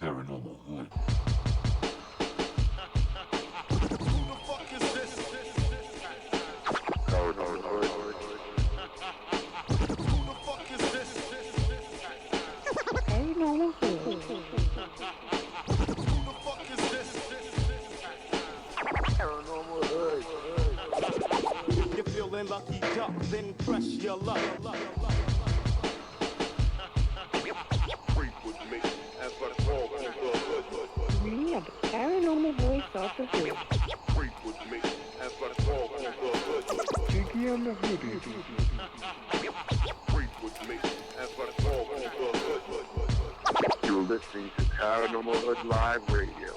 Paranormal Hood. Who the fuck is this? Paranormal Hood. Who the fuck is this? Paranormal Hood. Who the fuck is this? Paranormal Hood. You're feeling lucky duck, then press your luck. We are the paranormal voice of the hood. Jiggy and the Hoodie. You're listening to Paranormal Hood Live Radio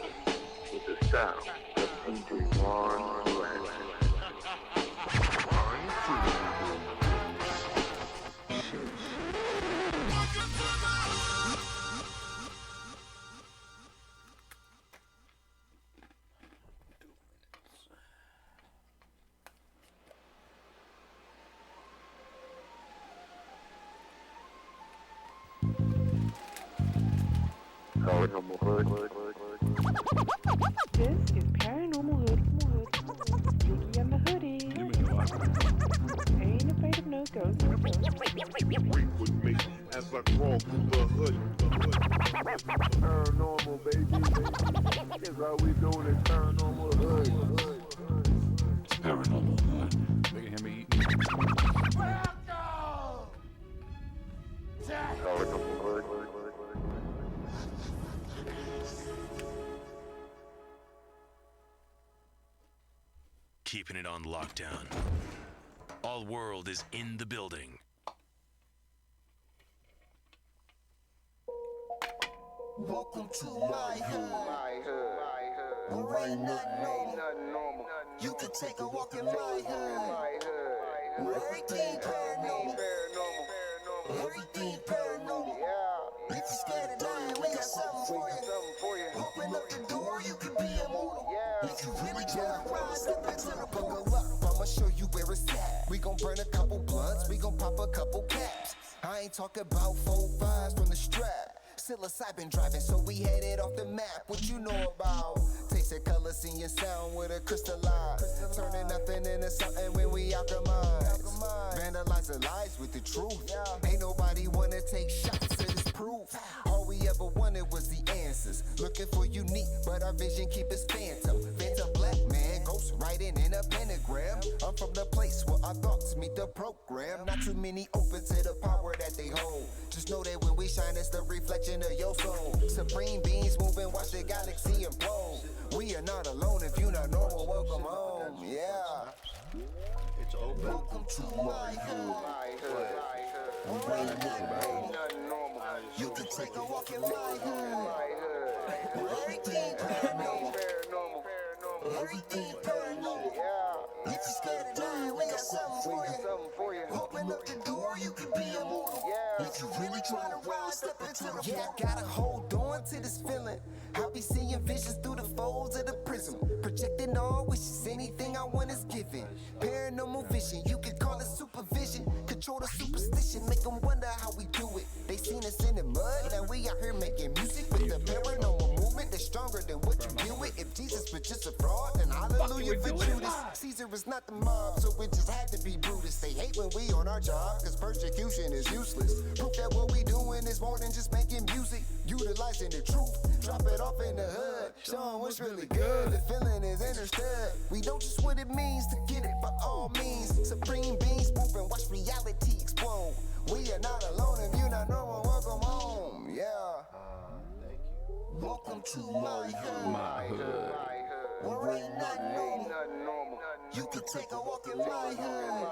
with the sound of DJ Ron Flynn. Paranormal Hood. This is Paranormal Hood. Jiggy and the Hoodie. Ain't afraid of no ghosts. Paranormal, baby. That's how we doing it. Paranormal Hood. Paranormal Hood. They can hear me eat. Paranormal Hood. Keeping it on lockdown. All world is in the building. Welcome to my hood. Where ain't nothing normal. You can take a walk in my hood. Where everything paranormal. Everything paranormal. If you're scared of dying, we got something for you. Open up the door, you can be immortal. If you really try to ride, step into the buckle up. I'ma show you where it's at. We gon' burn a couple blunts, we gon' pop a couple caps. I ain't talking about 4-5s from the strap. Psilocybin driving, so we headed off the map. What you know about? Tasting color, seeing sound with a crystal eye. Turning nothing into something when we alchemize. Vandalize the lies with the truth. Ain't nobody wanna take shots to this proof. All we ever wanted was the answers. Looking for unique, but our vision keep us phantom. Phantom black man, ghost ghost writing in a pentagram. I'm from the place where our thoughts meet the program. Not too many open to the power that they hold. Just know that when we shine, it's the reflection of your soul. Supreme beings moving, watch the galaxy implode. We are not alone. If you're not normal, welcome home. Yeah. It's open. Welcome to my hood. Ain't nothing normal. You can take a walk in my hood. Everything paranormal. Everything paranormal. If you're scared of dying, we got something for you. Open up the door, you can be immortal. If you really trying to rise, step into the portal. Gotta hold on to this feeling. I'll be seeing visions through the folds of the prism. Projecting all wishes, anything I want is given. Paranormal vision, you can call it supervision. Control the superstition, make them wonder how we do it. They seen us in the mud, now we out here making music with the paranormal movement that's stronger than what you deal with. If Jesus was just a fraud, then hallelujah for Judas. Caesar is not the mob, so it just had to be Brutus. They hate when we on our job, cause persecution is useless. Proof that what we doing is more than just making music. Utilizing the truth, drop it off in the hood. Show 'em what's really good, the feeling is understood. We don't just what it means to get it by all means. Supreme beings moving, watch reality explode. We are not alone, if you're not normal, welcome home. Yeah. Thank you. Welcome to my hood. Where ain't nothing normal. You can take a walk in my hood.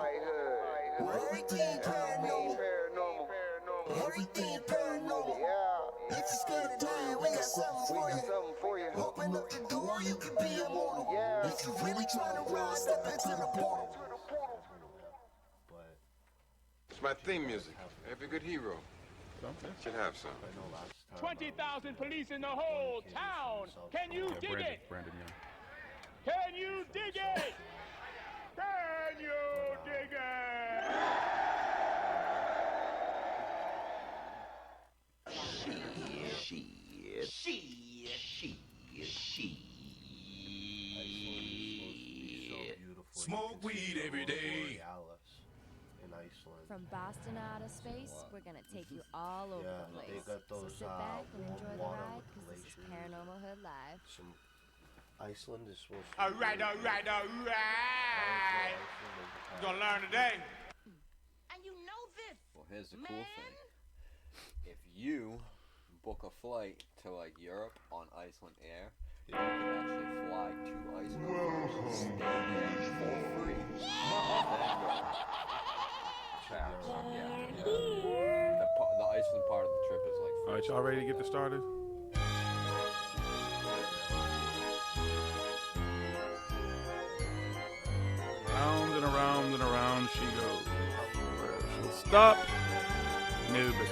Everything paranormal. Everything paranormal. If you're scared of dying, we got something for you. Open up the door, you can be immortal. If you really trying to rise, step into the portal. But It's my theme music. Every good hero should have some. I know last time. 20,000 police in the whole town. Can you dig it? Brandon Young. Can you dig it? Can you dig it? Smoke weed every day. In Iceland. From Boston outer space, we're gonna take you all over Yeah, the place. they got So those, sit back and enjoy the water ride, with because this is glaciers. Paranormal Hood Live. Some Iceland is supposed to. All right. You're gonna learn today. And you know this. Well, here's the cool thing. If you book a flight to like Europe on Iceland Air, you can actually fly to Iceland, stay there for free. The Iceland part of the trip is like free. All right, y'all ready to get this started? Round and around and around she goes. Where she'll stop, nobody knows.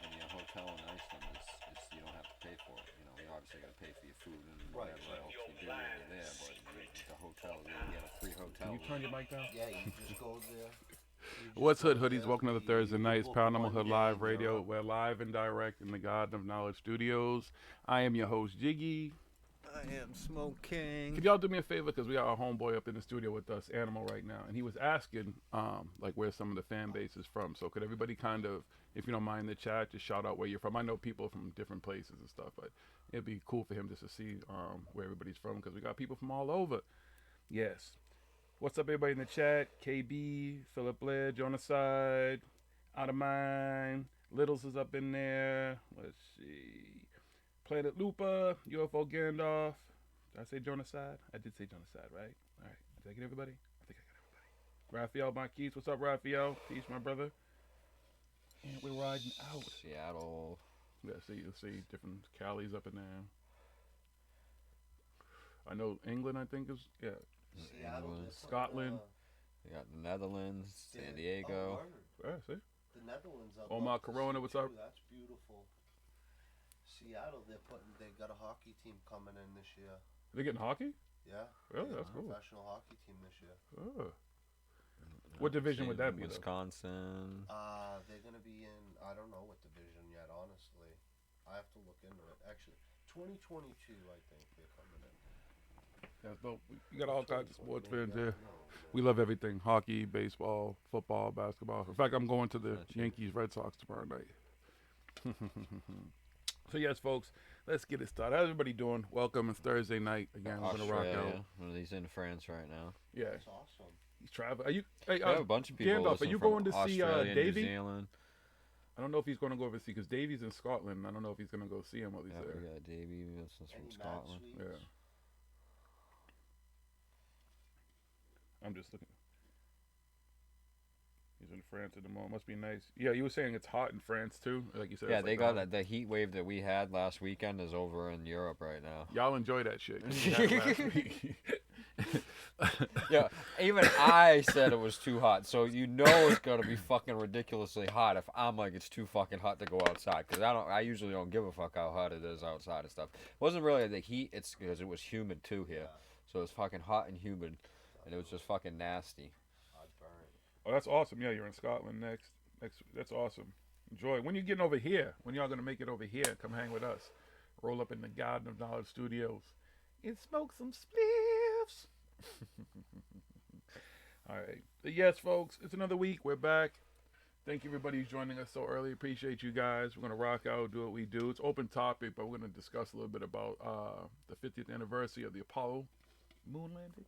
And your hotel in Iceland is you don't have to pay for it. You know, you obviously got to pay for your food and whatever else you do when you're there, but the hotel, you get a free hotel. Can you turn your mic down? Yeah, you just go there. What's Hood Hoodies? Welcome to the Thursday night. It's Paranormal Hood Live Radio. We're live and direct in the Garden of Knowledge Studios. I am your host, Jiggy. I am Smoke King. Could y'all do me a favor? Because we got our homeboy up in the studio with us, Animal, right now. And he was asking, like, where some of the fan base is from. So could everybody kind of, if you don't mind in the chat, just shout out where you're from. I know people from different places and stuff, but it'd be cool for him just to see where everybody's from, because we got people from all over. Yes. What's up, everybody in the chat? KB, Philip Blair, Jonaside, Out of Mind, Littles is up in there. Let's see. Planet Lupa, UFO Gandalf. Did I say Jonaside? I did say Jonaside, right? All right. Did I get everybody? I think I got everybody. Raphael Marquise, what's up, Raphael? Peace, my brother. And we're riding out. Seattle. Yeah, you'll see different Cali's up in there. I know England, I think, is, yeah. Seattle, Scotland. We got the Netherlands, San Diego. Yeah, see? The Netherlands. Omar Corona, what's up? That's beautiful. Seattle, they got a hockey team coming in this year. They're getting hockey? Yeah. Really? That's cool. Professional hockey team this year. Oh. What division would that be, though? Wisconsin. They're gonna be in. I don't know what division yet. Honestly, I have to look into it. Actually, 2022, I think they're coming in. That's dope. We got all kinds of sports fans here. We love everything: hockey, baseball, football, basketball. In fact, I'm going to the Yankees Red Sox tomorrow night. So yes, folks, let's get it started. How's everybody doing? Welcome. It's Thursday night again. We're gonna rock out. Well, he's in France right now. Yeah, That's awesome. he's traveling. Are you? Hey, We have a bunch of people. Gandalf, are listen you from going to see Australia, Davey? New Zealand. I don't know if he's going to go overseas because Davey's in Scotland. I don't know if he's going to go see him while he's Yeah, there. we got Davey. Listens from Any Scotland. Matt Yeah. Sweets? I'm just looking. He's in France at the moment. Must be nice. Yeah, you were saying it's hot in France too, like you said. Yeah, it's they like got hot. the heat wave that we had last weekend is over in Europe right now. Y'all enjoy that shit. 'Cause we had it last week. Yeah, even I said it was too hot, so you know it's gonna be fucking ridiculously hot if I'm like it's too fucking hot to go outside because I usually don't give a fuck how hot it is outside and stuff. It wasn't really the heat, it's because it was humid too here, so it was fucking hot and humid, and it was just fucking nasty. I'd burn. Oh, that's awesome. Yeah, you're in Scotland next. That's awesome. Enjoy. When you getting over here? When y'all gonna make it over here? Come hang with us. Roll up in the Garden of Knowledge Studios and smoke some spliffs. All right. But yes, folks, it's another week. We're back. Thank you, everybody who's joining us so early. Appreciate you guys. We're gonna rock out, do what we do. It's open topic, but we're gonna discuss a little bit about the 50th anniversary of the Apollo moon landing.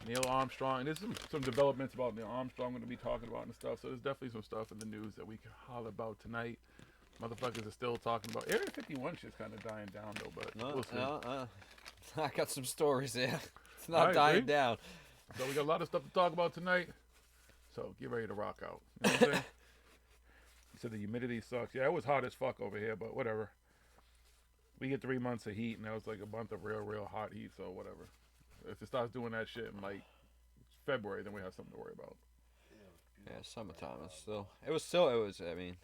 Neil Armstrong, and there's some developments about Neil Armstrong we're going to be talking about and stuff, so there's definitely some stuff in the news that we can holler about tonight. Motherfuckers are still talking about Area 51 shit's kind of dying down though, but we'll see. I got some stories there. It's not Alright, dying see? down. So we got a lot of stuff to talk about tonight, so get ready to rock out. You know what I'm saying? He said the humidity sucks. Yeah, it was hot as fuck over here, but whatever. We get 3 months of heat, and that was like a month of real hot heat, so whatever. If it starts doing that shit in like February, then we have something to worry about. Yeah, summertime is it was, I mean,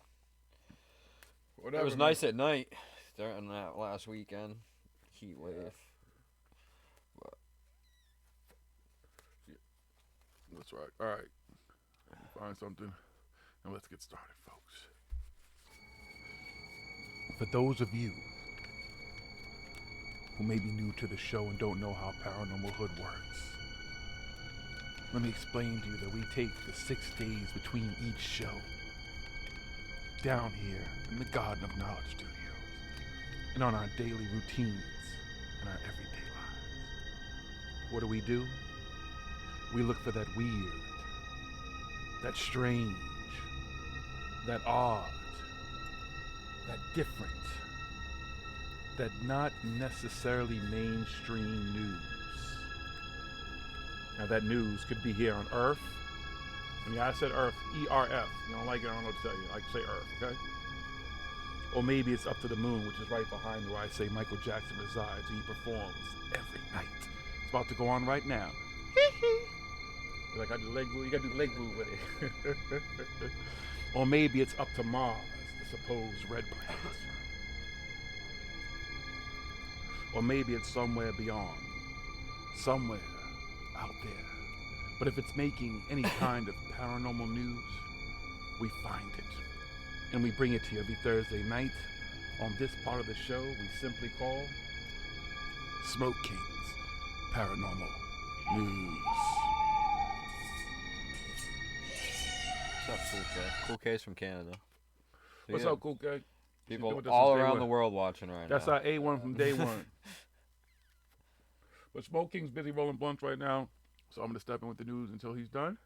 Whatever, it was man. nice at night during that last weekend. Heat wave. But That's right. All right. Find something, and let's get started, folks. For those of you who may be new to the show and don't know how Paranormal Hood works, let me explain to you that we take the 6 days between each show down here in the Garden of Knowledge Studios and on our daily routines and our everyday lives. What do? We look for that weird, that strange, that odd, that different, that not necessarily mainstream news. Now that news could be here on Earth. And yeah, I said Earth, E-R-F. You don't like it, I don't know what to tell you. I say Earth, okay? Or maybe it's up to the moon, which is right behind where I say Michael Jackson resides. He performs every night. It's about to go on right now. Like I do leg move, you gotta do leg move with it. Or maybe it's up to Mars, the supposed red planet. Or maybe it's somewhere beyond, somewhere out there. But if it's making any kind of paranormal news, we find it. And we bring it to you every Thursday night on this part of the show we simply call Smoke King's Paranormal News. what's up, Cool K? Cool K's from Canada. So, What's up, Cool K? People all around the world watching right That's now. our A1 from day one. But Smoke King's busy rolling blunts right now, so I'm going to step in with the news until he's done.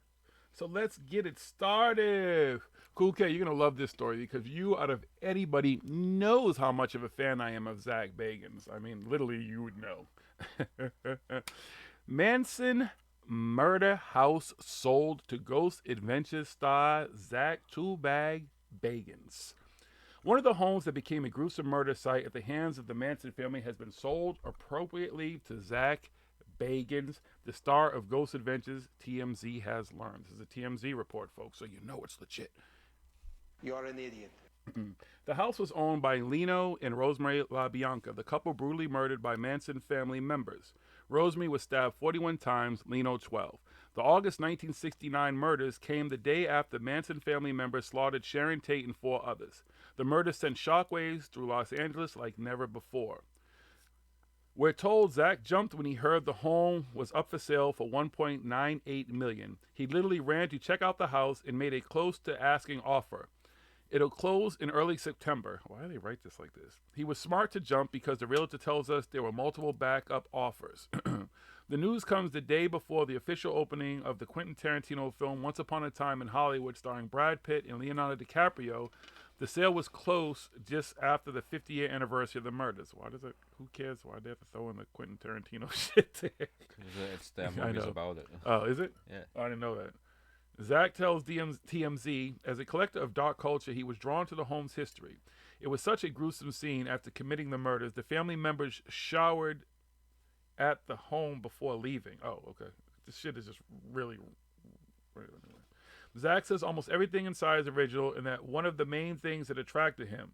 So let's get it started. Cool K, you're going to love this story because you, out of anybody, knows how much of a fan I am of Zach Bagans. I mean, literally, you would know. Manson murder house sold to Ghost Adventures star Zach Two-Bag Bagans. One of the homes that became a gruesome murder site at the hands of the Manson family has been sold appropriately to Zach Bagans, the star of Ghost Adventures, TMZ has learned. This is a TMZ report, folks, so you know it's legit. You're an idiot. The house was owned by Lino and Rosemary LaBianca, the couple brutally murdered by Manson family members. Rosemary was stabbed 41 times, Lino 12. The August 1969 murders came the day after Manson family members slaughtered Sharon Tate and 4 others. The murder sent shockwaves through Los Angeles like never before. We're told Zach jumped when he heard the home was up for sale for $1.98 million. He literally ran to check out the house and made a close to asking offer. It'll close in early September. Why do they write this like this? He was smart to jump because the realtor tells us there were multiple backup offers. The news comes the day before the official opening of the Quentin Tarantino film Once Upon a Time in Hollywood, starring Brad Pitt and Leonardo DiCaprio. The sale was closed just after the 50-year anniversary of the murders. Why does it? Who cares? Why they have to throw in the Quentin Tarantino shit there? It's that movie's about it. Oh, is it? Yeah. I didn't know that. Zach tells TMZ, as a collector of dark culture, he was drawn to the home's history. It was such a gruesome scene after committing the murders. The family members showered at the home before leaving. Oh, okay. This shit is just really... Zach says almost everything inside is original and that one of the main things that attracted him.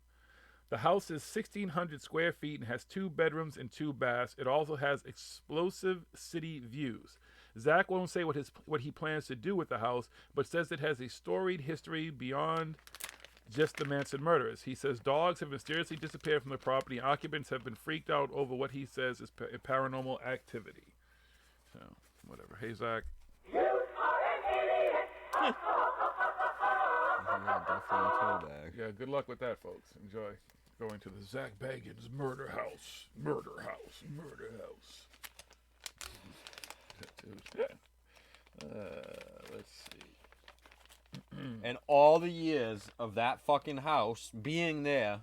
The house is 1,600 square feet and has 2 bedrooms and 2 baths. It also has explosive city views. Zach won't say what he plans to do with the house, but says it has a storied history beyond just the Manson murders. He says dogs have mysteriously disappeared from the property and occupants have been freaked out over what he says is paranormal activity. So, whatever. Hey, Zach. Yeah, good luck with that, folks. Enjoy going to the Zach Bagans murder house. Murder house. Murder house. Let's see. And all the years of that fucking house being there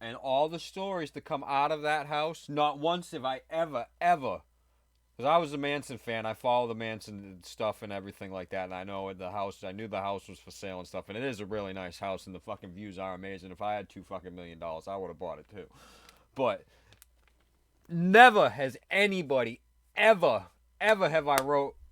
and all the stories to come out of that house, not once have I ever, because I was a Manson fan. I follow the Manson stuff and everything like that, and I knew the house was for sale and stuff, and it is a really nice house, and the fucking views are amazing. If I had $2 fucking million, I would have bought it too. But never has anybody ever have I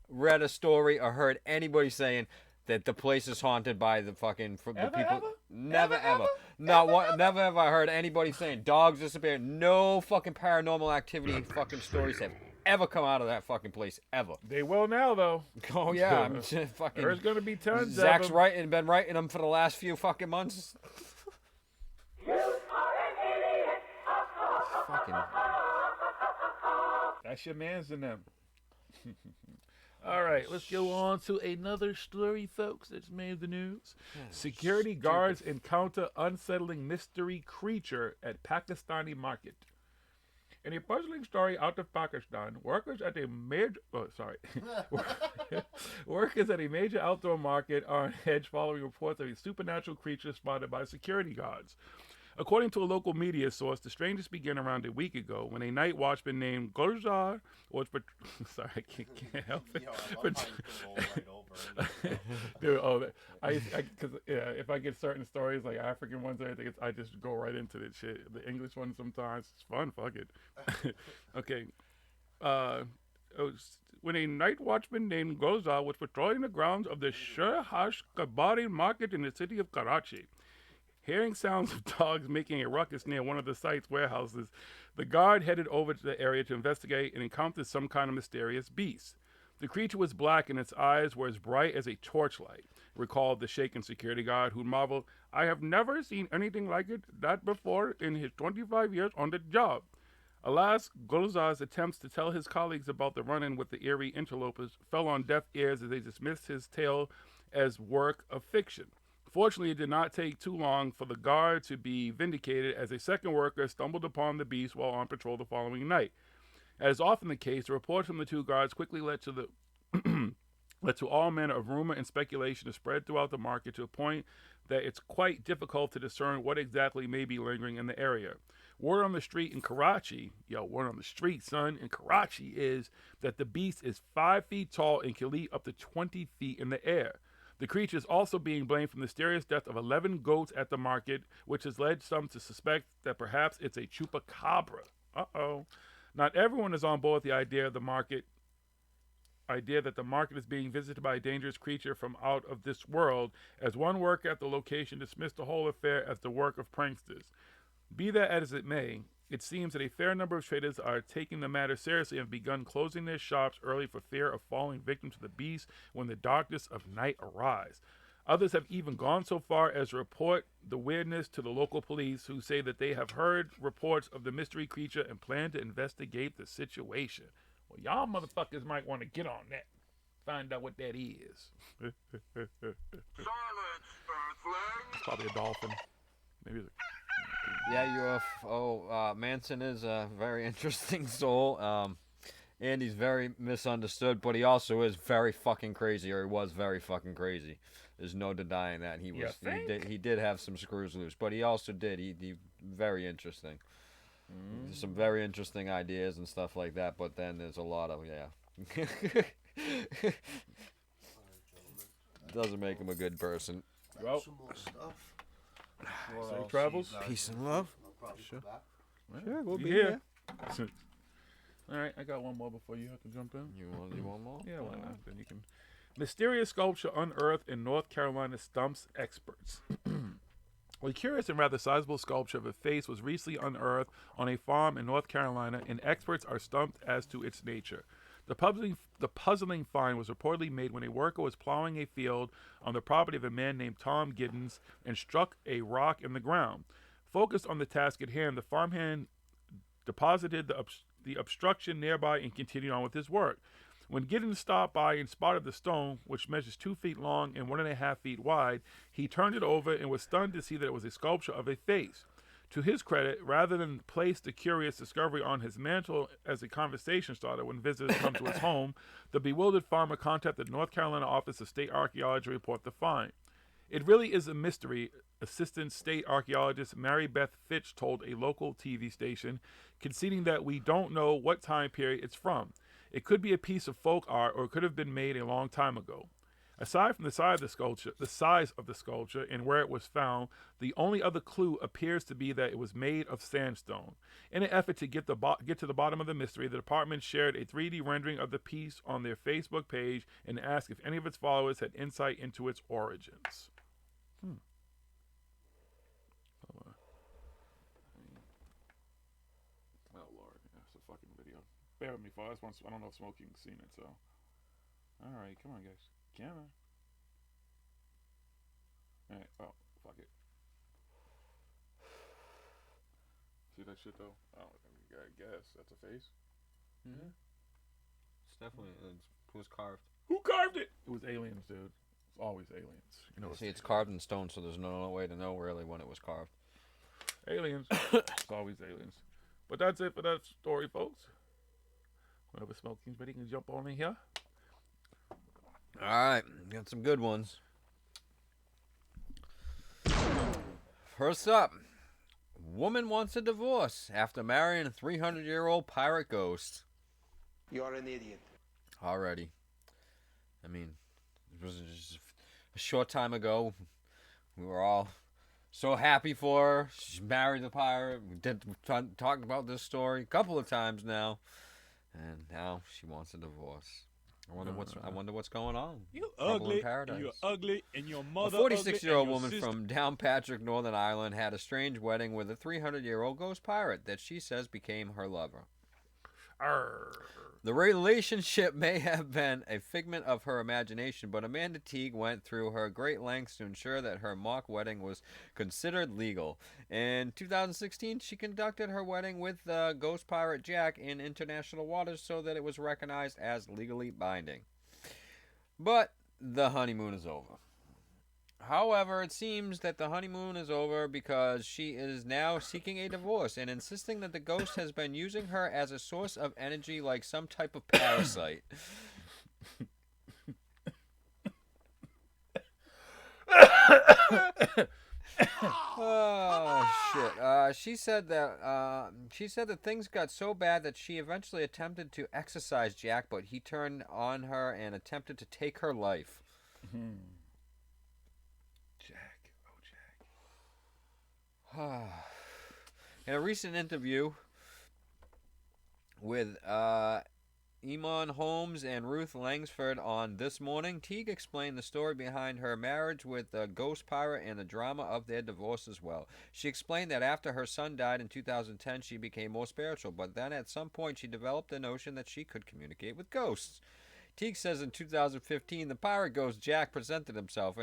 read a story or heard anybody saying that the place is haunted by the fucking the people. Ever? Never ever. Not one. Never have I heard anybody saying dogs disappeared. No fucking paranormal activity fucking stories have ever come out of that fucking place ever. They will now, though. Oh yeah, I'm just fucking. There's gonna be tons. Zach's of them. been writing them for the last few fucking months. Fucking. That's your man's in them. All right, let's go on to another story, folks, that's made the news. Security guards encounter unsettling mystery creature at Pakistani market. In a puzzling story out of Pakistan, workers at a major outdoor market are on edge following reports of a supernatural creature spotted by security guards. According to a local media source, the strangers began around a week ago when a night watchman named Gulzar was sorry, I can't help it. Yo, I love how you can roll right over Dude, because if I get certain stories like African ones or anything, I just go right into this shit. The English ones sometimes it's fun. Fuck it. Okay. When a night watchman named Gulzar was patrolling the grounds of the Shirhash Kabari market in the city of Karachi. Hearing sounds of dogs making a ruckus near one of the site's warehouses, the guard headed over to the area to investigate and encountered some kind of mysterious beast. The creature was black and its eyes were as bright as a torchlight, recalled the shaken security guard, who marveled, "I have never seen anything like that before in his 25 years on the job." Alas, Gulzar's attempts to tell his colleagues about the run-in with the eerie interlopers fell on deaf ears as they dismissed his tale as work of fiction. Fortunately, it did not take too long for the guard to be vindicated as a second worker stumbled upon the beast while on patrol the following night. As is often the case, the reports from the two guards quickly led to all manner of rumor and speculation to spread throughout the market to a point that it's quite difficult to discern what exactly may be lingering in the area. Word on the street in Karachi, word on the street, son, in Karachi is that the beast is 5 feet tall and can leap up to 20 feet in the air. The creature is also being blamed for the mysterious death of 11 goats at the market, which has led some to suspect that perhaps it's a chupacabra. Uh-oh. Not everyone is on board with the idea that the market is being visited by a dangerous creature from out of this world, as one worker at the location dismissed the whole affair as the work of pranksters. Be that as it may, it seems that a fair number of traders are taking the matter seriously and have begun closing their shops early for fear of falling victim to the beast when the darkness of night arrives. Others have even gone so far as to report the weirdness to the local police, who say that they have heard reports of the mystery creature and plan to investigate the situation. Well, y'all motherfuckers might want to get on that. Find out what that is. Silence, It's probably a dolphin. Maybe. Yeah, Manson is a very interesting soul. And he's very misunderstood, but he also is very fucking crazy, or he was very fucking crazy. There's no denying that he was. He did have some screws loose, but he also did. He very interesting. Some very interesting ideas and stuff like that. But then there's a lot of Doesn't make him a good person. Well, Some more stuff. safe travels. Peace and love. Sure. Sure, we'll be here. All right, I got one more before you have to jump in. You want more? Yeah, why not? Then you can. Mysterious sculpture unearthed in North Carolina stumps experts. A curious and rather sizable sculpture of a face was recently unearthed on a farm in North Carolina, and experts are stumped as to its nature. The puzzling find was reportedly made when a worker was plowing a field on the property of a man named Tom Giddens and struck a rock in the ground. Focused on the task at hand, the farmhand deposited the obstruction nearby and continued on with his work. When Giddens stopped by and spotted the stone, which measures 2 feet long and 1.5 feet wide, he turned it over and was stunned to see that it was a sculpture of a face. To his credit, rather than place the curious discovery on his mantle as a conversation starter when visitors come to his home, the bewildered farmer contacted the North Carolina Office of State Archaeology to report the find. It really is a mystery, Assistant State Archaeologist Mary Beth Fitch told a local TV station, conceding that we don't know what time period it's from. It could be a piece of folk art, or it could have been made a long time ago. Aside from the size of the sculpture and where it was found, the only other clue appears to be that it was made of sandstone. In an effort to get to the bottom of the mystery, the department shared a 3D rendering of the piece on their Facebook page and asked if any of its followers had insight into its origins. Oh Lord, that's a fucking video. Bear with me, for this one. I don't know if Smoking's seen it, so. All right, come on, guys. Camera. All right. Oh, fuck it. See that shit though? Oh, I guess that's a face. Mm-hmm. It's definitely it was carved. Who carved it? It was aliens, dude. It's always aliens. You know. See, it's carved in stone, so there's no way to know really when it was carved. Aliens. It's always aliens. But that's it for that story, folks. Whenever Smoking's ready, you can jump on in here. All right, got some good ones. First up, woman wants a divorce after marrying a 300-year-old pirate ghost. You're an idiot. Already. I mean, it was just a short time ago. We were all so happy for her. She married the pirate. We talked about this story a couple of times now. And now she wants a divorce. I wonder what's going on. You Trouble ugly. in paradise. You're ugly, and your A mother. 46-year-old woman from Downpatrick, Northern Ireland, had a strange wedding with a 300-year-old ghost pirate that she says became her lover. Arr. The relationship may have been a figment of her imagination, but Amanda Teague went through her great lengths to ensure that her mock wedding was considered legal. In 2016, she conducted her wedding with ghost pirate Jack in international waters so that it was recognized as legally binding. But the honeymoon is over. However, it seems that the honeymoon is over because she is now seeking a divorce and insisting that the ghost has been using her as a source of energy like some type of parasite. Oh shit! She said that things got so bad that she eventually attempted to exorcise Jack, but he turned on her and attempted to take her life. In a recent interview with Eamon Holmes and Ruth Langsford on This Morning, Teague explained the story behind her marriage with the ghost pirate and the drama of their divorce as well. She explained that after her son died in 2010, she became more spiritual, but then at some point she developed the notion that she could communicate with ghosts. Teague says in 2015, the pirate ghost Jack presented himself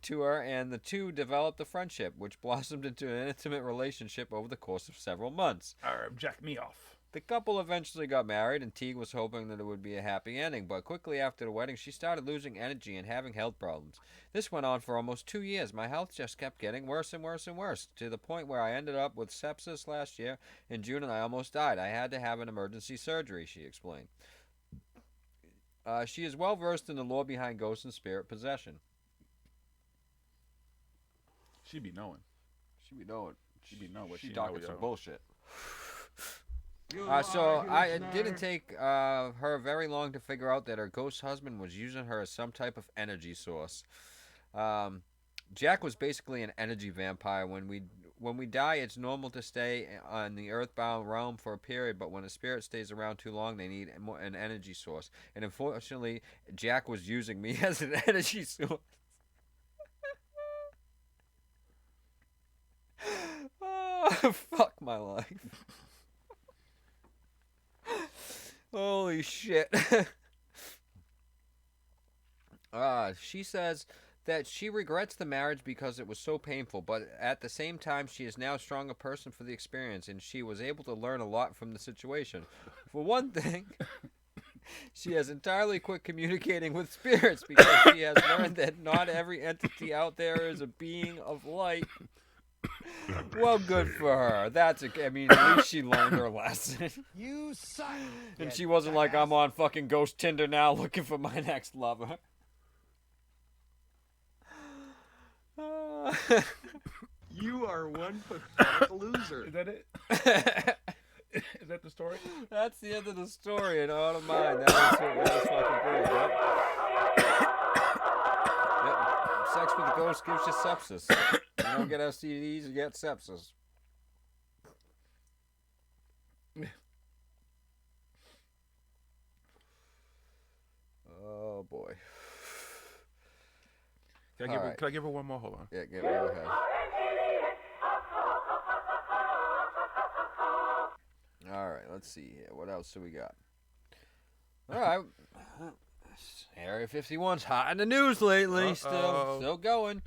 to her, and the two developed a friendship, which blossomed into an intimate relationship over the course of several months. Jack me off. The couple eventually got married, and Teague was hoping that it would be a happy ending, but quickly after the wedding, she started losing energy and having health problems. This went on for almost 2 years. My health just kept getting worse and worse and worse, to the point where I ended up with sepsis last year in June, and I almost died. I had to have an emergency surgery, she explained. She is well versed in the lore behind ghosts and spirit possession. She be knowing. She be knowing. She be knowing what she she talking know, some yo. bullshit. So it didn't take her very long to figure out that her ghost husband was using her as some type of energy source. Jack was basically an energy vampire. When we die, it's normal to stay on the earthbound realm for a period, but when a spirit stays around too long, they need an energy source. And unfortunately, Jack was using me as an energy source. Oh, fuck my life. Holy shit. She says that she regrets the marriage because it was so painful, but at the same time, she is now a stronger person for the experience, and she was able to learn a lot from the situation. For one thing, she has entirely quit communicating with spirits because she has learned that not every entity out there is a being of light. Well, good for her. I mean, at least she learned her lesson. You suck. And she wasn't like, I'm on fucking Ghost Tinder now looking for my next lover. You are one pathetic loser. Is that it? Is that the story? That's the end of the story, and I don't mind. That was fucking great. Yep. Sex with a ghost gives you sepsis. You don't get STDs, you get sepsis. Oh boy. Can I give her one more? Hold on. Yeah, go ahead. All right, let's see here. What else do we got? All right. Area 51's hot in the news lately. Still going.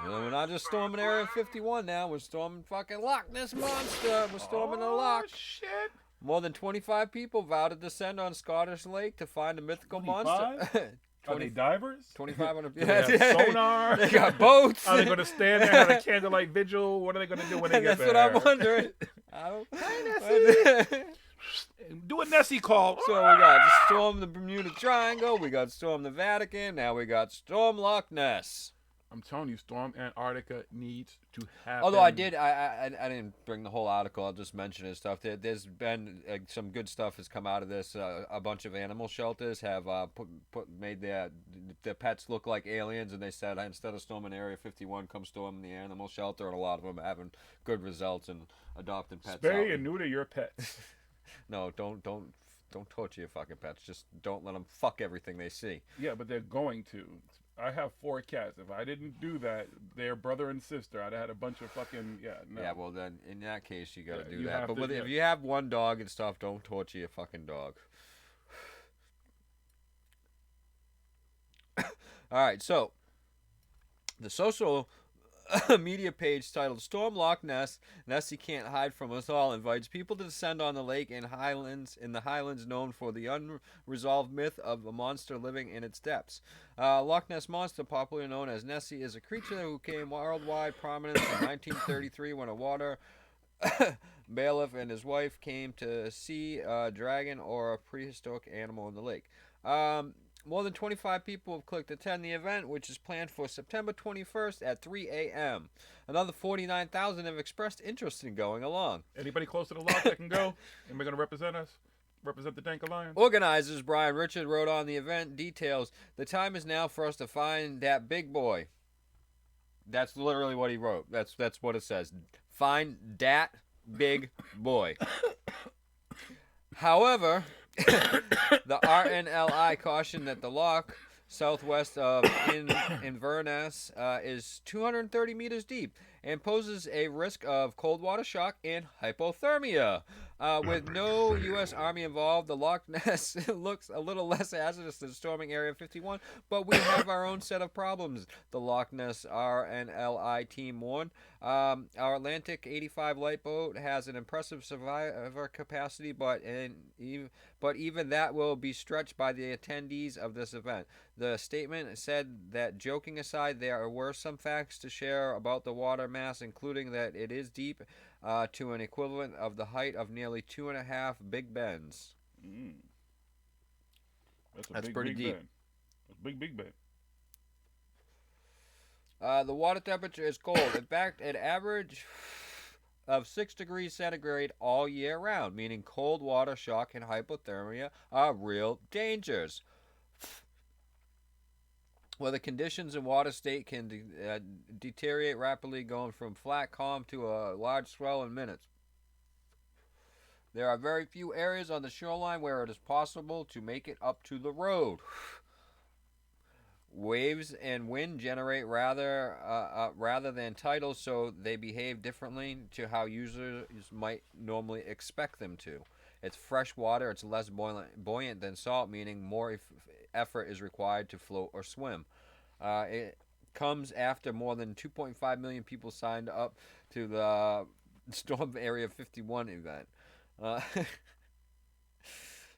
We're not just storming Area 51 now. We're storming fucking Loch Ness Monster. We're storming the Loch. Shit. More than 25 people vowed to descend on Scottish Lake to find a mythical monster. Are they divers? 2,500 people. They have sonar. They got boats. Are they going to stand there and have a candlelight vigil? What are they going to do when they get there? That's what I'm wondering. Hi, Nessie. Do a Nessie call. So we got to storm the Bermuda Triangle. We got storm the Vatican. Now we got storm Loch Ness. I'm telling you, Storm Antarctica needs to happen. Although I didn't bring the whole article. I'll just mention his stuff. There's been some good stuff has come out of this. A bunch of animal shelters have made their pets look like aliens, and they said instead of storming Area 51, come storm the animal shelter, and a lot of them are having good results and adopting pets. Spay and neuter your pets. No, don't torture your fucking pets. Just don't let them fuck everything they see. Yeah, but they're going to. I have 4 cats. If I didn't do that, they're brother and sister. I'd have had a bunch of fucking no. Yeah, well then in that case you gotta do you that. have But to, if you have one dog and stuff, don't torture your fucking dog. All right, so the social media page titled "Storm Loch Ness: Nessie Can't Hide from Us All" invites people to descend on the lake in the Highlands known for the unresolved myth of a monster living in its depths. Loch Ness Monster, popularly known as Nessie, is a creature who came worldwide prominence in 1933 when a water bailiff and his wife came to see a dragon or a prehistoric animal in the lake. More than 25 people have clicked attend the event, which is planned for September 21st at 3 a.m. Another 49,000 have expressed interest in going along. Anybody close to the loch that can go? Anybody going to represent us? Represent the Dank Alliance? Organizers Brian Richard wrote on the event details, "The time is now for us to find that big boy." That's literally what he wrote. That's what it says. Find that big boy. However, the RNLI cautioned that the loch southwest of Inverness is 230 meters deep and poses a risk of cold water shock and hypothermia. With no U.S. Army involved, the Loch Ness looks a little less hazardous than storming Area 51, but we have our own set of problems. The Loch Ness RNLI team warned. Our Atlantic 85 lifeboat has an impressive survivor capacity, but even that will be stretched by the attendees of this event. The statement said that, joking aside, there were some facts to share about the water mass, including that it is deep to an equivalent of the height of nearly 2.5 Big Bens. That's pretty deep. Ben. That's Big Ben. The water temperature is cold. In fact, an average of 6 degrees centigrade all year round, meaning cold water shock and hypothermia are real dangers. Well, the conditions in water state can deteriorate rapidly, going from flat calm to a large swell in minutes. There are very few areas on the shoreline where it is possible to make it up to the road. Waves and wind generate rather than tidal, so they behave differently to how users might normally expect them to. It's fresh water. It's less buoyant than salt, meaning more effort is required to float or swim. It comes after more than 2.5 million people signed up to the Storm Area 51 event.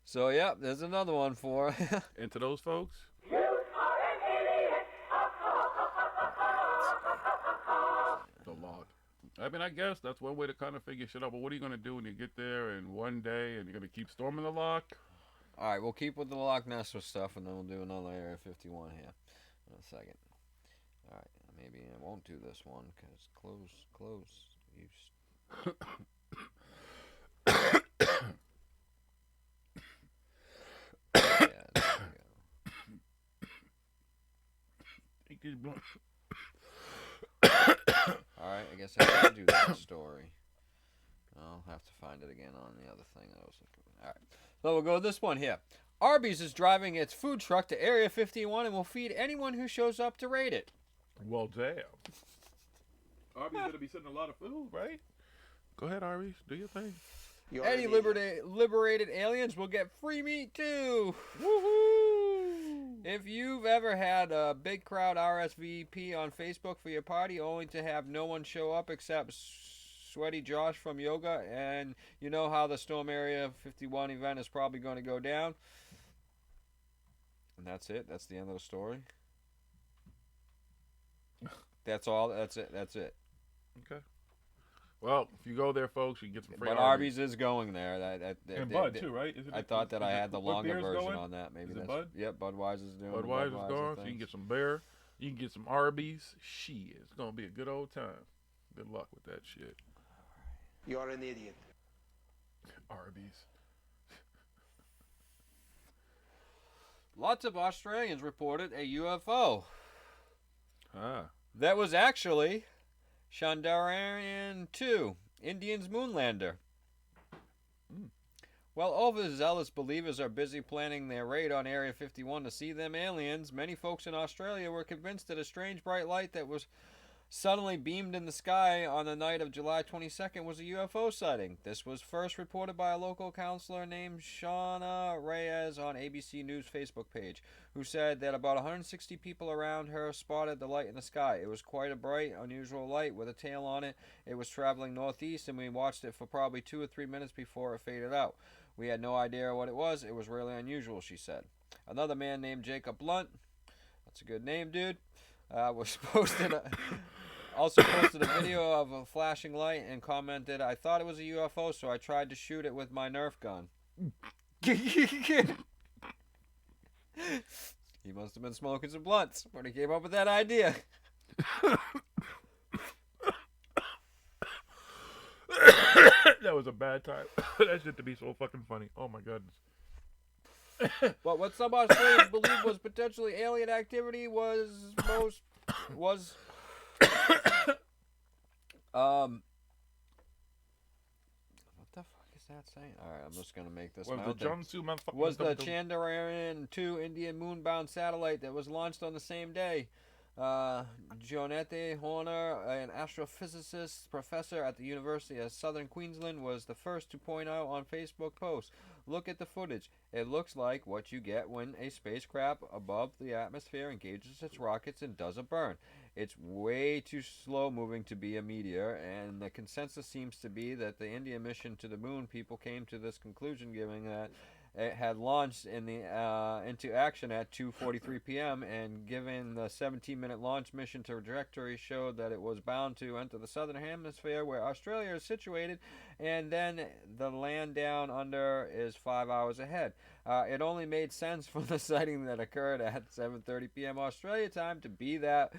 So, yeah, there's another one for And to those folks, the log. I mean, I guess that's one way to kind of figure shit out. But what are you going to do when you get there in one day and you're going to keep storming the lock? All right, we'll keep with the Loch Ness stuff, and then we'll do another Area 51 here in a second. All right, maybe I won't do this one because close. Yeah, there we go. All right, I guess I can do that story. I'll have to find it again on the other thing that I was looking at. All right. So we'll go with this one here. Arby's is driving its food truck to Area 51 and will feed anyone who shows up to raid it. Well, damn. Arby's going to be sending a lot of food, right? Go ahead, Arby's. Do your thing. Any liberated aliens will get free meat, too. Woohoo! If you've ever had a big crowd RSVP on Facebook for your party only to have no one show up except Sweaty Josh from yoga, and you know how the Storm Area 51 event is probably going to go down. And that's it. That's the end of the story. That's all. That's it. Okay. Well, if you go there, folks, you can get some free But Arby's is going there. And Bud, too, right? I thought that I had the longer version going? on that. Maybe is that's Bud? Yep, Budweiser's doing Budweiser's going, things. so you can get some beer. You can get some Arby's. Shit, it's going to be a good old time. Good luck with that shit. You're an idiot. Arby's. Lots of Australians reported a UFO. Ah. That was actually Chandrayaan-2, Indian's moonlander. While overzealous believers are busy planning their raid on Area 51 to see them aliens, many folks in Australia were convinced that a strange bright light that was suddenly beamed in the sky on the night of July 22nd was a UFO sighting. This was first reported by a local counselor named Shauna Reyes on ABC News Facebook page, who said that about 160 people around her spotted the light in the sky. It was quite a bright, unusual light with a tail on it. It was traveling northeast, and we watched it for probably 2 or 3 minutes before it faded out. We had no idea what it was. It was really unusual, she said. Another man named Jacob Blunt, that's a good name, dude, also posted a video of a flashing light and commented, "I thought it was a UFO, so I tried to shoot it with my Nerf gun." He must have been smoking some blunts when he came up with that idea. That was a bad time. That shit to be so fucking funny. Oh my goodness. But what some Australians believe was potentially alien activity was what the fuck is that saying? Alright, I'm just gonna make this was the Chandrayaan-2 Indian moonbound satellite that was launched on the same day. Jonette Horner, an astrophysicist professor at the University of Southern Queensland, was the first to point out on Facebook post, "Look at the footage. It looks like what you get when a spacecraft above the atmosphere engages its rockets and does a burn. It's way too slow moving to be a meteor, and the consensus seems to be that the India mission to the moon people came to this conclusion given that it had launched into action at 2:43 p.m. and given the 17-minute launch mission trajectory showed that it was bound to enter the southern hemisphere where Australia is situated, and then the land down under is 5 hours ahead. It only made sense for the sighting that occurred at 7:30 p.m. Australia time to be that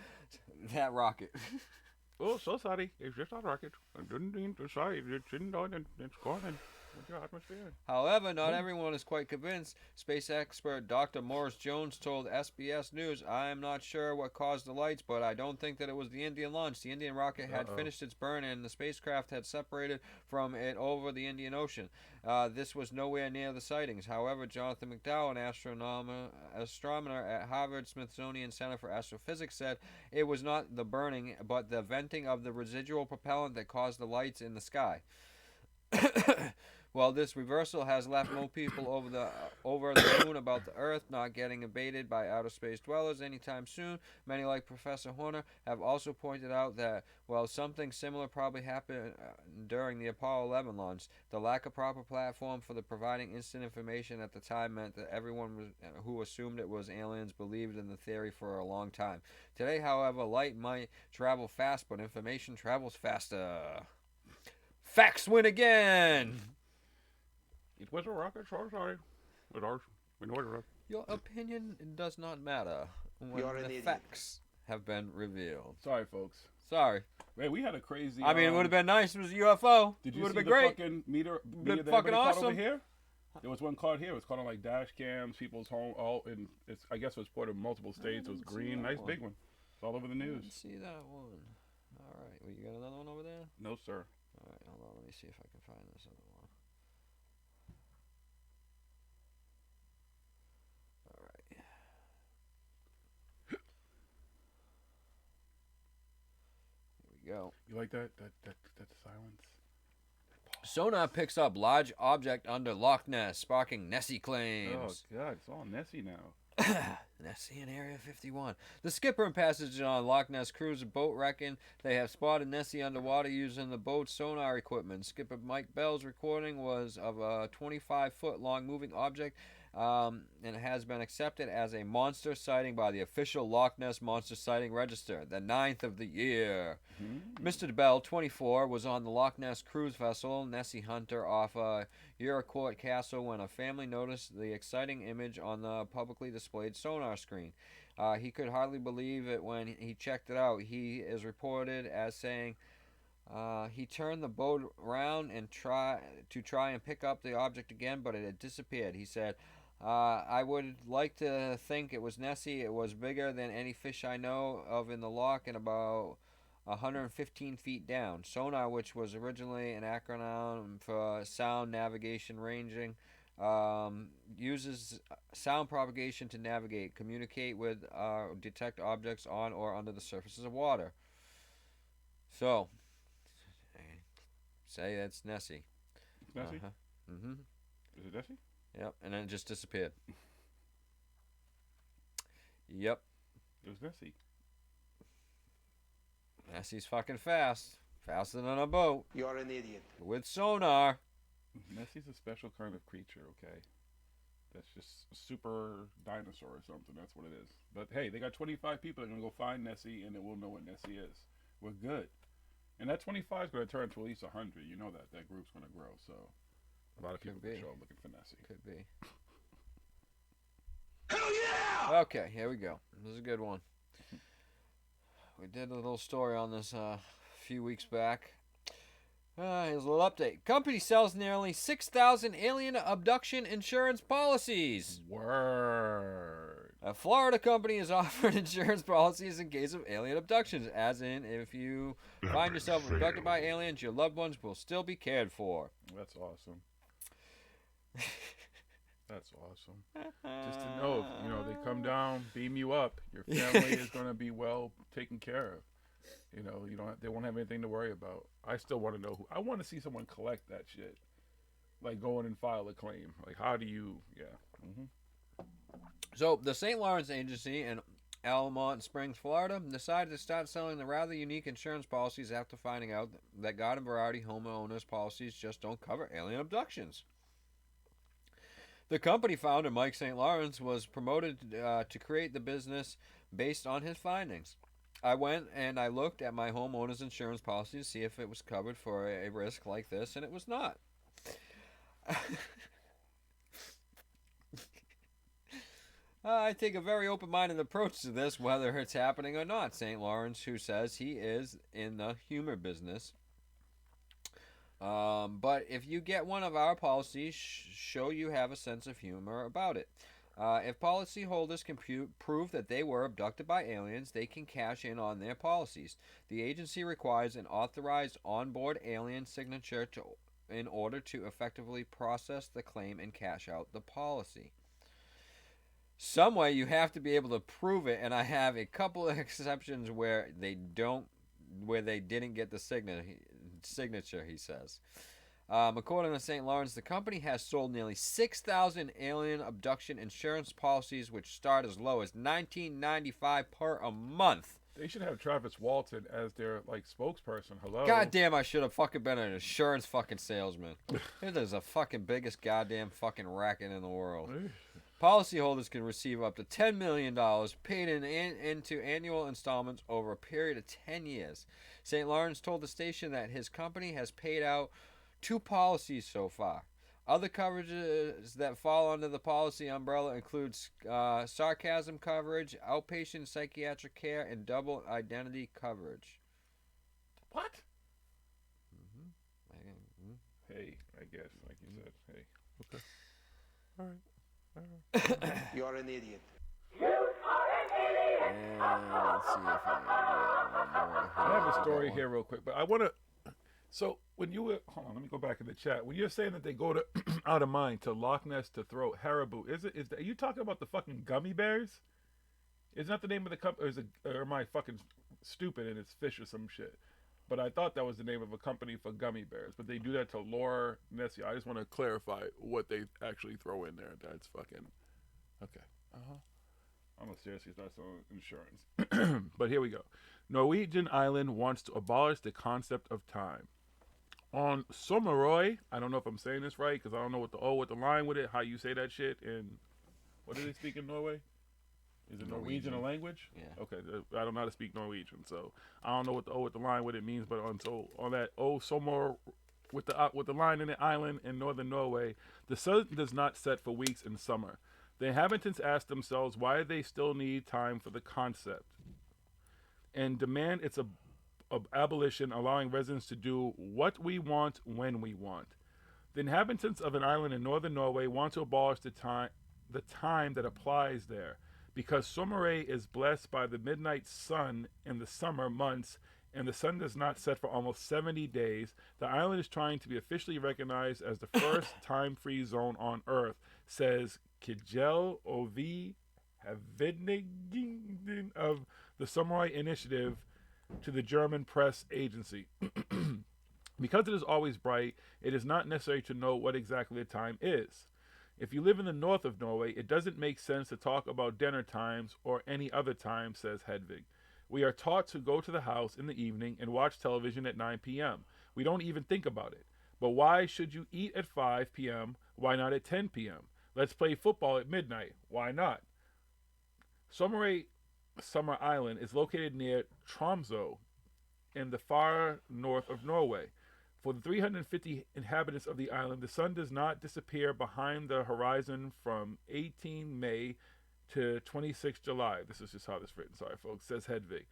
rocket." Oh, so sorry. It's just a rocket. I didn't mean to say it's in there and it's gone into the atmosphere. However, not everyone is quite convinced. Space expert Dr. Morris Jones told SBS News, "I am not sure what caused the lights, but I don't think that it was the Indian launch. The Indian rocket had finished its burn and the spacecraft had separated from it over the Indian Ocean. This was nowhere near the sightings." However, Jonathan McDowell, an astronomer at Harvard Smithsonian Center for Astrophysics, said it was not the burning, but the venting of the residual propellant that caused the lights in the sky. Well, this reversal has left no people over the moon about the Earth not getting invaded by outer space dwellers anytime soon. Many, like Professor Horner, have also pointed out that, well, something similar probably happened during the Apollo 11 launch. The lack of proper platform for the providing instant information at the time meant that everyone who assumed it was aliens believed in the theory for a long time. Today, however, light might travel fast, but information travels faster. Facts win again! It was a rocket, so sorry. With ours, we know it was a rocket. Your opinion does not matter when You're an the idiot. facts have been revealed. Sorry, folks. Sorry. Man, we had a crazy. I mean, it would have been nice if it was a UFO. Did It you would see have the been great. fucking meter Been that fucking everybody caught awesome. over here? There was one caught here. It was caught on like dash cams, people's home. All in. It's. I guess it was part of multiple states. It was didn't see green, that nice one. big one. It's all over the I didn't news. see that one. All right. Well, you got another one over there? No, sir. All right. Hold on. Let me see if I can find this other one. All right. Here we go. You like that? That silence. Sonar picks up large object under Loch Ness, sparking Nessie claims. Oh God, it's all Nessie now. Nessie in Area 51. The skipper and passenger on Loch Ness cruise boat reckon they have spotted Nessie underwater using the boat's sonar equipment. Skipper Mike Bell's recording was of a 25-foot long moving object, and it has been accepted as a monster sighting by the official Loch Ness Monster Sighting Register, the 9th of the year. Mr. Bell, 24, was on the Loch Ness cruise vessel Nessie Hunter off Uricourt Castle when a family noticed the exciting image on the publicly displayed sonar screen. He could hardly believe it when he checked it out. He is reported as saying he turned the boat around and try and pick up the object again, but it had disappeared. He said, "I would like to think it was Nessie. It was bigger than any fish I know of in the loch and about 115 feet down. Sonar, which was originally an acronym for sound navigation ranging, uses sound propagation to navigate, communicate with, detect objects on or under the surfaces of water." So, say that's Nessie. It's Nessie? Mm-hmm. Is it Nessie? Yep, and then it just disappeared. Yep. It was Nessie. Nessie's fucking fast. Faster than a boat. You're an idiot. With sonar. Nessie's a special kind of creature, okay? That's just a super dinosaur or something. That's what it is. But hey, they got 25 people that are going to go find Nessie, and then we'll know what Nessie is. We're good. And that 25 is going to turn to at least 100. You know that. That group's going to grow, so a lot of people Could be. for sure looking for Nessie. Could be. Hell yeah! Okay, here we go. This is a good one. We did a little story on this a few weeks back. Here's a little update. Company sells nearly 6,000 alien abduction insurance policies. Word. A Florida company is offering insurance policies in case of alien abductions, as in if you find yourself abducted by aliens, your loved ones will still be cared for. That's awesome. That's awesome. Just to know, if, they come down, beam you up, your family is going to be well taken care of. They won't have anything to worry about. I still want to know I want to see someone collect that shit. Like go in and file a claim. Like how do you, So the St. Lawrence Agency in Almont Springs, Florida, decided to start selling the rather unique insurance policies after finding out that garden variety homeowners policies just don't cover alien abductions. The company founder, Mike St. Lawrence, was promoted to create the business based on his findings. I went and I looked at my homeowner's insurance policy to see if it was covered for a risk like this, and it was not. I take a very open-minded approach to this, whether it's happening or not. St. Lawrence, who says he is in the humor business. But if you get one of our policies, show you have a sense of humor about it. If policyholders can prove that they were abducted by aliens, they can cash in on their policies. The agency requires an authorized onboard alien signature in order to effectively process the claim and cash out the policy. Some way you have to be able to prove it, and I have a couple of exceptions where they didn't get the signature, he says. According to St. Lawrence, the company has sold nearly 6,000 alien abduction insurance policies, which start as low as $19.95 per a month. They should have Travis Walton as their spokesperson. Hello. Goddamn, I should have fucking been an insurance fucking salesman. It is the fucking biggest goddamn fucking racket in the world. Policyholders can receive up to $10 million paid into annual installments over a period of 10 years. St. Lawrence told the station that his company has paid out 2 policies so far. Other coverages that fall under the policy umbrella include sarcasm coverage, outpatient psychiatric care, and double identity coverage. What? Hey, I guess, like you said. Hey, okay. All right. You're an idiot. And let's see if I have a story here real quick, but I want to. So when you were, hold on, let me go back in the chat. When you're saying that they go to out of mind to Loch Ness to throw Haribo, are you talking about the fucking gummy bears? Isn't that the name of the company? Or am I fucking stupid and it's fish or some shit? But I thought that was the name of a company for gummy bears. But they do that to Loch Ness. I just want to clarify what they actually throw in there. That's fucking okay. I'm seriously not selling insurance. But here we go. Norwegian island wants to abolish the concept of time. On Sommerøy, I don't know if I'm saying this right because I don't know what the line with it, how you say that shit. And what do they speak in Norway? Is it Norwegian a language? Yeah. Okay, I don't know how to speak Norwegian, so I don't know what the O with the line what it means. But on that Sommer with the line in the island in northern Norway, the sun does not set for weeks in summer. The inhabitants ask themselves why they still need time for the concept, and demand its abolition, allowing residents to do what we want when we want. The inhabitants of an island in northern Norway want to abolish the time that applies there. Because Sommerøy is blessed by the midnight sun in the summer months, and the sun does not set for almost 70 days, the island is trying to be officially recognized as the first time-free zone on Earth, says Kjell Ovi Havidningen of the Sommerøy Initiative to the German press agency. Because it is always bright, it is not necessary to know what exactly the time is. If you live in the north of Norway, it doesn't make sense to talk about dinner times or any other time, says Hedvig. We are taught to go to the house in the evening and watch television at 9 p.m. We don't even think about it. But why should you eat at 5 p.m.? Why not at 10 p.m.? Let's play football at midnight. Why not? Sommerøy Summer Island is located near Tromsø in the far north of Norway. For the 350 inhabitants of the island, the sun does not disappear behind the horizon from 18 May to 26 July. This is just how this is written, sorry folks, says Hedvig.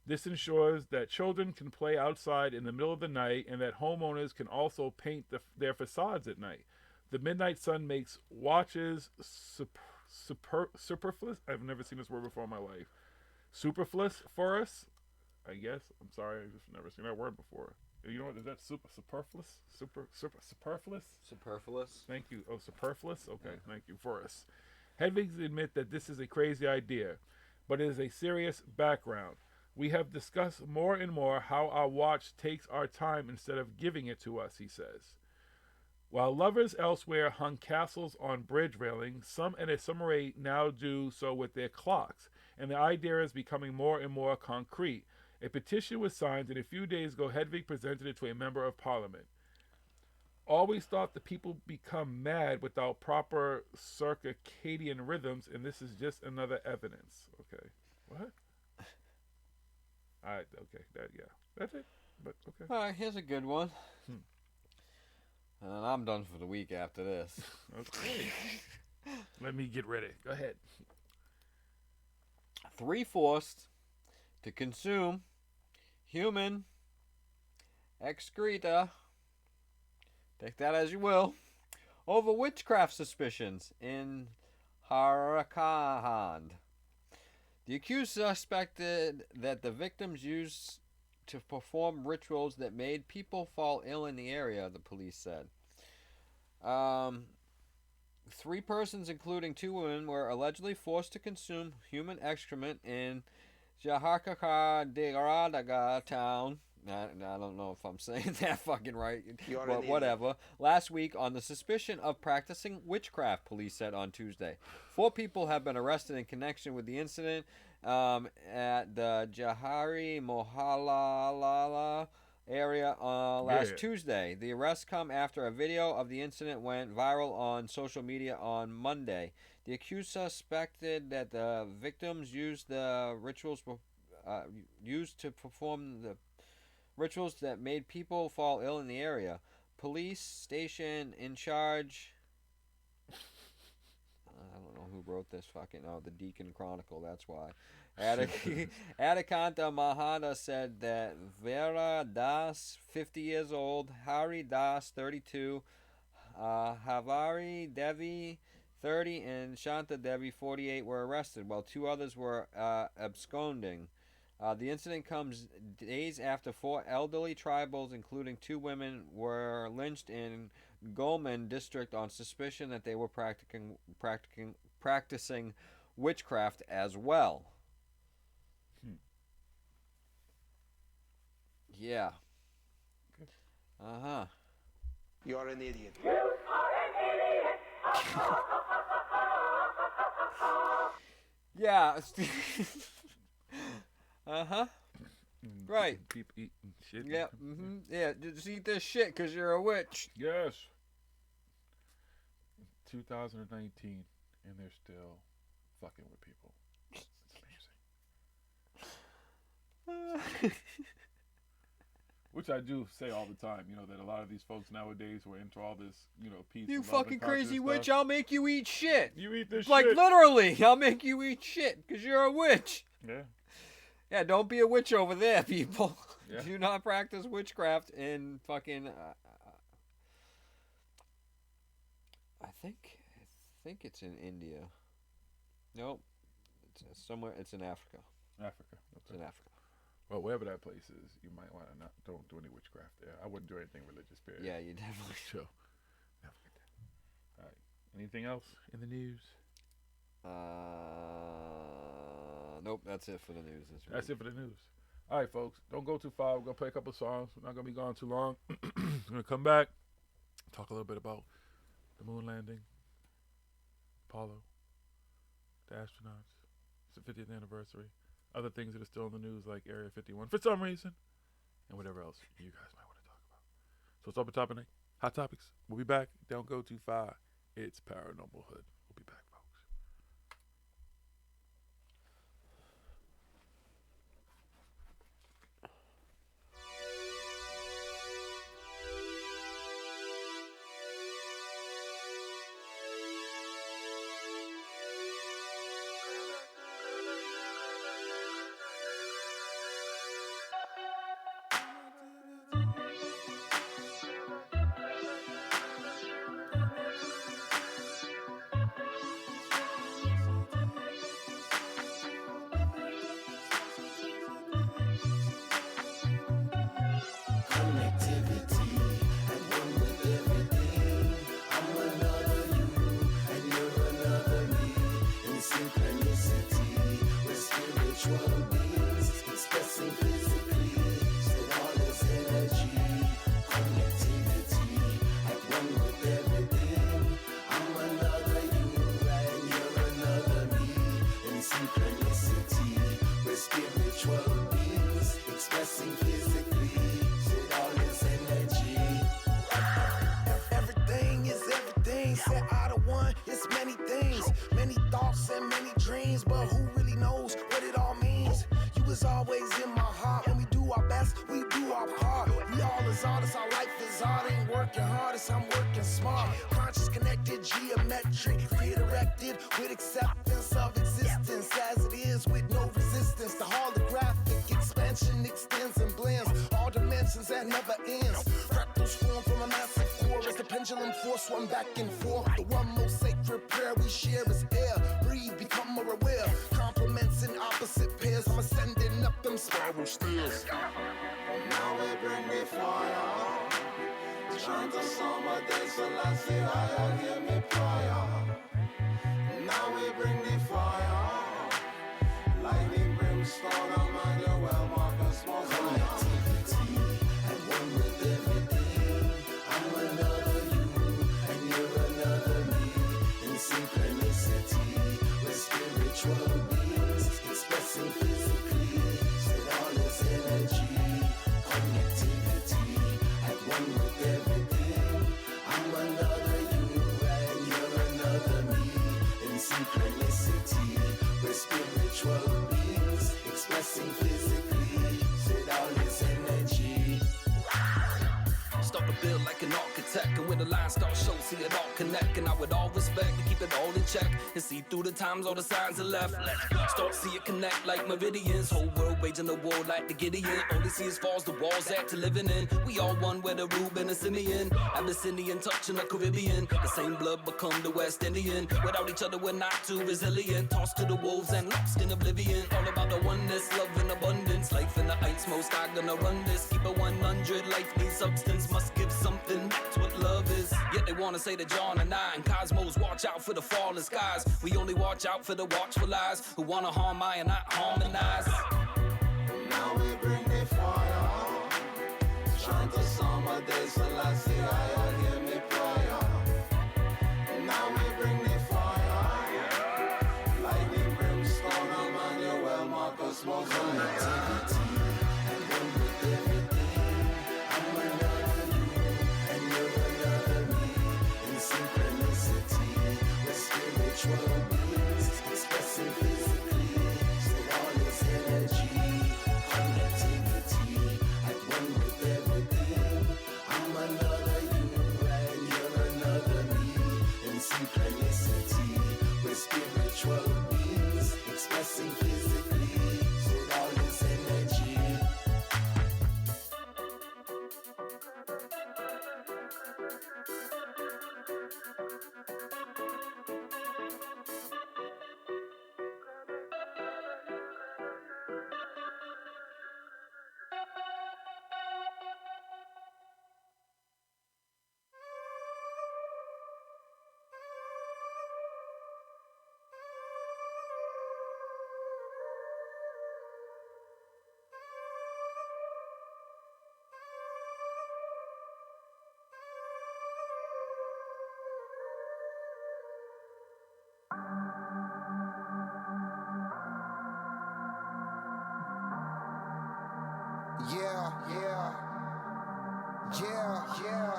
This ensures that children can play outside in the middle of the night and that homeowners can also paint their facades at night. The midnight sun makes watches superfluous. I've never seen this word before in my life. Superfluous for us, I guess. I'm sorry, I've just never seen that word before. You know what? Is that superfluous? Superfluous? Superfluous. Thank you. Oh, superfluous? Okay, thank you for us. Hedvigs admit that this is a crazy idea, but it is a serious background. We have discussed more and more how our watch takes our time instead of giving it to us, he says. While lovers elsewhere hung castles on bridge railings, some at a summer rate now do so with their clocks, and the idea is becoming more and more concrete. A petition was signed, and a few days ago, Hedvig presented it to a member of parliament. Always thought that people become mad without proper circadian rhythms, and this is just another evidence. Okay. What? Alright, okay. That's it. But okay. Alright, here's a good one. And I'm done for the week after this. Okay. Let me get ready. Go ahead. 3 forced to consume human excreta, take that as you will, over witchcraft suspicions in Harakand. The accused suspected that the victims used to perform rituals that made people fall ill in the area, the police said. 3 persons, including 2 women, were allegedly forced to consume human excrement in Jaharkar town. I don't know if I'm saying that fucking right, but whatever. Last week on the suspicion of practicing witchcraft, police said on Tuesday. 4 people have been arrested in connection with the incident at the Jahari Mohalala area last Tuesday. The arrests come after a video of the incident went viral on social media on Monday. The accused suspected that the victims used the rituals used to perform the rituals that made people fall ill in the area. Police station in charge. I don't know who wrote this fucking. Oh, the Deacon Chronicle. That's why. Adikanta Mahana said that Vera Das, 50 years old, Hari Das, 32, Havari Devi, 30, and Shanta Devi, 48, were arrested, while 2 others were absconding. The incident comes days after 4 elderly tribals, including 2 women, were lynched in Golman district on suspicion that they were practicing witchcraft as well. Yeah. Uh-huh. You're an idiot. Yeah. Uh-huh. Right. People eating shit. Yeah. Mm-hmm. Yeah. Just eat this shit because you're a witch. Yes. 2019, and they're still fucking with people. It's amazing. Which I do say all the time, that a lot of these folks nowadays were into all this, peace. You fucking crazy witch, I'll make you eat shit. You eat this like, shit. Like, literally, I'll make you eat shit because you're a witch. Yeah. Yeah, don't be a witch over there, people. Yeah. Do not practice witchcraft in fucking... I think it's in India. Nope. It's somewhere. It's in Africa. Africa. Okay. It's in Africa. Well, wherever that place is, you might want to don't do any witchcraft there. I wouldn't do anything religious, period. Yeah, you definitely should. Never get that. All right. Anything else in the news? Nope. That's it for the news. That's it for the news. All right, folks. Don't go too far. We're gonna play a couple of songs. We're not gonna be gone too long. We're gonna come back, talk a little bit about the moon landing, Apollo, the astronauts. It's the 50th anniversary. Other things that are still in the news, like Area 51, for some reason, and whatever else you guys might want to talk about. So it's Open Topic Night. Hot Topics. We'll be back. Don't go too far. It's Paranormal Hood. We'll be back, folks. said out of one, it's many things, many thoughts and many dreams, but who really knows what it all means? You was always in my heart. When we do our best, we do our part. We all is artists, our life is art. Ain't working hardest, I'm working smart. Conscious, connected, geometric, redirected with acceptance of existence as it is with no resistance. The holographic expansion extends and blends all dimensions that never ends. Fractals form from a massive core as the pendulum force swung back and forth. The one most sacred prayer we share is air. Breathe, become more aware. Compliments in opposite pairs. I'm ascending up them spiral stairs. Now we bring the fire. Chant a song, but there's a lot say I hear me prayer. Now we bring the fire. Lightning, brimstone, Emmanuel, Marcus, Mosiah. And one with everything. I'm another you, and you're another me. In synchronicity, we're spiritual beings, expressing physically. Said all is energy, connectivity. At one with everything. I'm another you, and you're another me. In synchronicity, we're spiritual beings, expressing physically. Said all is energy. Start to build like an architect, and when the line starts show, see it all connect. And I would all respect to keep it all in check and see through the times all the signs are left. Start see it connect like meridians. Whole world waging a war like the Gideon. Only see as far as the walls act to living in. We all one where the Reuben and Simeon, Abyssinian touching the Caribbean. The same blood become the West Indian. Without each other we're not too resilient. Tossed to the wolves and lost in oblivion. All about the oneness, love and abundance. Life in the ice, most I gonna run this. Keep it 100, life needs substance. Must give something, that's what love is. Yet they wanna say that John and I and Cosmos watch out for the fallen skies. We only watch out for the watchful eyes who wanna harm I and not harmonize. Now we bring the fire. Chant a song, but there's a lot say I hear me prayer. Now we bring the fire. Lightning, brimstone, Emmanuel, Marcus, Mosiah. Spiritual beings, expressing physically. Say all is energy, connectivity. At one with everything. I'm another you, and you're another me. In synchronicity, we're spiritual beings, expressing physically. Say all is energy. Yeah, yeah, yeah, yeah.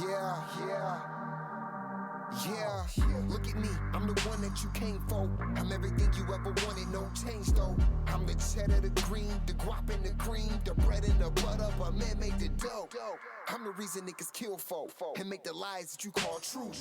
Yeah, yeah, yeah. Look at me, I'm the one that you came for. I'm everything you ever wanted, no change though. I'm the cheddar, the green, the guap and the cream, the bread and the butter, but man made the dough. I'm the reason niggas kill folk and make the lies that you call true.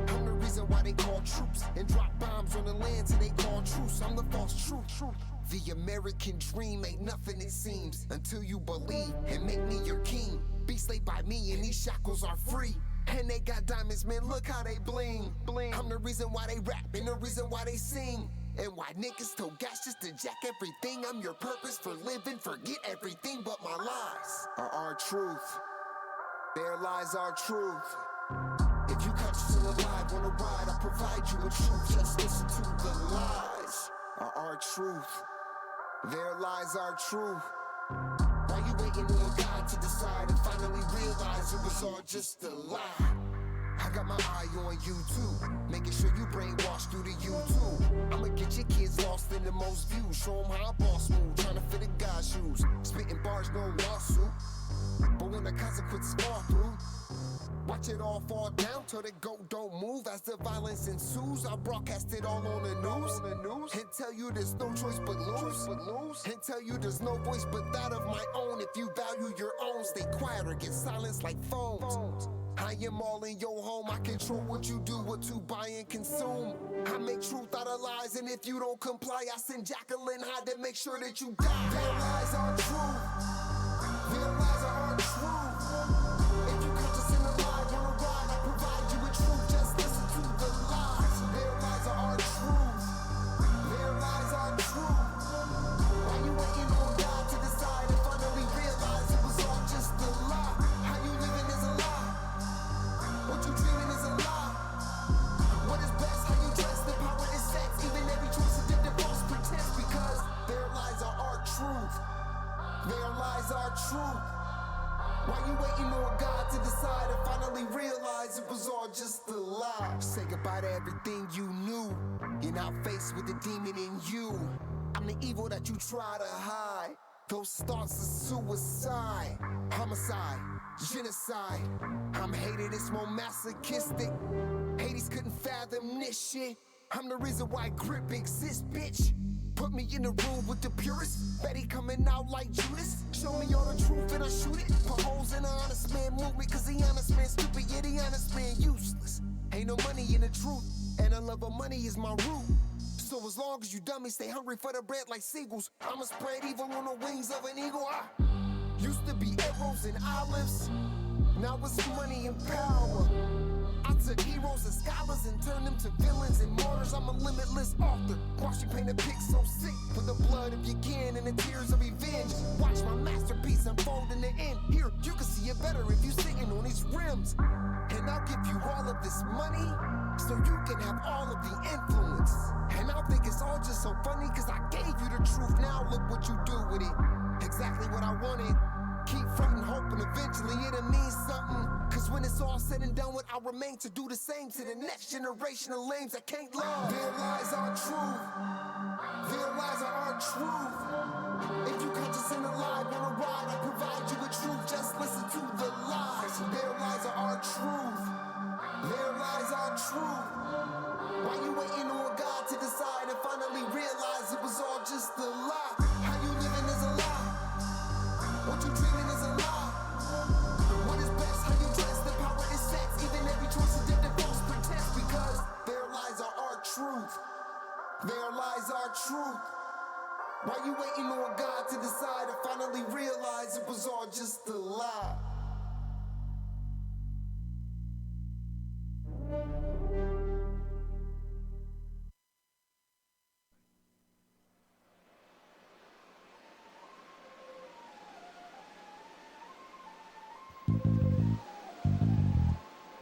I'm the reason why they call troops and drop bombs on the lands and they call truce. I'm the false truth. The American dream ain't nothing it seems until you believe and make me your king. Be slayed by me and these shackles are free. And they got diamonds, man, look how they bling. I'm the reason why they rap and the reason why they sing. And why niggas told gas just to jack everything. I'm your purpose for living, forget everything but my lies are our truth. Their lies are truth. If you catch us still alive on a ride, I provide you with truth. Just listen to the lies are our truth. Their lies are truth. Why you waiting on God to decide and finally realize it was all just a lie? I got my eye on you too, making sure you brainwashed through the YouTube. I'ma get your kids lost in the most views, show them how I boss move, trying to fit a in God's shoes. Spitting bars, no lawsuit. But when the consequences fall through, watch it all fall down till the goat don't move. As the violence ensues, I broadcast it all on the news. And tell you there's no choice but lose. And tell you there's no voice but that of my own. If you value your own, stay quiet or get silenced like phones. I am all in your home. I control what you do, what to buy and consume. I make truth out of lies, and if you don't comply, I send Jacqueline Hyde to make sure that you die. Their lies are true. Their lies are truth. If you conscious in the lie, wanna ride, I provide you with truth. Just listen to the lies. Their lies are truth. Their lies are true. Why you waiting on God to decide and finally realize it was all just a lie? How you living is a lie. What you dreaming is a lie. What is best, how you dress, the power is sex. Even every choice is different, false pretense. Because their lies are our truth. Their lies are truth. Why you waiting on God to decide and finally realize it was all just a lie? Say goodbye to everything you knew. You're now faced with the demon in you. I'm the evil that you try to hide. Those thoughts are suicide, homicide, genocide. I'm hated, it's more masochistic. Hades couldn't fathom this shit. I'm the reason why grip exists, bitch. Put me in the room with the purists. Betty coming out like Judas. Show me all the truth and I shoot it. Put holes in the honest man movement. Cause the honest man stupid, yeah, the honest man useless. Ain't no money in the truth. And the love of money is my root. So as long as you dummies stay hungry for the bread like seagulls, I'ma spread evil on the wings of an eagle. I used to be arrows and olives. Now it's money and power. I took heroes and scholars and turned them to villains and martyrs. I'm a limitless author. Watch you paint a pic so sick with the blood of your kin and the tears of revenge. Watch my masterpiece unfold in the end. Here, you can see it better if you sitting on these rims. And I'll give you all of this money so you can have all of the influence. And I'll think it's all just so funny cause I gave you the truth. Now look what you do with it. Exactly what I wanted. Keep fronting, hoping eventually it'll mean something. Cause when it's all said and done, what I'll remain to do the same to the next generation of lames that can't love. Their lies are truth. Their lies are our truth. If you conscious in the lie, wanna ride, I provide you with truth. Just listen to the lies. Their lies are our truth. Their lies are truth. Why you waiting on God to decide and finally realize it was all just a lie? How you living is a lie. What you dreaming is a lie. What is best, how you dress, the power is sex. Even every choice is different, false pretense. Because their lies are our truth. Their lies are truth. Why you waiting on God to decide and finally realize it was all just a lie?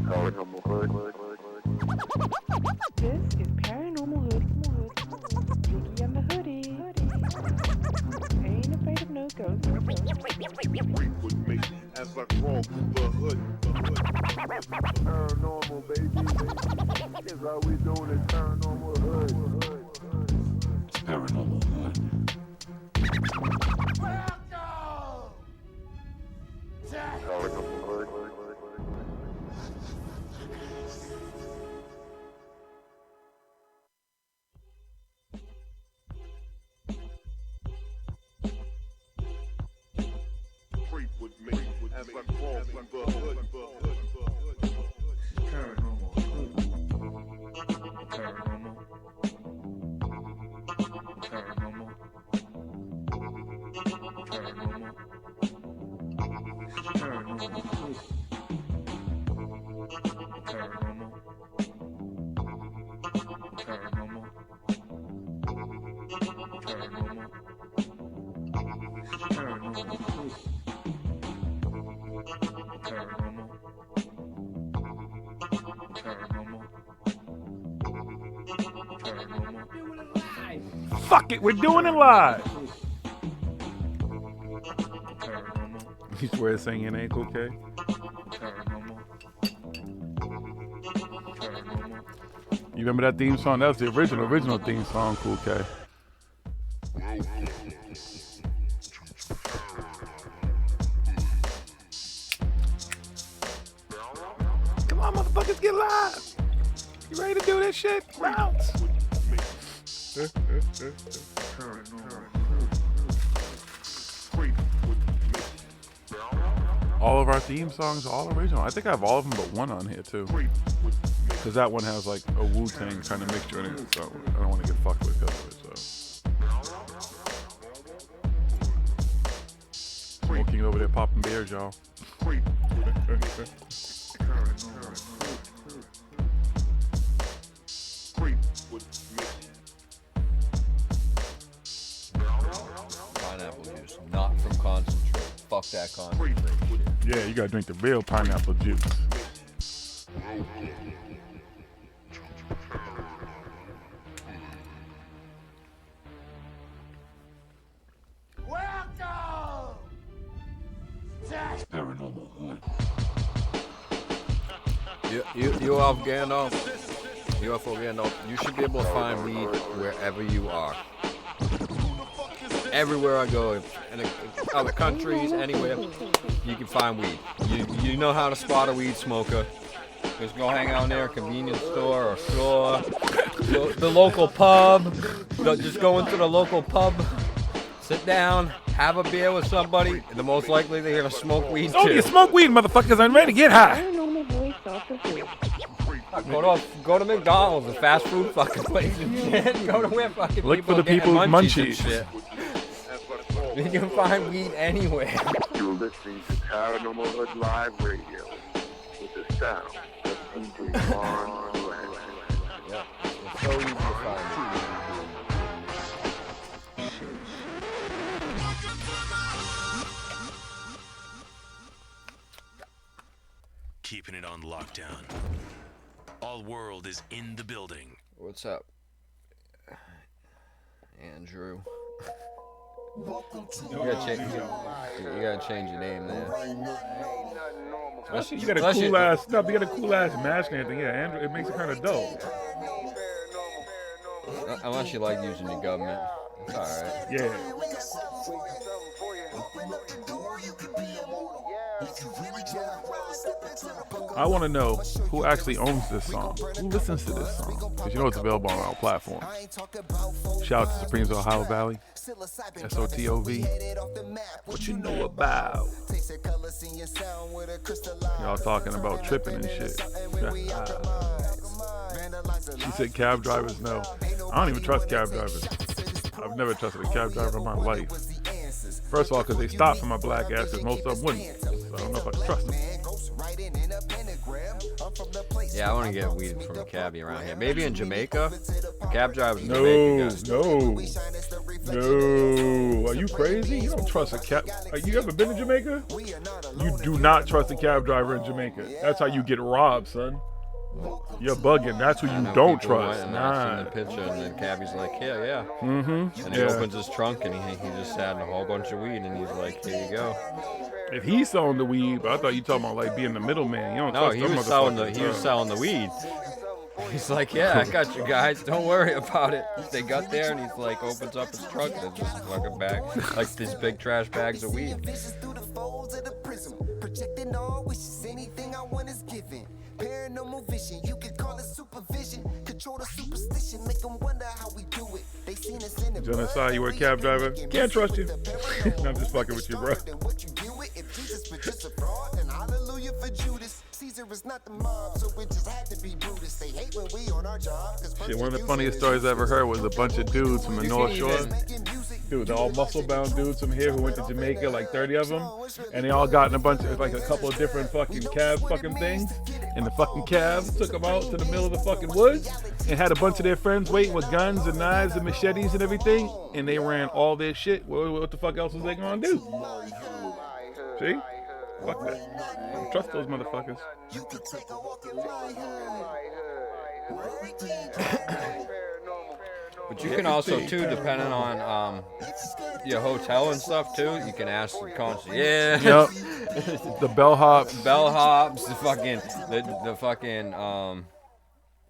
Paranormal Hood. This is Paranormal Hood. Vicky and the Hoodie. Ain't afraid of no ghosts. Creep with me as I crawl through the hood. Paranormal, baby. Is how we doing it, Paranormal Hood. Paranormal Hood. Paranormal Hood. Creep with me as I crawl through the hood. Paranormal Hood. Paranormal. Paranormal. Paranormal. Paranormal Hood. Paranormal. Paranormal. Paranormal. Paranormal Hood. Paranormal. Paranormal. Paranormal. Fuck it, we're doing it live. You swear to saying it ain't cool, K? You remember that theme song? That was the original theme song, Cool K. let's get live. You ready to do this shit? Bounce. All of our theme songs are all original. I think I have all of them but one on here too. Because that one has like a Wu-Tang kind of mixture in it, so I don't want to get fucked with because of it. So smoking over there, popping beers, y'all. Pineapple juice, not from concentrate. Fuck that concentrate shit. Yeah, you gotta drink the real pineapple juice. Paranormal Hood. UFO Gandalf, you should be able to find weed wherever you are. Everywhere I go, in other countries, anywhere, you can find weed. You know how to spot a weed smoker. Just go hang out near a convenience store or store, the local pub. Just go into the local pub, sit down, have a beer with somebody. The most likely they're gonna smoke weed too. Oh, you smoke weed, motherfuckers! I'm ready to get high. Go to McDonald's, a fast food fucking place and shit. Go to where fucking Look people for the are getting people's munchies and munchies. shit. You can find weed anywhere. You're listening to Paranormal Hood Live Radio with the sound of DJ Paranormal. Yeah, it's so easy to find weed. Keeping it on lockdown. All world is in the building. What's up, Andrew? You gotta change your name there. You got a cool ass stuff. You got a cool ass mask and everything. Yeah, Andrew, it makes it kind of dope. Unless you like using your government, it's all right. Yeah. I want to know who actually owns this song. Who listens to this song? Because you know it's available on all platforms. Shout out to Supremes Ohio Valley. SOTOV. What you know about? Y'all talking about tripping and shit. She said cab drivers, no. I don't even trust cab drivers. I've never trusted a cab driver in my life. First of all, because they stop for my black ass, because most of them wouldn't. So I don't know if I can trust them. Yeah, I want to get weed from a cabbie around here. Maybe in Jamaica. Cab drivers in No. Are you crazy? You don't trust a cab. You ever been to Jamaica? You do not trust a cab driver in Jamaica. That's how you get robbed, son. You're bugging. That's who you don't trust. Nah. The picture, and the cabbie's like, yeah. Mm-hmm. And he opens his trunk, and he just had a whole bunch of weed, and he's like, here you go. If he's selling the weed, but I thought you talking about like being the middleman. You don't No, trust he them was selling the weed. He's like, yeah, I got you guys. Don't worry about it. They got there, and he's like, opens up his trunk, and there's just a fucking bag, like these big trash bags of weed. Projecting all wishes, anything I want is given. Paranormal vision, you can call it supervision. Control the superstition, make them wonder how we do it. They seen us in the Genocide, you were a cab driver? Can't trust you. I'm just fucking with you, bro. What you do it, if Jesus was just a fraud, then hallelujah for Judas. Caesar is not the mob, so it just had to be Brutus. They hate when we on our job. Shit, one of the funniest stories I ever heard was a bunch of dudes from the North Shore. Dude, they're all muscle-bound dudes from here who went to Jamaica, like 30 of them. And they all got in a bunch of, like a couple of different fucking cab fucking things. And the fucking cab took them out to the middle of the fucking woods and had a bunch of their friends waiting with guns and knives and machetes and everything. And they ran all their shit. What the fuck else was they gonna do? See? Fuck that. I don't trust those motherfuckers. But you can also, too, depending on your hotel and stuff, too, you can ask the concierge. Yep. The bellhops. The fucking,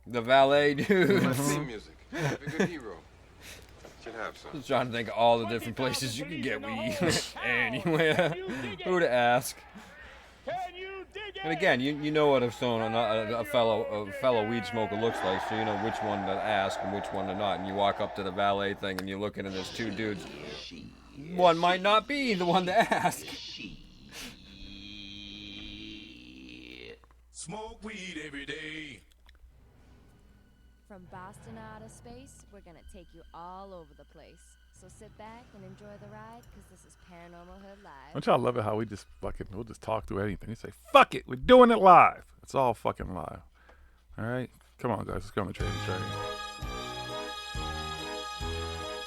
the valet dudes. Theme music. Every good hero should have some. Just trying to think of all the different places you can get weed. Anywhere. Who to ask? Can you dig And again, you know what a fellow weed smoker looks like, so you know which one to ask and which one to not. And you walk up to the valet thing and you're looking and there's two dudes. One might not be the one to ask. Smoke weed every day. From Boston to outer space, we're gonna take you all over the place. So sit back and enjoy the ride, because this is Paranormal Hood Live. Don't y'all love it how we'll just talk through anything. We say, fuck it, we're doing it live. It's all fucking live. All right? Come on, guys. Let's go on the train.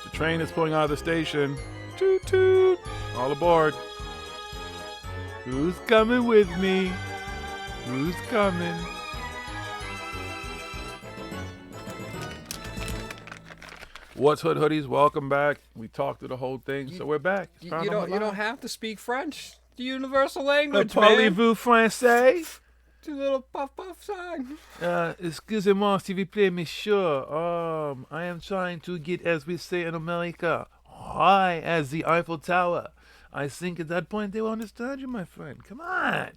The train is pulling out of the station. Toot toot. All aboard. Who's coming with me? Who's coming? What's Hood Hoodies? Welcome back. We talked through the whole thing, so we're back. You don't have to speak French. The universal language, Parlez-vous français? Two little puff sign. Excusez-moi, s'il vous plaît, monsieur. I am trying to get, as we say in America, high as the Eiffel Tower. I think at that point they will understand you, my friend. Come on.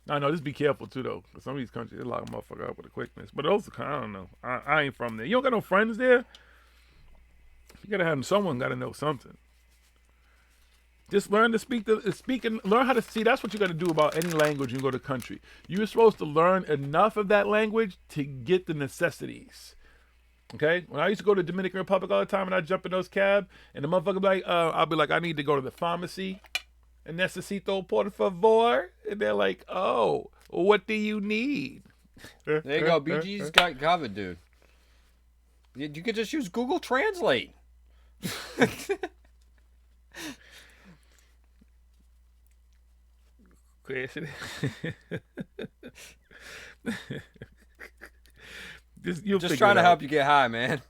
I know, just be careful too, though. Some of these countries, they lock a motherfucker up with a quickness. But those, I don't know. I ain't from there. You don't got no friends there? You gotta have someone gotta know something. Just learn to speak and learn how to see. That's what you gotta do about any language you go to country. You're supposed to learn enough of that language to get the necessities. Okay? When I used to go to Dominican Republic all the time and I'd jump in those cab and the motherfucker be like, I'll be like, I need to go to the pharmacy. And necesito por favor. And they're like, oh, what do you need? There you go. BG's got covered, dude. You could just use Google Translate. Question. Just trying to help you get high, man.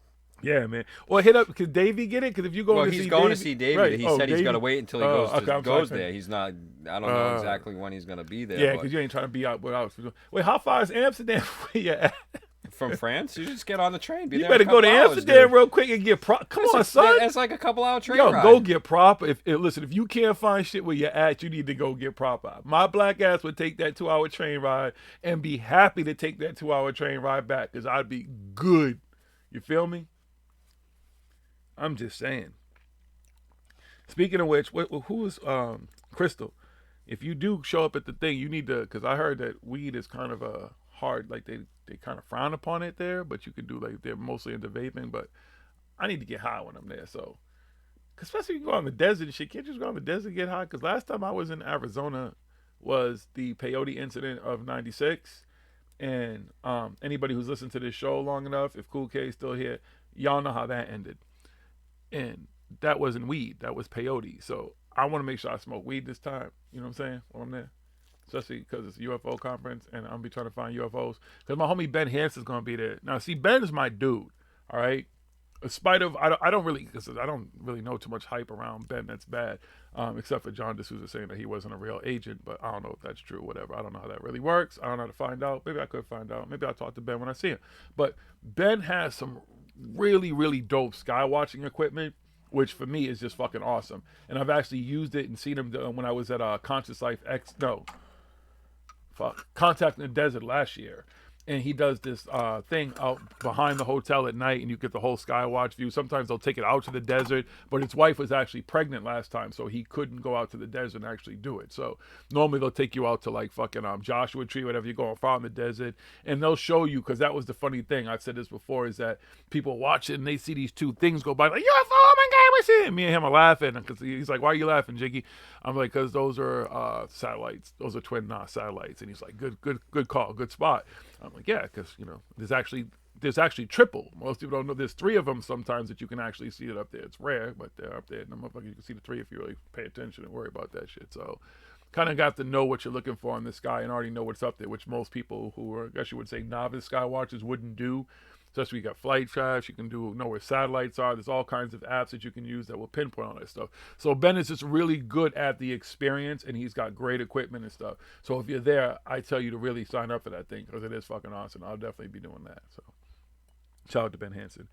Yeah, man. Or hit up, could Davey get it? Because if you go, he's going to see David. Right. He said he's got to wait until he goes there. He's not. I don't know exactly when he's going to be there. Yeah, because you ain't trying to be out without. Wait, how far is Amsterdam? Where you at? From France, you just get on the train. You better go to Amsterdam real quick and get proper. Come on, son. It's like a couple-hour train ride. Yo, go get proper. Listen, if you can't find shit where you're at, you need to go get proper. My black ass would take that 2-hour train ride and be happy to take that 2-hour train ride back because I'd be good. You feel me? I'm just saying. Speaking of which, who is Crystal? If you do show up at the thing, you need to, because I heard that weed is kind of a hard, like they kind of frown upon it there, but you can do, like, they're mostly into vaping, but I need to get high when I'm there, so. Especially if you go on the desert and shit, can't you just go on the desert and get high? Because last time I was in Arizona was the peyote incident of 96, and anybody who's listened to this show long enough, if Cool K is still here, y'all know how that ended. And that wasn't weed, that was peyote, so I want to make sure I smoke weed this time, you know what I'm saying, while I'm there. Especially because it's a UFO conference and I'm be trying to find UFOs. Because my homie Ben Hanson's going to be there. Now, see, Ben is my dude, all right? In spite of, I don't really know too much hype around Ben that's bad, except for John D'Souza saying that he wasn't a real agent, but I don't know if that's true, whatever. I don't know how that really works. I don't know how to find out. Maybe I could find out. Maybe I'll talk to Ben when I see him. But Ben has some really, really dope sky watching equipment, which for me is just fucking awesome. And I've actually used it and seen him when I was at Conscious Life Contact in the Desert last year. And he does this thing out behind the hotel at night, and you get the whole Skywatch view. Sometimes they'll take it out to the desert, but his wife was actually pregnant last time, so he couldn't go out to the desert and actually do it. So normally they'll take you out to like fucking Joshua Tree, whatever, you're going far in the desert, and they'll show you, because that was the funny thing, I've said this before, is that people watch it and they see these two things go by, like, UFO, oh my God, what's it? Me and him are laughing, because he's like, why are you laughing, Jiggy? I'm like, because those are satellites. Those are twin satellites. And he's like, good call, good spot. I'm like, yeah, because, you know, there's actually triple. Most people don't know there's 3 of them sometimes that you can actually see it up there. It's rare, but they're up there. And you can see the 3 if you really pay attention and worry about that shit. So kind of got to know what you're looking for in the sky and already know what's up there, which most people who are, I guess you would say, novice sky watchers wouldn't do. Especially you got flight tracks, you can know where satellites are. There's all kinds of apps that you can use that will pinpoint all that stuff. So Ben is just really good at the experience, and he's got great equipment and stuff. So if you're there, I tell you to really sign up for that thing, because it is fucking awesome. I'll definitely be doing that. So shout out to Ben Hanson.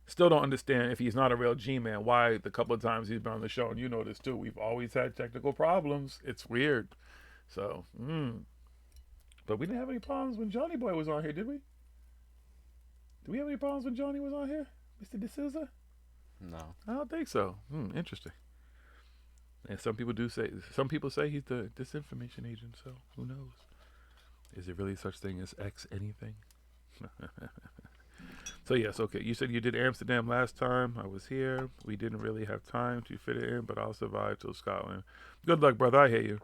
Still don't understand, if he's not a real G-man, why the couple of times he's been on the show, and you know this too, we've always had technical problems. It's weird. So, But we didn't have any problems when Johnny Boy was on here, did we? Did we have any problems when Johnny was on here, Mr. D'Souza? No. I don't think so. Interesting. And some people say he's the disinformation agent, so who knows? Is there really such thing as X anything? So yes, okay. You said you did Amsterdam last time. I was here. We didn't really have time to fit it in, but I'll survive till Scotland. Good luck, brother. I hear you.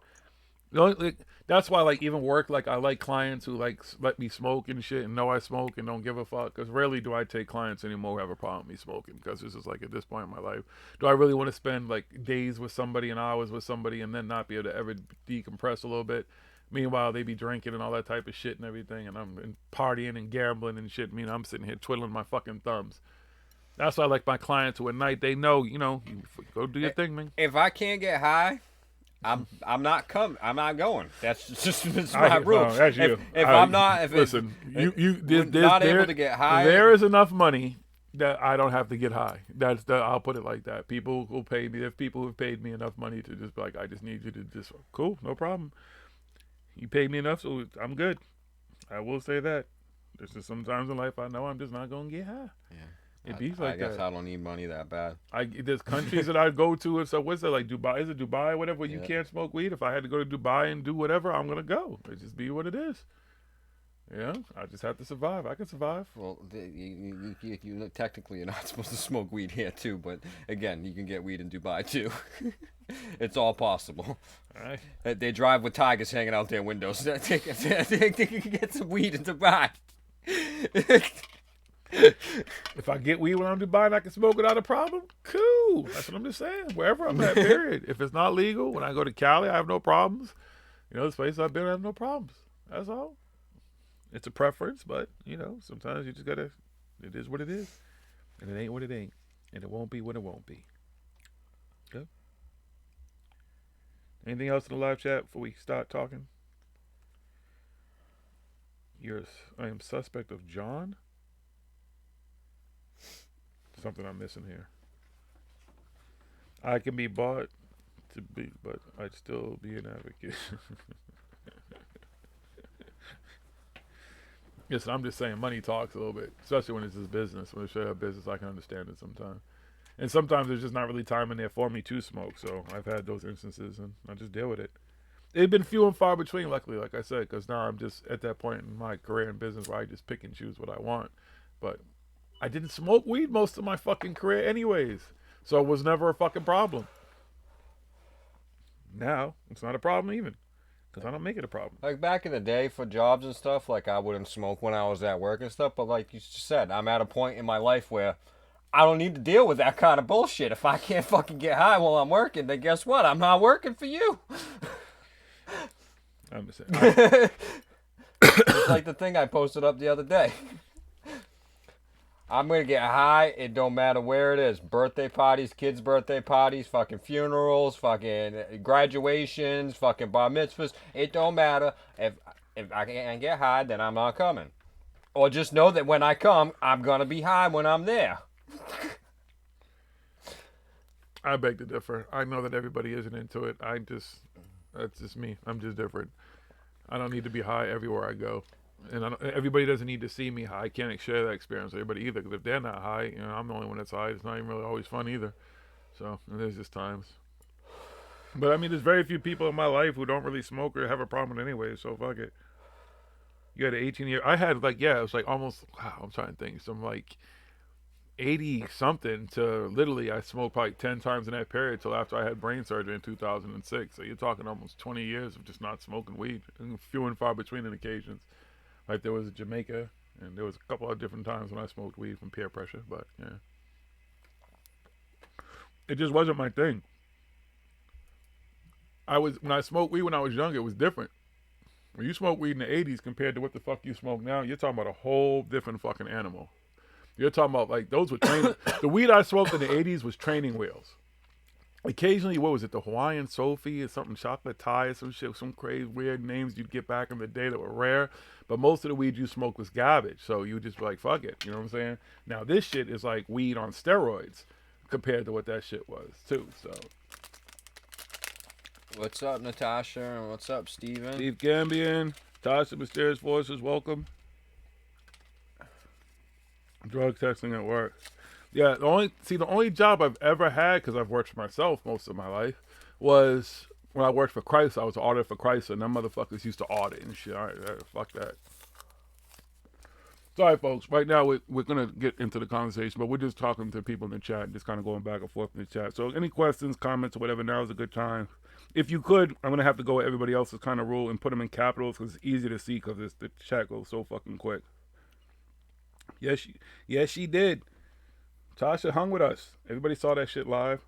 That's why, like, even work, like, I like clients who, like, let me smoke and shit and know I smoke and don't give a fuck. Because rarely do I take clients anymore who have a problem with me smoking. Because this is, like, at this point in my life, do I really want to spend, like, days with somebody and hours with somebody and then not be able to ever decompress a little bit? Meanwhile, they be drinking and all that type of shit and everything. And I'm partying and gambling and shit. I'm sitting here twiddling my fucking thumbs. That's why I like my clients who at night, they know, you go do your thing, man. If I can't get high, I'm not coming. I'm not going. That's just my rule. No, that's you. If I'm not, listen, not able to get high, there is enough money that I don't have to get high. I'll put it like that. People will pay me. There's people who've paid me enough money to just be like, I just need you to just cool, no problem. You paid me enough, so I'm good. I will say that. There's just sometimes in life I know I'm just not gonna get high. Yeah. It be like that. I guess I don't need money that bad. There's countries that I go to, and so what's that, like Dubai? Is it Dubai, whatever, where you can't smoke weed? If I had to go to Dubai and do whatever, I'm going to go. It just be what it is. Yeah, I just have to survive. I can survive. Well, you technically you're not supposed to smoke weed here, too, but again, you can get weed in Dubai, too. It's all possible. All right. They drive with tigers hanging out their windows. They can get some weed in Dubai. If I get weed when I'm in Dubai and I can smoke without a problem, cool. That's what I'm just saying. Wherever I'm at, period. If it's not legal, when I go to Cali, I have no problems. This place I've been, I have no problems. That's all. It's a preference, but, sometimes you just gotta, it is what it is. And it ain't what it ain't. And it won't be what it won't be. Good. Anything else in the live chat before we start talking? I am suspect of John? Something I'm missing here. I can be bought to be, but I'd still be an advocate. Yes, I'm just saying money talks a little bit, especially when it's just business. When it's a business, I can understand it sometimes. And sometimes there's just not really time in there for me to smoke. So I've had those instances, and I just deal with it. They've been few and far between, luckily, like I said, because now I'm just at that point in my career and business where I just pick and choose what I want. But I didn't smoke weed most of my fucking career anyways. So it was never a fucking problem. Now, it's not a problem even. Because I don't make it a problem. Like back in the day for jobs and stuff, like I wouldn't smoke when I was at work and stuff. But like you said, I'm at a point in my life where I don't need to deal with that kind of bullshit. If I can't fucking get high while I'm working, then guess what? I'm not working for you. I'm just saying. It's like the thing I posted up the other day. I'm going to get high. It don't matter where it is. Birthday parties, kids' birthday parties, fucking funerals, fucking graduations, fucking bar mitzvahs. It don't matter. If I can't get high, then I'm not coming. Or just know that when I come, I'm going to be high when I'm there. I beg to differ. I know that everybody isn't into it. That's just me. I'm just different. I don't need to be high everywhere I go. And everybody doesn't need to see me high. I can't share that experience with everybody either. Because if they're not high, I'm the only one that's high. It's not even really always fun either. So there's just times. But I mean, there's very few people in my life who don't really smoke or have a problem with it anyway. So fuck it. You had an 18-year. I had it was like almost. Wow, I'm trying to think. Some like 80 something to literally I smoked probably 10 times in that period till after I had brain surgery in 2006. So you're talking almost 20 years of just not smoking weed, and few and far between in occasions. Like there was Jamaica, and there was a couple of different times when I smoked weed from peer pressure, but yeah. It just wasn't my thing. When I smoked weed when I was younger, it was different. When you smoke weed in the 80s compared to what the fuck you smoke now, you're talking about a whole different fucking animal. You're talking about like those were training. The weed I smoked in the 80s was training wheels. Occasionally, what was it, the Hawaiian Sophie or something, chocolate Thai or some shit, some crazy weird names you'd get back in the day that were rare. But most of the weed you smoke was garbage. So you just be like, fuck it. You know what I'm saying? Now this shit is like weed on steroids compared to what that shit was too. So. What's up, Natasha? And what's up, Steven? Steve Gambian. Tasha, Mysterious Voices, welcome. Drug testing at work. Yeah, the only job I've ever had, because I've worked for myself most of my life, was when I worked for Chrysler. I was an auditor for Chrysler, and them motherfuckers used to audit and shit. All right, fuck that. Sorry, folks. Right now, we're going to get into the conversation, but we're just talking to people in the chat, just kind of going back and forth in the chat. So any questions, comments, or whatever, now is a good time. If you could, I'm going to have to go with everybody else's kind of rule and put them in capitals because it's easy to see because the chat goes so fucking quick. Yes, she did. Tasha hung with us. Everybody saw that shit live.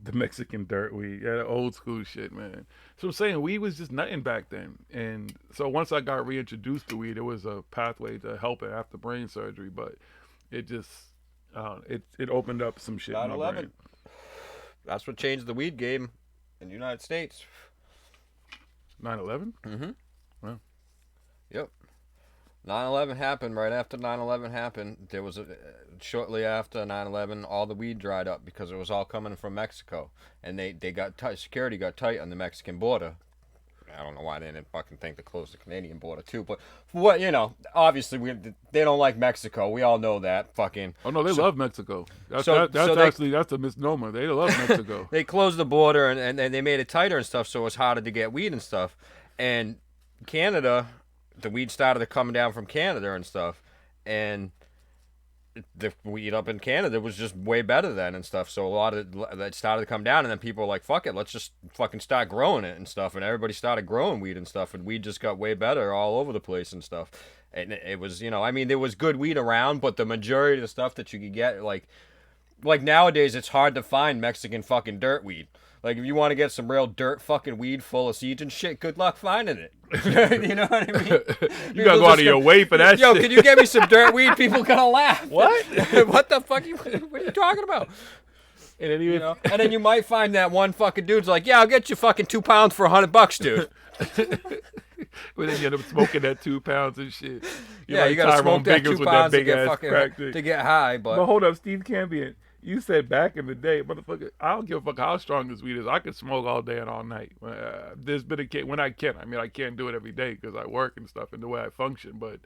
The Mexican dirt weed. Yeah, the old school shit, man. So I'm saying weed was just nothing back then. And so once I got reintroduced to weed, it was a pathway to help it after brain surgery. But it just, it opened up some shit in my 9/11. brain. That's what changed the weed game in the United States. 9/11? Mm-hmm. Wow. Yep. 9/11 happened. Right after 9/11 happened, there was shortly after 9/11, all the weed dried up because it was all coming from Mexico, and they got tight. Security got tight on the Mexican border. I don't know why they didn't fucking think to close the Canadian border too, but what obviously they don't like Mexico. We all know that. Fucking. Oh no, they love Mexico. That's a misnomer. They love Mexico. They closed the border and they made it tighter and stuff, so it's harder to get weed and stuff. And Canada, the weed started coming down from Canada and stuff, and the weed up in Canada was just way better then and stuff. So a lot of that started to come down, and then people were like, "Fuck it, let's just fucking start growing it and stuff." And everybody started growing weed and stuff, and weed just got way better all over the place and stuff. And it was, there was good weed around, but the majority of the stuff that you could get, like nowadays, it's hard to find Mexican fucking dirt weed. Like, if you want to get some real dirt fucking weed full of seeds and shit, good luck finding it. You know what I mean? You gotta go out of your way for that Yo, shit. can you get me some dirt weed? People gonna laugh. What? What the fuck? What are you talking about? And then, and then you might find that one fucking dude's like, yeah, I'll get you fucking 2 pounds for $100, dude. But then you end up smoking that 2 pounds and shit. Yeah, you gotta smoke that 2 pounds to get high. But hold up, Steve Campion. You said back in the day, motherfucker, I don't give a fuck how strong this weed is. I can smoke all day and all night. There's been a case when I can. I mean, I can't do it every day because I work and stuff and the way I function. But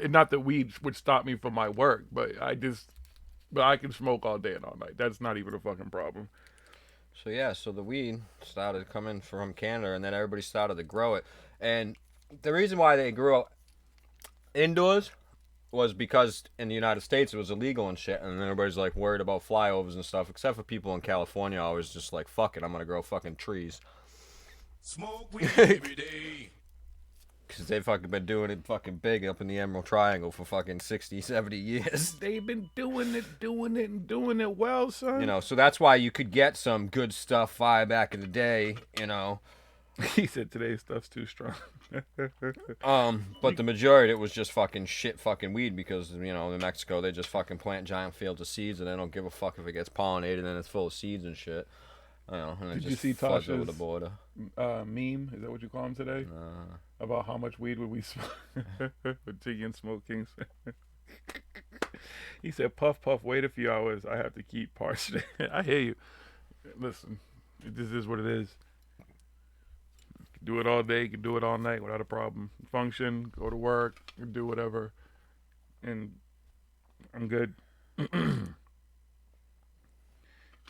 not that weed would stop me from my work, but I can smoke all day and all night. That's not even a fucking problem. So yeah, so the weed started coming from Canada, and then everybody started to grow it. And the reason why they grew it indoors was because in the United States it was illegal and shit, and then everybody's like worried about flyovers and stuff, except for people in California always just like, fuck it, I'm gonna grow fucking trees. Smoke weed every day. Because they've fucking been doing it fucking big up in the Emerald Triangle for fucking 60, 70 years. They've been doing it well, son. So that's why you could get some good stuff fire back in the day, He said today's stuff's too strong. But the majority of it was just fucking shit fucking weed because, in Mexico they just fucking plant giant fields of seeds and they don't give a fuck if it gets pollinated and it's full of seeds and shit. And Did it you see floods Tasha's over the border. Meme? Is that what you call him today? About how much weed would we smoke? With Tiggy and Smoke Kings. He said, puff, puff, wait a few hours. I have to keep parched. I hear you. Listen, this is what it is. Do it all day, you can do it all night without a problem. Function, go to work, do whatever. And I'm good.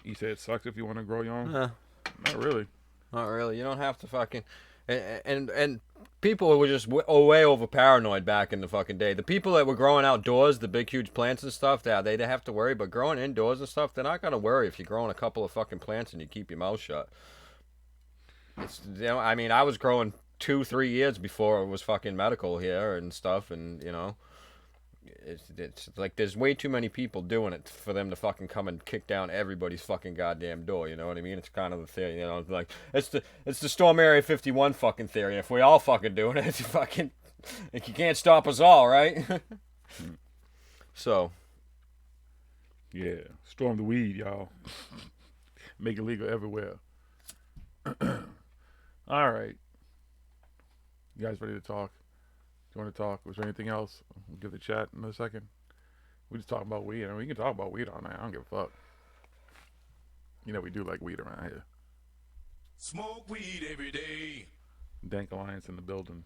He said it sucks if you want to grow your own. Not really. Not really. You don't have to fucking... And people were just way over paranoid back in the fucking day. The people that were growing outdoors, the big huge plants and stuff, they'd have to worry. But growing indoors and stuff, they're not going to worry if you're growing a couple of fucking plants and you keep your mouth shut. I was growing 2-3 years before it was fucking medical here and stuff, and it's like there's way too many people doing it for them to fucking come and kick down everybody's fucking goddamn door. You know what I mean? It's kind of the theory, like it's the Storm Area 51 fucking theory. If we all fucking doing it, it's fucking like you can't stop us all, right? So yeah, storm the weed, y'all. Make it legal everywhere. All right. You guys ready to talk? Do you want to talk? Was there anything else? We'll give the chat in a second. We just talking about weed. We can talk about weed all night. I don't give a fuck. You know we do like weed around here. Smoke weed every day. Dank Alliance in the building.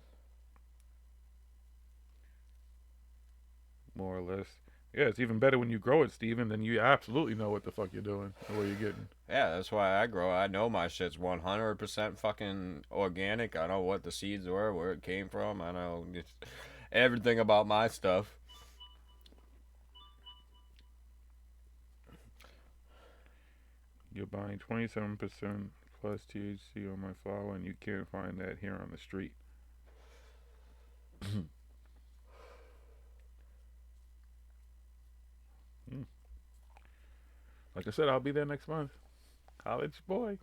More or less. Yeah, it's even better when you grow it, Steven. Then you absolutely know what the fuck you're doing and where you're getting. Yeah, that's why I grow. I know my shit's 100% fucking organic. I know what the seeds were, where it came from. I know just everything about my stuff. You're buying 27% plus THC on my flower, and you can't find that here on the street. Like I said, I'll be there next month. College boy.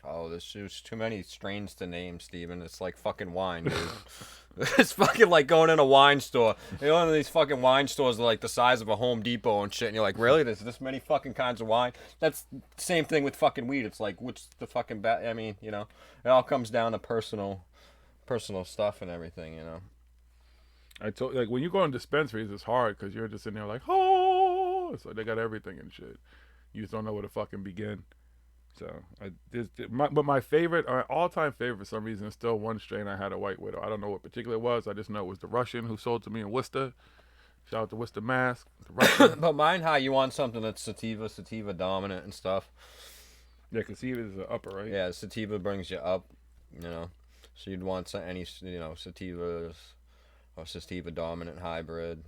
Oh, there's too many strains to name, Steven. It's like fucking wine, dude. It's fucking like going in a wine store. You know, one of these fucking wine stores are like the size of a Home Depot and shit, and you're like, really? There's this many fucking kinds of wine? That's the same thing with fucking weed. It's like, what's the fucking I mean, you know, it all comes down to personal stuff and everything, you know. I told like when you go in dispensaries, it's hard because you're just in there like, oh, it's like they got everything and shit. You just don't know where to fucking begin. So, but my favorite, all-time favorite for some reason, is still one strain I had, a White Widow. I don't know what particular it was. I just know it was the Russian who sold to me in Worcester. Shout out to Worcester, Mass. The Russian. But mine, how you want something that's sativa dominant and stuff. Yeah, because sativa is the upper, right? Yeah, sativa brings you up, you know. So you'd want any, you know, sativas or sativa dominant hybrid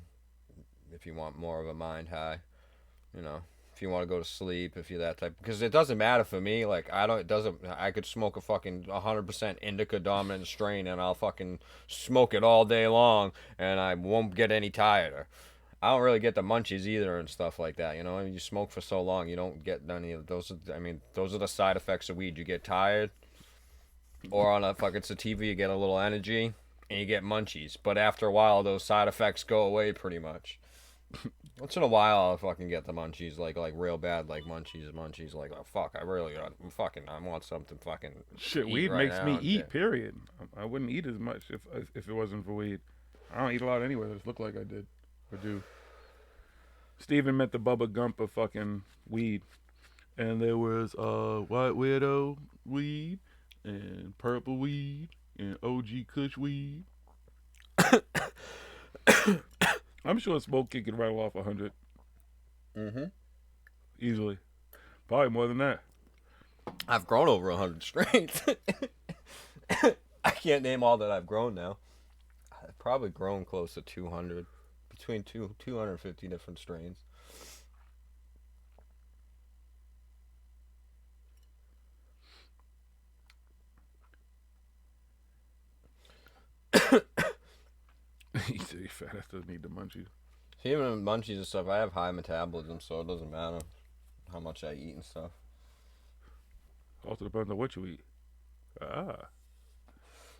if you want more of a mind high, you know. If you want to go to sleep, if you're that type, because it doesn't matter for me. Like I could smoke a fucking 100% indica dominant strain and I'll fucking smoke it all day long and I won't get any tireder. I don't really get the munchies either and stuff like that. You know, I mean, you smoke for so long, you don't get any of those. I mean, those are the side effects of weed. You get tired, or on a fucking sativa, you get a little energy and you get munchies. But after a while, those side effects go away pretty much. Once in a while, I'll fucking get the munchies, like real bad, like munchies, like, oh, fuck, I want something fucking shit, eat weed right makes now me and eat, shit. period. I wouldn't eat as much if it wasn't for weed. I don't eat a lot anyway. It just look like I did, or do. Steven met the Bubba Gump of fucking weed. And there was White Widow weed, and purple weed, and OG Kush weed. I'm sure Smoke Kid could rattle off 100. Mm-hmm. Easily. Probably more than that. I've grown over 100 strains. I can't name all that I've grown now. I've probably grown close to 200. Between 250 different strains. He said fat ass doesn't need the munchies. See, even with munchies and stuff, I have high metabolism, so it doesn't matter how much I eat and stuff. Also depends on what you eat.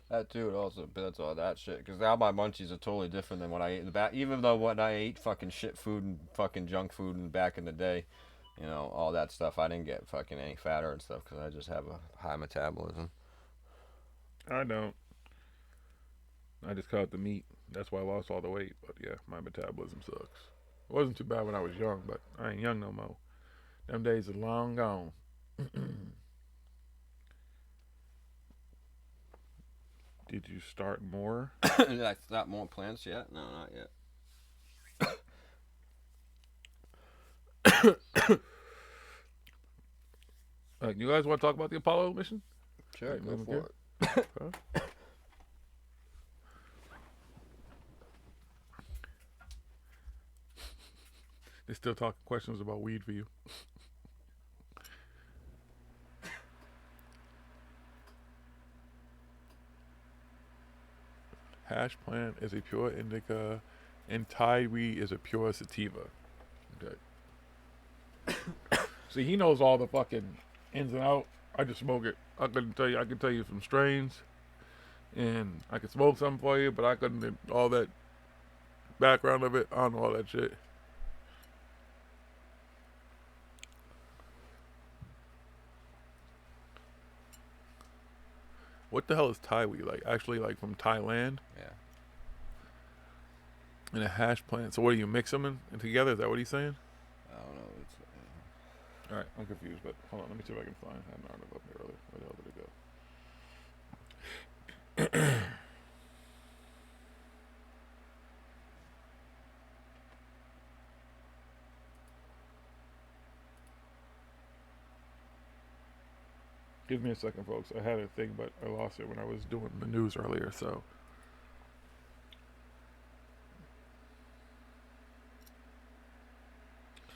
That too, it also depends on that shit. Because now my munchies are totally different than what I ate in the back. Even though when I ate fucking shit food and fucking junk food and back in the day, you know, all that stuff, I didn't get fucking any fatter and stuff because I just have a high metabolism. I don't. I just cut out the meat. That's why I lost all the weight. But yeah, my metabolism sucks. It wasn't too bad when I was young, but I ain't young no more. Them days are long gone. Did you start more? That's not more plants yet? No, not yet. You guys want to talk about the Apollo mission? Sure, Right, go moving for good? it. They're still talking questions about weed for you. Hash plant is a pure indica, and Thai weed is a pure sativa. Okay. See, he knows all the fucking ins and outs. I just smoke it. I can tell you some strains, and I could smoke some for you, but I couldn't all that background of it. I don't know all that shit. What the hell is Thai weed? Like actually like from Thailand? Yeah. And a hash plant. So what do you mix them in together? Is that what he's saying? I don't know. All right, I'm confused, but hold on. Let me see if I can find. I had an article up here earlier. Where the hell did it go? Give me a second, folks. I had a thing, but I lost it when I was doing the news earlier, so.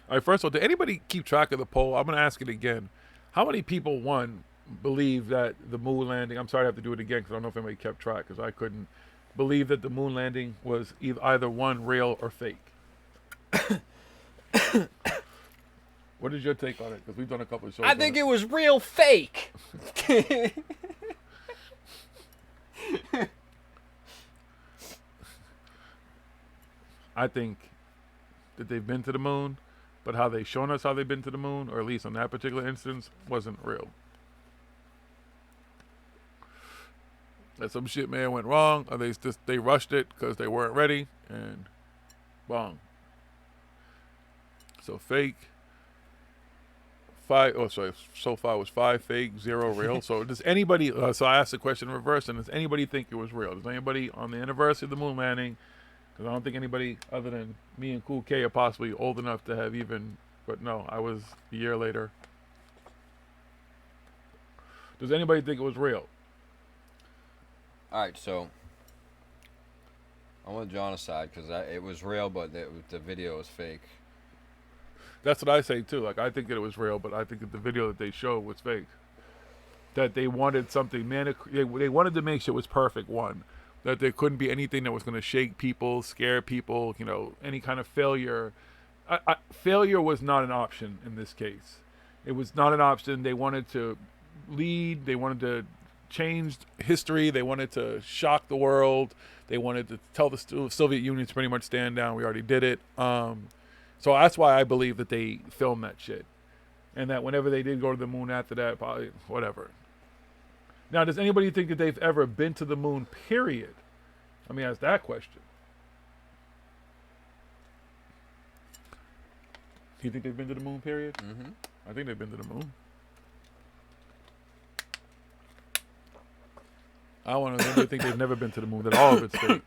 All right, first of all, did anybody keep track of the poll? I'm going to ask it again. How many people, one, believe that the moon landing, I'm sorry I have to do it again because I don't know if anybody kept track because I couldn't, believe that the moon landing was either one, real or fake? What is your take on it? Because we've done a couple of shows. I think it was real fake. I think that they've been to the moon, but how they shown us how they've been to the moon, or at least on that particular instance, wasn't real. That some shit man went wrong, or they rushed it because they weren't ready, and bong. So fake. So far was 5 fake, 0 real. So does anybody, so I asked the question in reverse, and does anybody think it was real? Does anybody on the anniversary of the moon landing, because I don't think anybody other than me and Cool K are possibly old enough to have even, but no, I was a year later. Does anybody think it was real? Alright, so I want John's side because it was real, but the video was fake. That's what I say too. Like, I think that it was real, but I think that the video that they showed was fake. That they wanted something, they wanted to make sure it was perfect, one. That there couldn't be anything that was going to shake people, scare people, you know, any kind of failure. Failure was not an option in this case. It was not an option. They wanted to lead. They wanted to change history. They wanted to shock the world. They wanted to tell the Soviet Union to pretty much stand down. We already did it. So that's why I believe that they filmed that shit. And that whenever they did go to the moon after that, probably whatever. Now, does anybody think that they've ever been to the moon, period? Let me ask that question. Do you think they've been to the moon, period? Mm-hmm. I think they've been to the moon. I want to know if they think they've never been to the moon, that all of it's fake.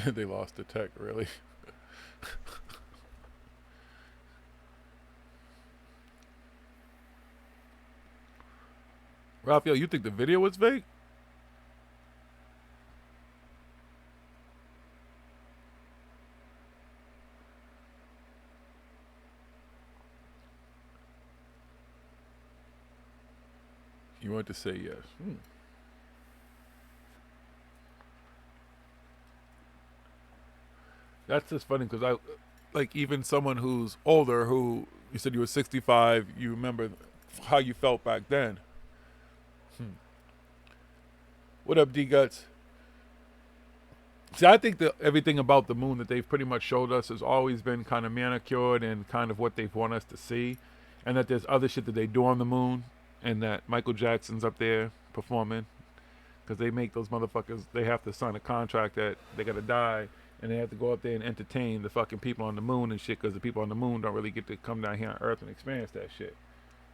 They lost the tech, really. Raphael, you think the video was fake? You want to say yes. That's just funny because like even someone who's older, who you said you were 65, you remember how you felt back then. What up, D-Guts? See, I think that everything about the moon that they've pretty much showed us has always been kind of manicured and kind of what they've want us to see. And that there's other shit that they do on the moon. And that Michael Jackson's up there performing. Because they make those motherfuckers, they have to sign a contract that they got to die. And they have to go up there and entertain the fucking people on the moon and shit. Because the people on the moon don't really get to come down here on Earth and experience that shit.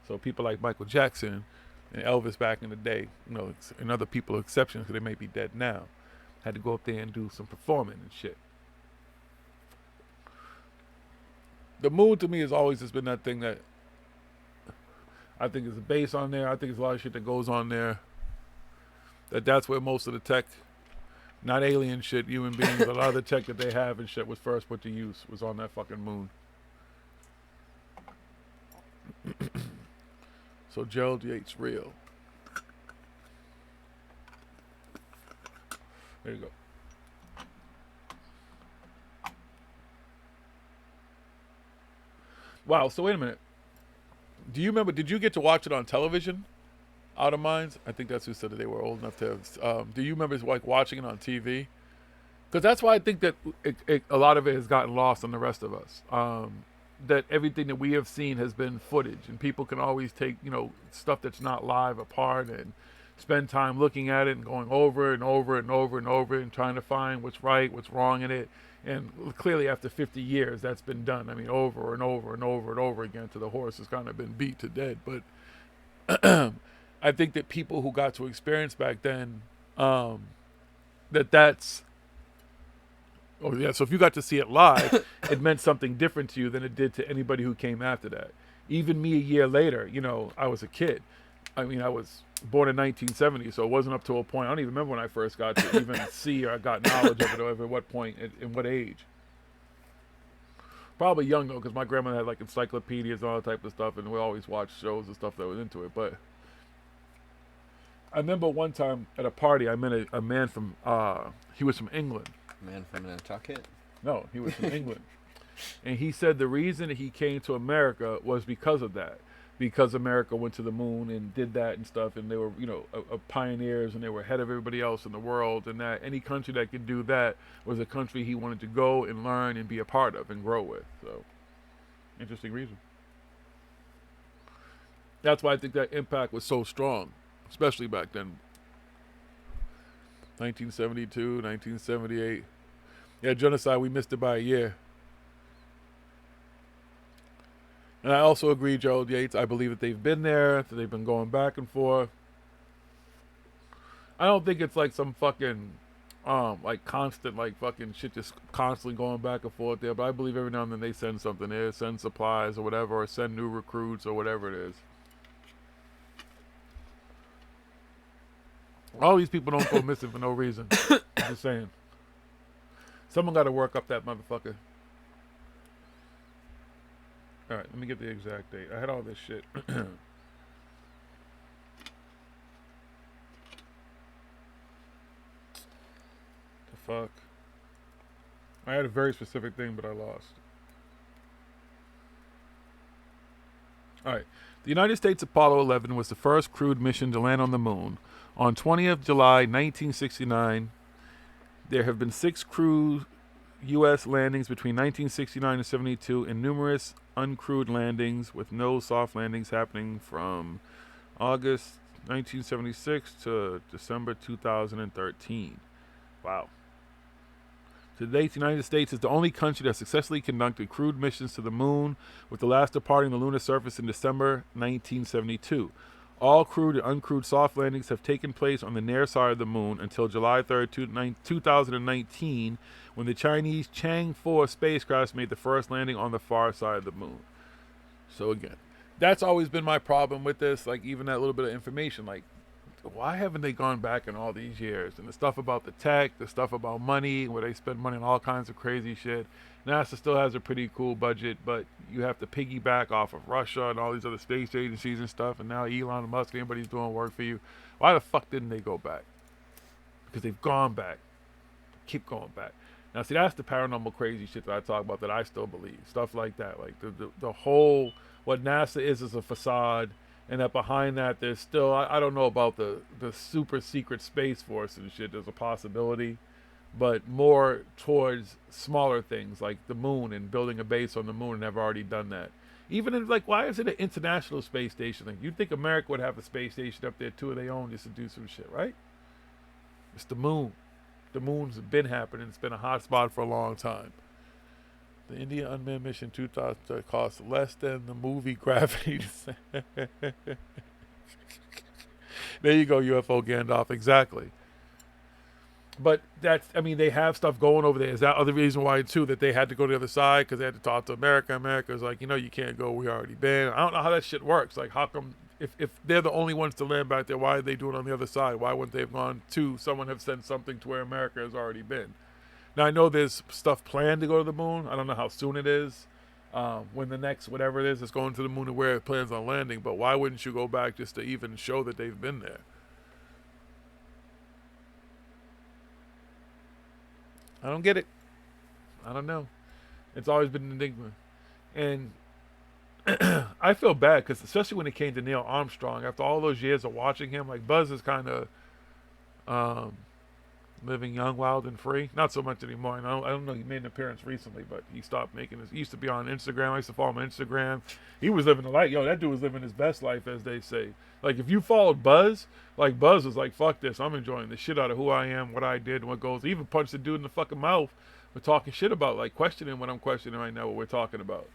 So people like Michael Jackson and Elvis back in the day, you know, and other people exceptions because they may be dead now, had to go up there and do some performing and shit. The moon to me has always just been that thing that I think is a base on there. I think there's a lot of shit that goes on there. That's where most of the tech, not alien shit, human beings, a lot of the tech that they have and shit was first put to use, was on that fucking moon. So Gerald Yates real. There you go. Wow, so wait a minute. Do you remember, did you get to watch it on television? Out of Minds? I think that's who said that they were old enough to have. Do you remember like watching it on TV? Because that's why I think that a lot of it has gotten lost on the rest of us. That everything that we have seen has been footage, and people can always take, you know, stuff that's not live apart and spend time looking at it and going over and over and over and over and trying to find what's right, what's wrong in it. And clearly after 50 years, that's been done. I mean, over and over and over and over again till the horse has kind of been beat to death. But I think that people who got to experience back then, that's... Oh, yeah, so if you got to see it live, it meant something different to you than it did to anybody who came after that. Even me a year later, you know, I was a kid. I mean, I was born in 1970, so it wasn't up to a point. I don't even remember when I first got to even see or got knowledge of it, or at what point, in what age. Probably young, though, because my grandmother had, like, encyclopedias and all that type of stuff, and we always watched shows and stuff that was into it. But I remember one time at a party, I met a man from, he was from England. Man from Nantucket? No, he was from England. And he said the reason he came to America was because of that. Because America went to the moon and did that and stuff, and they were, you know, pioneers, and they were ahead of everybody else in the world, and that any country that could do that was a country he wanted to go and learn and be a part of and grow with. So, interesting reason. That's why I think that impact was so strong, especially back then. 1972, 1978. Yeah, genocide, we missed it by a year. And I also agree, Gerald Yates, I believe that they've been there, that they've been going back and forth. I don't think it's like some fucking, like constant, like fucking shit just constantly going back and forth there, but I believe every now and then they send something there, send supplies or whatever, or send new recruits or whatever it is. All these people don't go missing for no reason. I'm just saying. Someone got to work up that motherfucker. All right, let me get the exact date. I had all this shit. The fuck? I had a very specific thing, but I lost. All right. The United States Apollo 11 was the first crewed mission to land on the moon. On 20th July 1969, there have been 6 crewed U.S. landings between 1969 and 72 and numerous uncrewed landings, with no soft landings happening from August 1976 to December 2013. Wow. To date, the United States is the only country that successfully conducted crewed missions to the moon, with the last departing the lunar surface in December 1972. All crewed and uncrewed soft landings have taken place on the near side of the moon until July 3rd, 2019, when the Chinese Chang'e 4 spacecraft made the first landing on the far side of the moon. So again, that's always been my problem with this, like even that little bit of information, like why haven't they gone back in all these years? And the stuff about the tech, the stuff about money, where they spend money on all kinds of crazy shit. NASA still has a pretty cool budget, but you have to piggyback off of Russia and all these other space agencies and stuff, and now Elon Musk, anybody's doing work for you. Why the fuck didn't they go back? Because they've gone back. Keep going back. Now, see, that's the paranormal crazy shit that I talk about that I still believe. Stuff like that. Like the whole, what NASA is a facade, and that behind that there's still, I don't know about the super secret Space Force and shit. There's a possibility, but more towards smaller things like the moon and building a base on the moon, and have already done that. Even in, like, why is it an international space station? Like, you'd think America would have a space station up there too of their own just to do some shit, right? It's the moon. The moon's been happening. It's been a hot spot for a long time. The India Unmanned Mission 2000 cost less than the movie Gravity. There you go, UFO Gandalf. Exactly. But that's, I mean, they have stuff going over there. Is that other reason why, too, that they had to go to the other side? Because they had to talk to America. America's like, you know, you can't go. We already been. I don't know how that shit works. Like, how come, if they're the only ones to land back there, why are they doing it on the other side? Why wouldn't they have gone to, someone have sent something to where America has already been? Now, I know there's stuff planned to go to the moon. I don't know how soon it is. When the next, whatever it is going to the moon and where it plans on landing. But why wouldn't you go back just to even show that they've been there? I don't get it. I don't know. It's always been an enigma. And I feel bad because especially when it came to Neil Armstrong, after all those years of watching him, like Buzz is kind of, living young, wild, and free. Not so much anymore. And I don't know. He made an appearance recently, but he stopped making this. He used to be on Instagram. I used to follow him on Instagram. He was living the life. Yo, that dude was living his best life, as they say. Like, if you followed Buzz, like, Buzz was like, fuck this. I'm enjoying the shit out of who I am, what I did, and what goes. He even punched the dude in the fucking mouth for talking shit about, like, questioning what I'm questioning right now, what we're talking about.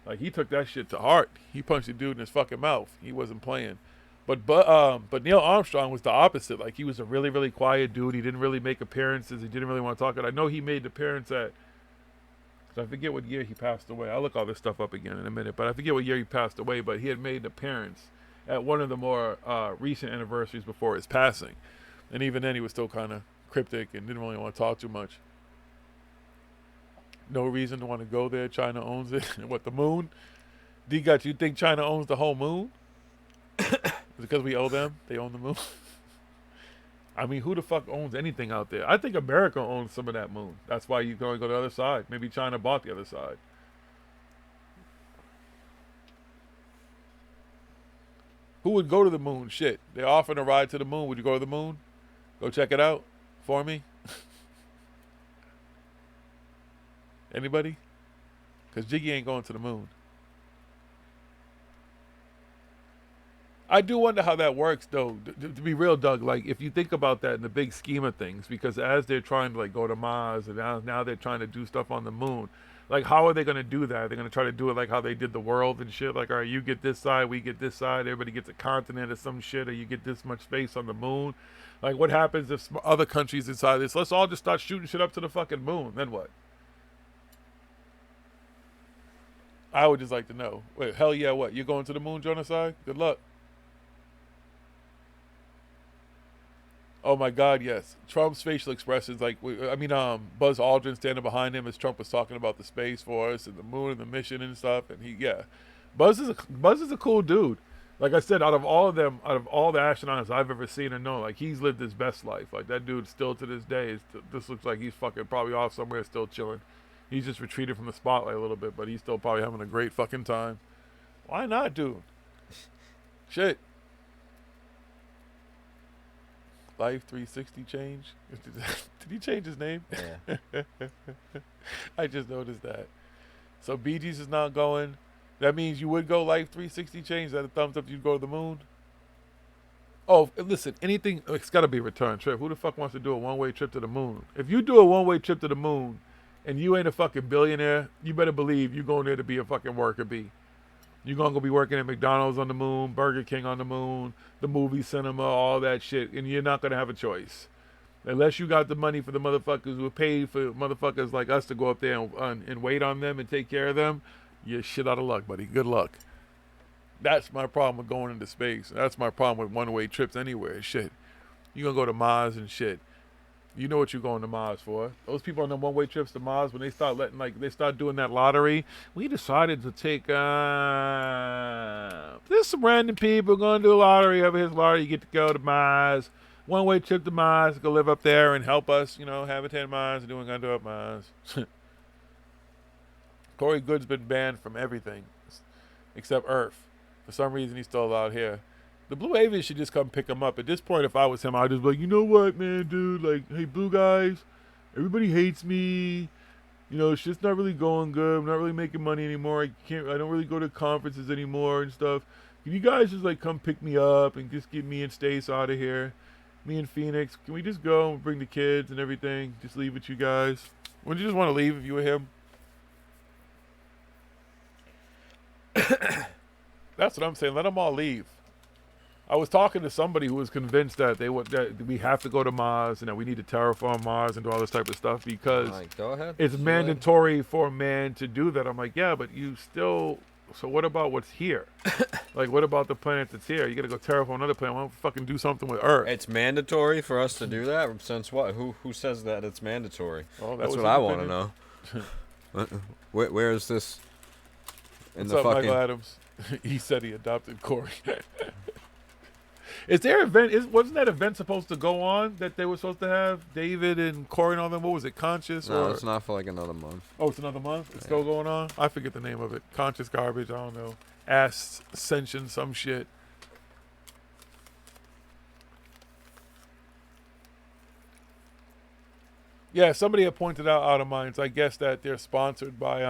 Like, he took that shit to heart. He punched the dude in his fucking mouth. He wasn't playing. But Neil Armstrong was the opposite. Like, he was a really, really quiet dude. He didn't really make appearances. He didn't really want to talk. I know he made an appearance at, I forget what year he passed away. I'll look all this stuff up again in a minute. But I forget what year he passed away. But he had made an appearance at one of the more recent anniversaries before his passing. And even then, he was still kind of cryptic and didn't really want to talk too much. No reason to want to go there. China owns it. What, the moon? D-Gut, you think China owns the whole moon? Because we owe them? They own the moon? I mean, who the fuck owns anything out there? I think America owns some of that moon. That's why you can only go to the other side. Maybe China bought the other side. Who would go to the moon? Shit. They're offering a ride to the moon. Would you go to the moon? Go check it out for me? Anybody? Because Jiggy ain't going to the moon. I do wonder how that works, though, to be real, Doug. Like, if you think about that in the big scheme of things, because as they're trying to, like, go to Mars, and now they're trying to do stuff on the moon, like, how are they going to do that? They're going to try to do it like how they did the world and shit? Like, all right, you get this side, we get this side, everybody gets a continent or some shit, or you get this much space on the moon? Like, what happens if some other countries decide this? Let's all just start shooting shit up to the fucking moon. Then what? I would just like to know. Wait, hell yeah, what? You're going to the moon, genocide? Good luck. Oh my God, yes. Trump's facial expressions, like, Buzz Aldrin standing behind him as Trump was talking about the Space Force and the moon and the mission and stuff, and Buzz is a cool dude. Like I said, out of all the astronauts I've ever seen and known, like, he's lived his best life. Like, that dude still to this day, this looks like he's fucking probably off somewhere still chilling. He's just retreated from the spotlight a little bit, but he's still probably having a great fucking time. Why not, dude? Shit. Life 360 change? Did he change his name? Yeah. I just noticed that. So Bee Gees is not going. That means you would go Life 360 change? Is that a thumbs up you'd go to the moon? Oh, listen, anything, it's got to be a return trip. Who the fuck wants to do a one-way trip to the moon? If you do a one-way trip to the moon and you ain't a fucking billionaire, you better believe you going there to be a fucking worker bee. You're going to go be working at McDonald's on the moon, Burger King on the moon, the movie cinema, all that shit, and you're not going to have a choice. Unless you got the money for the motherfuckers who are paid for motherfuckers like us to go up there and wait on them and take care of them, you're shit out of luck, buddy. Good luck. That's my problem with going into space. That's my problem with one-way trips anywhere. Shit. You're going to go to Mars and shit. You know what you're going to Mars for. Those people on the one-way trips to Mars, when they start they start doing that lottery, we decided to take, there's some random people going to do a lottery. Over his lottery, you get to go to Mars. One-way trip to Mars, go live up there and help us, habitat Mars and doing under up Mars. Corey Good's been banned from everything except Earth. For some reason, he's still out here. The Blue Avian should just come pick him up. At this point, if I was him, I'd just be like, you know what, man, dude? Like, hey, Blue guys, everybody hates me. Shit's not really going good. I'm not really making money anymore. I don't really go to conferences anymore and stuff. Can you guys just, like, come pick me up and just get me and Stace out of here? Me and Phoenix. Can we just go and bring the kids and everything? Just leave with you guys? Wouldn't you just want to leave if you were him? That's what I'm saying. Let them all leave. I was talking to somebody who was convinced that that we have to go to Mars and that we need to terraform Mars and do all this type of stuff because go ahead. It's mandatory for man to do that. I'm like, yeah, but you still. So what about what's here? Like, what about the planet that's here? You got to go terraform another planet. Why don't we fucking do something with Earth? It's mandatory for us to do that. Since what? Who says that it's mandatory? Well, that's what I want to know. Where is this? What's up, Michael Adams? He said he adopted Corey. Is there event? Wasn't that event supposed to go on that they were supposed to have? David and Corey and all them. What was it? Conscious? No, it's not for like another month. Oh, it's another month. It's still going on. I forget the name of it. Conscious garbage. I don't know. Ascension. Some shit. Yeah, somebody had pointed out of mine. I guess that they're sponsored by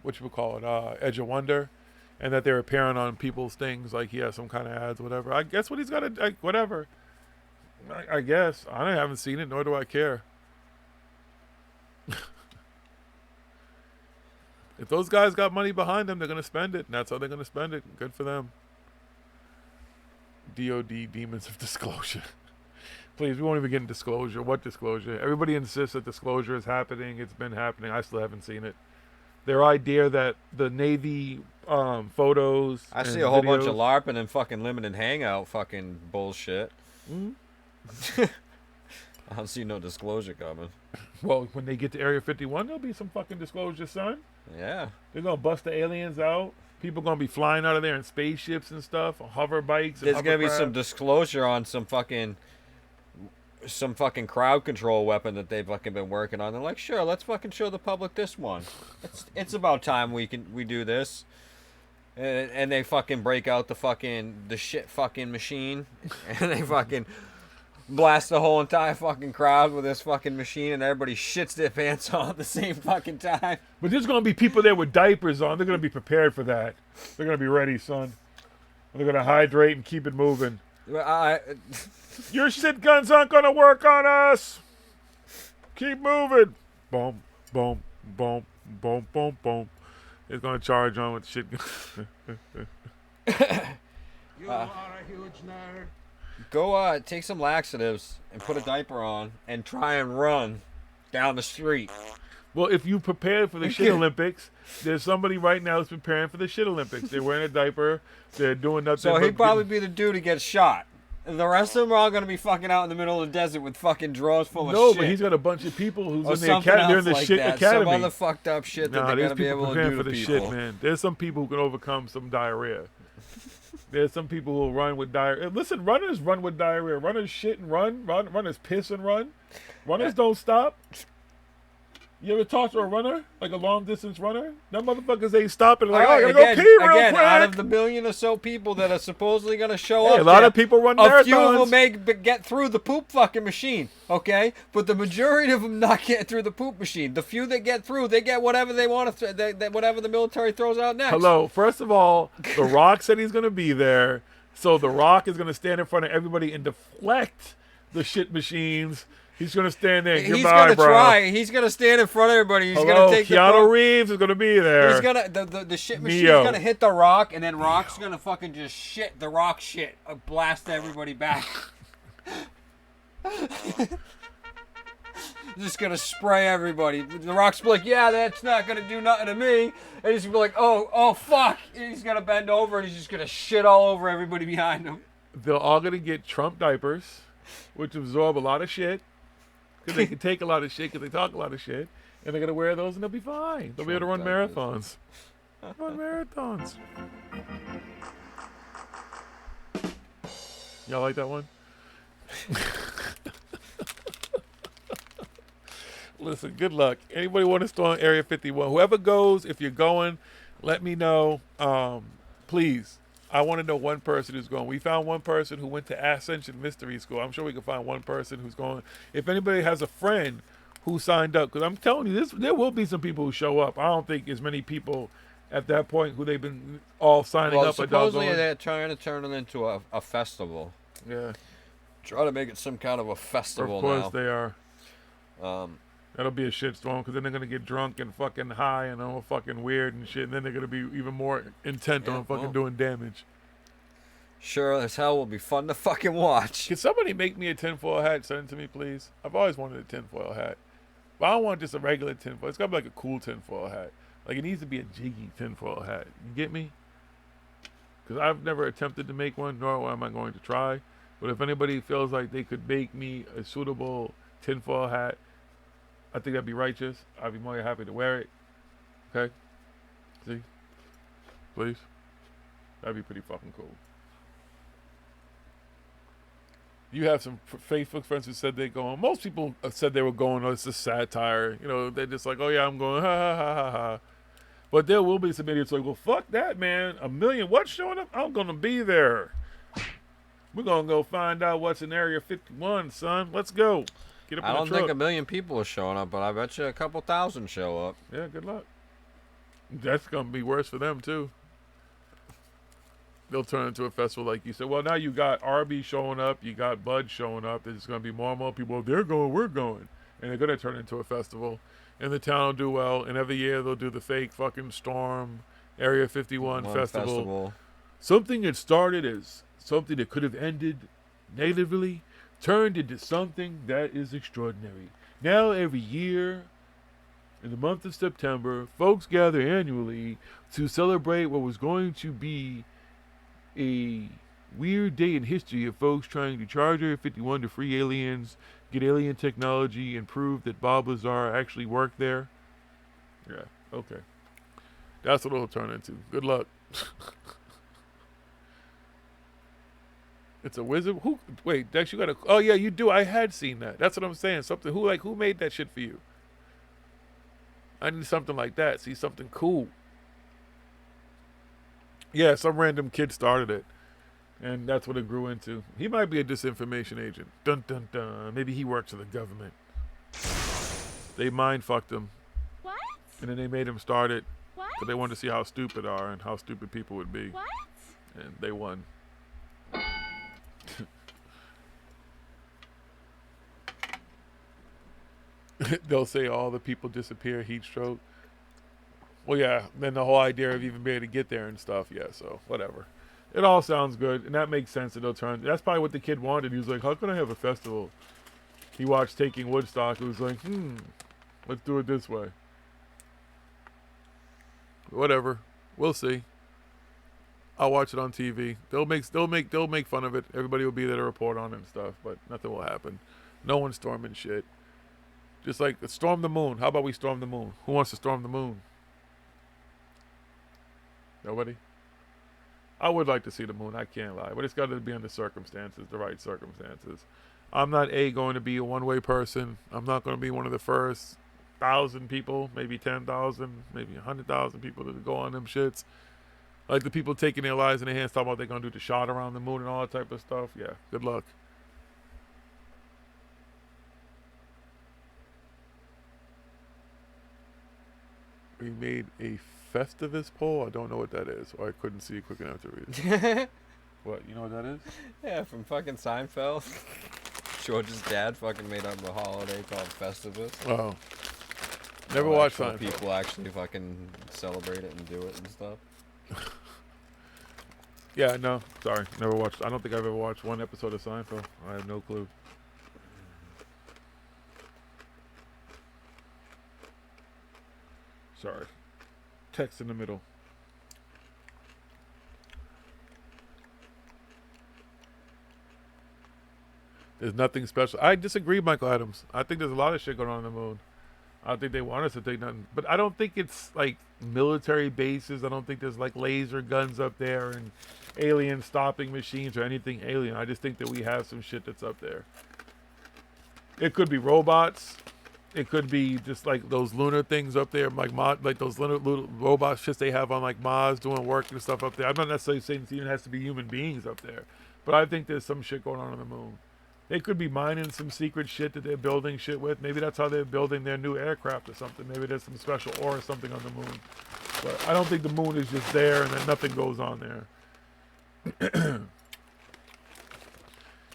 what you would call it, Edge of Wonder, and that they're appearing on people's things. Like he has some kind of ads, whatever. I guess what he's got to, like, whatever. I guess I haven't seen it, nor do I care. If those guys got money behind them, they're gonna spend it, and that's how they're gonna spend it. Good for them. DOD, Demons of Disclosure. Please, we won't even get into disclosure. What disclosure? Everybody insists that disclosure is happening. It's been happening. I still haven't seen it. Their idea that the Navy photos. I see a whole bunch of LARPing and fucking limited hangout fucking bullshit. Mm-hmm. I don't see no disclosure coming. Well, when they get to Area 51, there'll be some fucking disclosure, son. Yeah. They're gonna bust the aliens out. People gonna be flying out of there in spaceships and stuff, hover bikes. There's gonna be some disclosure on some fucking crowd control weapon that they've fucking been working on. They're like, sure, let's fucking show the public this one. It's about time we do this. And they fucking break out the shit fucking machine, and they fucking blast the whole entire fucking crowd with this fucking machine, and everybody shits their pants on at the same fucking time. But there's gonna be people there with diapers on. They're gonna be prepared for that. They're gonna be ready, son. They're gonna hydrate and keep it moving. Your shit guns aren't gonna work on us. Keep moving. Boom, boom, boom, boom, boom, boom. It's gonna charge on with shit. You are a huge nerd. Go take some laxatives and put a diaper on and try and run down the street. Well, if you prepared for the shit Olympics, there's somebody right now who's preparing for the shit Olympics. They're wearing a diaper. They're doing nothing. So he'd probably be the dude who gets shot. And the rest of them are all going to be fucking out in the middle of the desert with fucking drawers full of shit. No, but he's got a bunch of people who's in the academy. They're in the like shit that. academy. Some other fucked up shit that they're going to be able to do for to the people. Shit, man. There's some people who can overcome some diarrhea. There's some people who will run with diarrhea. Listen, runners run with diarrhea. Runners shit and run. Runners piss and run. Runners don't stop. You ever talk to a runner, like a long distance runner? Them motherfuckers ain't stopping. Like, I gotta go pee real quick. Out of the billion or so people that are supposedly gonna show up, a lot of people run marathons. A few of them may get through the poop fucking machine, okay? But the majority of them not get through the poop machine. The few that get through, they get whatever they want to, whatever the military throws out next. Hello. First of all, The Rock said he's gonna be there, so The Rock is gonna stand in front of everybody and deflect the shit machines. He's going to stand there and he's goodbye, gonna bro. try. He's going to stand in front of everybody. He's Hello, going to take Keanu Reeves is going to be there. He's going to the shit machine's going to hit The Rock, and then Rock's going to fucking just shit The Rock shit, blast everybody back. Just going to spray everybody. The Rock's like, yeah, that's not going to do nothing to me. And he's going to be like, oh, fuck. And he's going to bend over, and he's just going to shit all over everybody behind him. They're all going to get Trump diapers, which absorb a lot of shit. Because they can take a lot of shit, because they talk a lot of shit. And they're going to wear those and they'll be fine. They'll be able to run marathons. Run marathons. Y'all like that one? Listen, good luck. Anybody want to storm Area 51? Whoever goes, if you're going, let me know. Please. I want to know one person who's going. We found one person who went to Ascension Mystery School. I'm sure we can find one person who's going. If anybody has a friend who signed up, because I'm telling you, there will be some people who show up. I don't think as many people at that point who they've been all signing up. Supposedly they're trying to turn it into a festival. Yeah. Try to make it some kind of a festival now. Of course they are. That'll be a shitstorm, because then they're going to get drunk and fucking high and all fucking weird and shit, and then they're going to be even more intent on fucking doing damage. Sure as hell will be fun to fucking watch. Can somebody make me a tinfoil hat? Send it to me, please. I've always wanted a tinfoil hat. But I don't want just a regular tinfoil. It's got to be like a cool tinfoil hat. Like, it needs to be a jiggy tinfoil hat. You get me? Because I've never attempted to make one, nor am I going to try. But if anybody feels like they could make me a suitable tinfoil hat, I think that'd be righteous. I'd be more than happy to wear it. Okay? See? Please? That'd be pretty fucking cool. You have some Facebook friends who said they're going. Most people said they were going, oh, it's a satire. You know, they're just like, oh, yeah, I'm going, ha, ha, ha, ha, ha. But there will be some idiots like, well, fuck that, man. 1 million what's showing up? I'm going to be there. We're going to go find out what's in Area 51, son. Let's go. Get up I in don't the truck. think 1 million people are showing up, but I bet you a couple thousand show up. Yeah, good luck. That's gonna be worse for them too. They'll turn into a festival like you said. Well, now you got Arby showing up, you got Bud showing up. There's gonna be more and more people. They're going, we're going, and they're gonna turn into a festival. And the town will do well. And every year they'll do the fake fucking Storm Area 51 festival. Something that started as something that could have ended negatively turned into something that is extraordinary. Now every year, in the month of September, folks gather annually to celebrate what was going to be a weird day in history of folks trying to charge Area 51 to free aliens, get alien technology, and prove that Bob Lazar actually worked there. Yeah, okay. That's what it'll turn into. Good luck. It's a wizard. Who? Wait, Dex, you got a... Oh, yeah, you do. I had seen that. That's what I'm saying. Something... Who made that shit for you? I need something like that. See, something cool. Yeah, some random kid started it. And that's what it grew into. He might be a disinformation agent. Dun, dun, dun. Maybe he works for the government. They mind fucked him. What? And then they made him start it. What? Because they wanted to see how stupid are and how stupid people would be. What? And they won. They'll say all the people disappear, heat stroke. Well, yeah, then the whole idea of even being able to get there and stuff, yeah, so whatever. It all sounds good, and that makes sense. It'll turn. That's probably what the kid wanted. He was like, how can I have a festival? He watched Taking Woodstock. It was like, let's do it this way. Whatever. We'll see. I'll watch it on TV. They'll make fun of it. Everybody will be there to report on it and stuff, but nothing will happen. No one's storming shit. Just like, storm the moon. How about we storm the moon? Who wants to storm the moon? Nobody? I would like to see the moon, I can't lie. But it's got to be under circumstances, the right circumstances. I'm not going to be a one-way person. I'm not going to be one of the first 1,000 people, maybe 10,000, maybe 100,000 people to go on them shits. Like the people taking their lives in their hands, talking about they're going to do the shot around the moon and all that type of stuff. Yeah, good luck. We made a Festivus poll. I don't know what that is, or I couldn't see it quick enough to read it. What? You know what that is? Yeah, from fucking Seinfeld. George's dad fucking made up a holiday called Festivus. Oh. Never watched Seinfeld. Seinfeld. People actually fucking celebrate it and do it and stuff. Yeah, no. Sorry. Never watched. I don't think I've ever watched one episode of Seinfeld. I have no clue. Sorry. Text in the middle. There's nothing special. I disagree, Michael Adams. I think there's a lot of shit going on the moon. I don't think they want us to take nothing. But I don't think it's like military bases. I don't think there's like laser guns up there and alien stopping machines or anything alien. I just think that we have some shit that's up there. It could be robots. It could be just like those lunar things up there, like those lunar robot shits they have on like Mars doing work and stuff up there. I'm not necessarily saying it even has to be human beings up there, but I think there's some shit going on the moon. They could be mining some secret shit that they're building shit with. Maybe that's how they're building their new aircraft or something. Maybe there's some special ore or something on the moon. But I don't think the moon is just there and then nothing goes on there.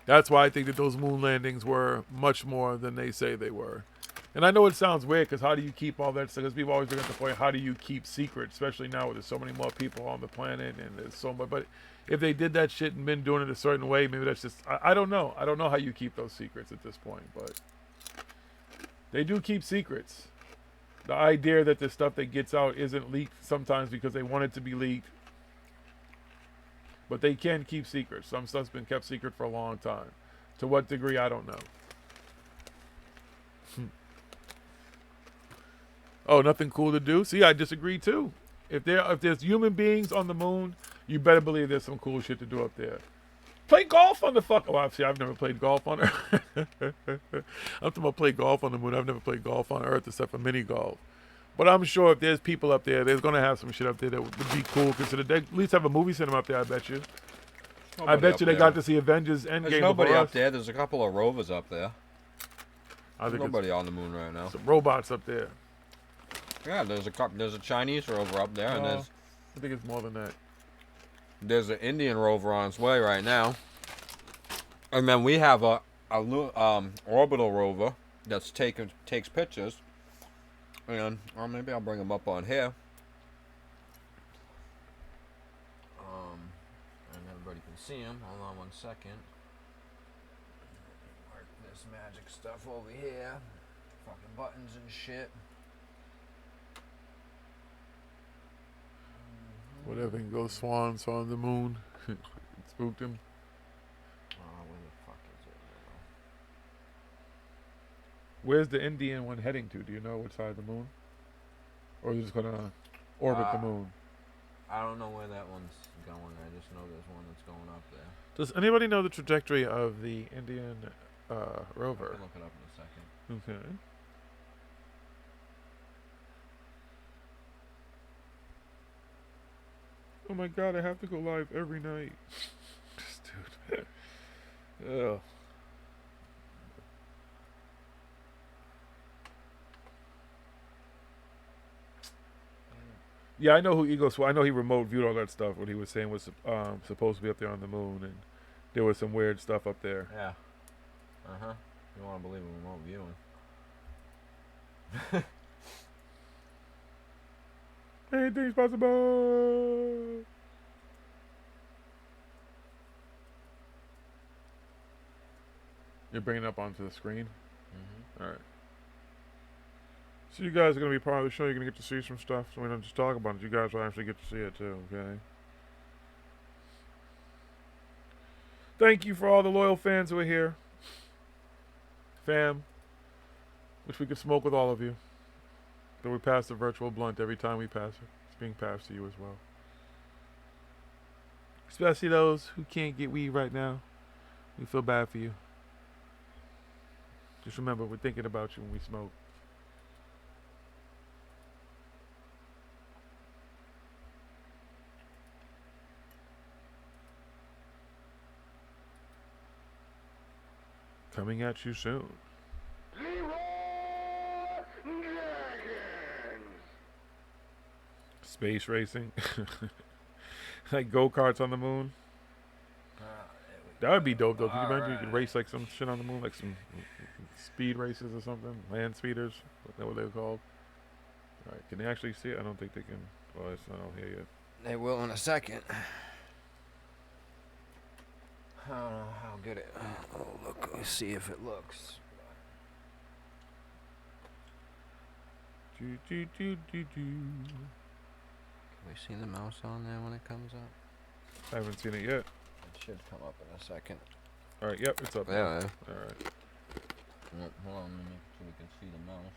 That's why I think that those moon landings were much more than they say they were. And I know it sounds weird because how do you keep all that stuff? Because people always bring up the point, how do you keep secrets? Especially now where there's so many more people on the planet and there's so much. But if they did that shit and been doing it a certain way, maybe that's just, I don't know. I don't know how you keep those secrets at this point, but they do keep secrets. The idea that the stuff that gets out isn't leaked sometimes because they want it to be leaked. But they can keep secrets. Some stuff's been kept secret for a long time. To what degree, I don't know. Oh, nothing cool to do? See, I disagree too. If there's human beings on the moon, you better believe there's some cool shit to do up there. Play golf on the fuck. Oh, obviously, I've never played golf on Earth. I'm talking about play golf on the moon. I've never played golf on Earth except for mini golf. But I'm sure if there's people up there, there's going to have some shit up there that would be cool. Consider they at least have a movie cinema up there, I bet you. I bet you they got to see Avengers Endgame. There's nobody up there. There's a couple of rovers up there. I think Nobody on the moon right now. Some robots up there. Yeah, there's a Chinese rover up there, and I think it's more than that. there's an Indian rover on its way right now. And then we have a orbital rover that's takes pictures. And or maybe I'll bring them up on here. And everybody can see them. Hold on 1 second. Work this magic stuff over here. Fucking buttons and shit. Whatever can go swans on the moon. It spooked him. Where the fuck is it now? Where's the Indian one heading to? Do you know which side of the moon? Or is it just gonna orbit the moon? I don't know where that one's going. I just know there's one that's going up there. Does anybody know the trajectory of the Indian rover? I can look it up in a second. Okay. Oh my god, I have to go live every night. Dude. Ugh. Yeah, I know who Ego Swat. I know he remote viewed all that stuff. What he was saying was supposed to be up there on the moon, and there was some weird stuff up there. Yeah. You want to believe in remote viewing? Anything's possible. You're bringing it up onto the screen? Mm-hmm. All right. So you guys are going to be part of the show. You're going to get to see some stuff. So we don't just talk about it. You guys will actually get to see it too, okay? Thank you for all the loyal fans who are here. Fam. Wish we could smoke with all of you. But we pass the virtual blunt every time we pass it. It's being passed to you as well. Especially those who can't get weed right now. We feel bad for you. Just remember, we're thinking about you when we smoke. Coming at you soon. Space racing. Like go-karts on the moon. That would be dope though. Can you imagine you could race like some shit on the moon? Like some speed races or something? Land speeders? Is that what they're called? Alright, can they actually see it? I don't think they can. Well, it's not on here yet. They will in a second. I don't know how good it. Oh, look. Let's see if it looks. Do, do, do, do, do. Can we see the mouse on there when it comes up? I haven't seen it yet. It should come up in a second. Alright, yep, it's up. Yeah. Alright. Hold on, let me make sure we can see the mouse.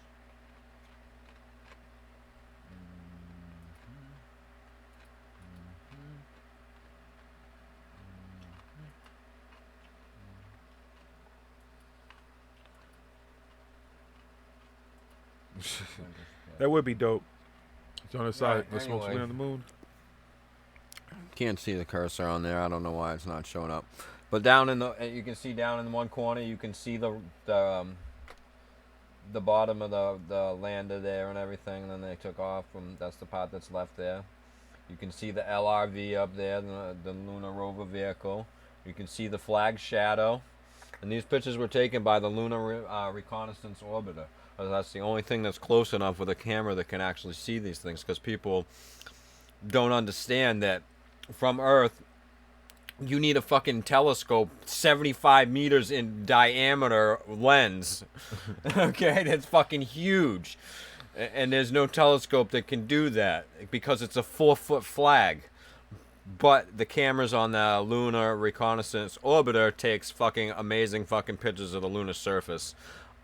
That would be dope. It's on the side. The smoke anyway. screen on the moon. Can't see the cursor on there. I don't know why it's not showing up. But down in the, you can see down in one corner, you can see the bottom of the lander there and everything. And then they took off from. That's the part that's left there. You can see the LRV up there, the lunar rover vehicle. You can see the flag shadow. And these pictures were taken by the Lunar Reconnaissance Orbiter. That's the only thing that's close enough with a camera that can actually see these things, because people don't understand that from Earth you need a fucking telescope 75 meters in diameter lens. Okay, that's fucking huge, and there's no telescope that can do that because it's a 4-foot flag. But the cameras on the Lunar Reconnaissance Orbiter takes fucking amazing fucking pictures of the lunar surface,